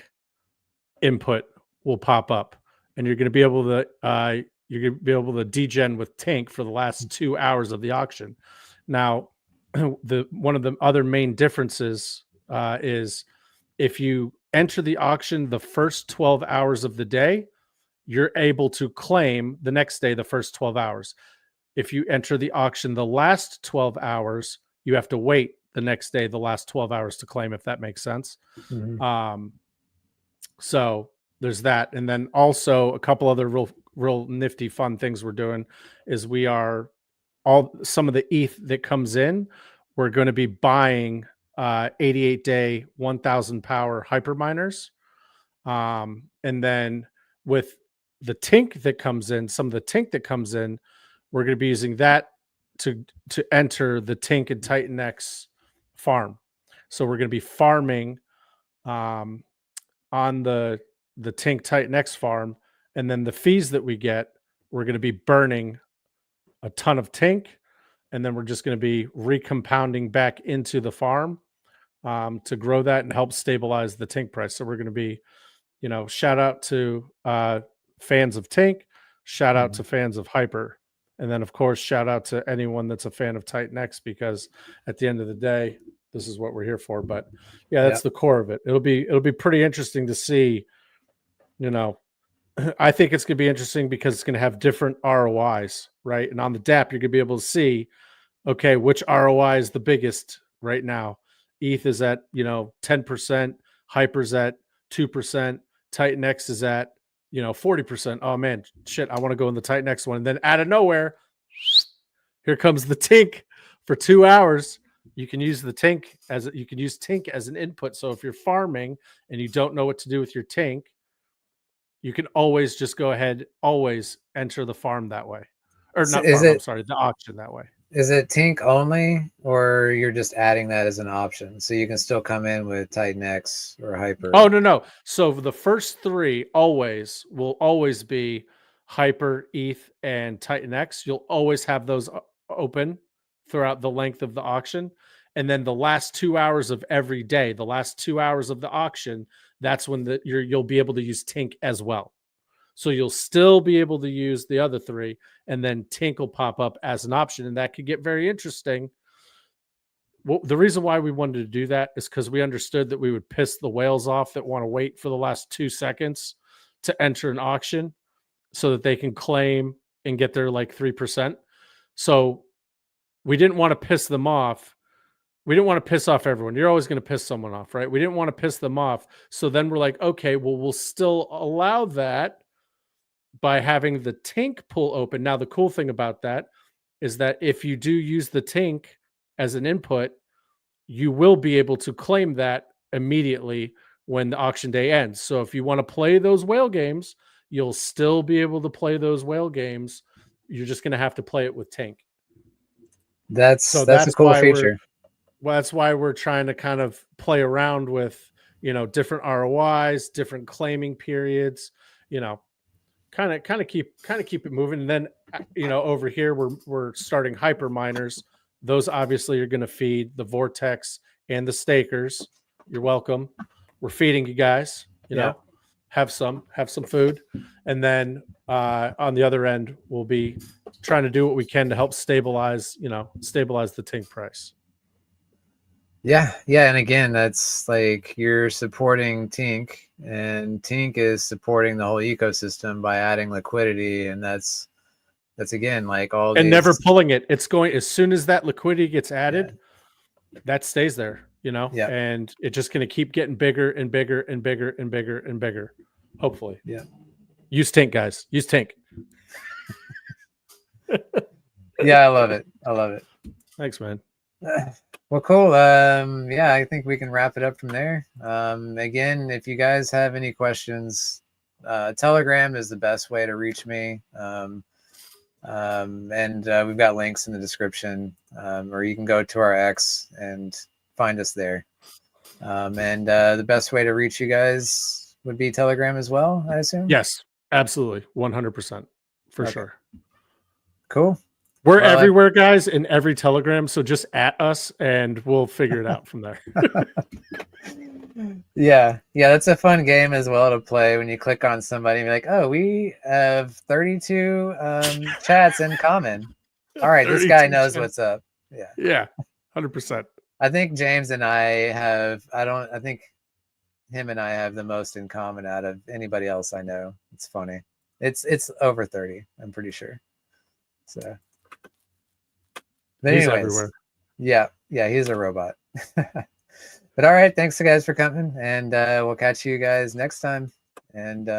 input will pop up, and you're going to be able to degen with Tink for the last 2 hours of the auction. Now, one of the other main differences is if you enter the auction the first 12 hours of the day, you're able to claim the next day the first 12 hours. If you enter the auction the last 12 hours, you have to wait the next day, the last 12 hours to claim, if that makes sense. Mm-hmm. So there's that. And then also a couple other real nifty fun things we're doing is we are some of the ETH that comes in, we're going to be buying 88-day 1000 power hyperminers. And then with the tink that comes in, some of the tink that comes in, we're going to be using that to enter the tink and Titan X farm. So we're going to be farming on the tink Titan X farm, and then the fees that we get, we're going to be burning a ton of tink, and then we're just going to be recompounding back into the farm to grow that and help stabilize the tink price. So we're going to be, shout out to fans of tink, shout out to fans of hyper, and then of course shout out to anyone that's a fan of Titan X, because at the end of the day, this is what we're here for. But yeah, that's the core of it. It'll be pretty interesting to see. I think it's going to be interesting because it's going to have different ROIs, right? And on the DApp, you're going to be able to see, okay, which ROI is the biggest right now. ETH is at 10%, Hyper's at 2%, Titan X is at 40%. Oh man, shit, I want to go in the Titan X one. And then out of nowhere, here comes the tink for 2 hours. You can use the tink tink as an input. So if you're farming and you don't know what to do with your tink, you can always just go ahead, always enter the farm that way. Or not farm, I'm sorry, the auction that way. Is it tink only, or you're just adding that as an option? So you can still come in with Titan X or Hyper? Oh, no. So the first three will always be Hyper, ETH, and Titan X. You'll always have those open throughout the length of the auction. And then the last 2 hours of every day, the last 2 hours of the auction, that's when you'll be able to use tink as well. So you'll still be able to use the other three, and then tink will pop up as an option, and that could get very interesting. Well, the reason why we wanted to do that is because we understood that we would piss the whales off that want to wait for the last 2 seconds to enter an auction so that they can claim and get their 3%. So we didn't want to piss them off. We didn't want to piss off everyone. You're always going to piss someone off, right? We didn't want to piss them off. So then we're like, okay, well, we'll still allow that by having the tink pool open. Now, the cool thing about that is that if you do use the tink as an input, you will be able to claim that immediately when the auction day ends. So if you want to play those whale games, you'll still be able to play those whale games. You're just going to have to play it with tink. That's a cool feature. Well, that's why we're trying to kind of play around with, different ROIs, different claiming periods, kind of keep it moving. And then, over here, we're starting hyper miners. Those obviously are going to feed the Vortex and the stakers. You're welcome. We're feeding you guys, have some food. And then on the other end, we'll be trying to do what we can to help stabilize the tink price. Yeah. And again, that's you're supporting Tink, and Tink is supporting the whole ecosystem by adding liquidity, and that's again all and never pulling it. It's going as soon as that liquidity gets added, that stays there, and it's just going to keep getting bigger and bigger and bigger and bigger and bigger. Hopefully, Use Tink, guys. Use Tink. Yeah, I love it. Thanks, man. Well, cool. I think we can wrap it up from there. Again, if you guys have any questions, Telegram is the best way to reach me. And we've got links in the description, or you can go to our X and find us there. And the best way to reach you guys would be Telegram as well, I assume? Yes, absolutely. 100% for sure. Cool. We're everywhere, guys, in every Telegram. So just at us and we'll figure it out from there. Yeah, that's a fun game as well to play when you click on somebody and be like, oh, we have 32 chats in common. All right, this guy knows what's up. Yeah, 100%. I think James and I think him and I have the most in common out of anybody else I know. It's funny. It's over 30, I'm pretty sure. So but anyways, he's everywhere. Yeah, he's a robot. But all right, thanks guys for coming, and we'll catch you guys next time. and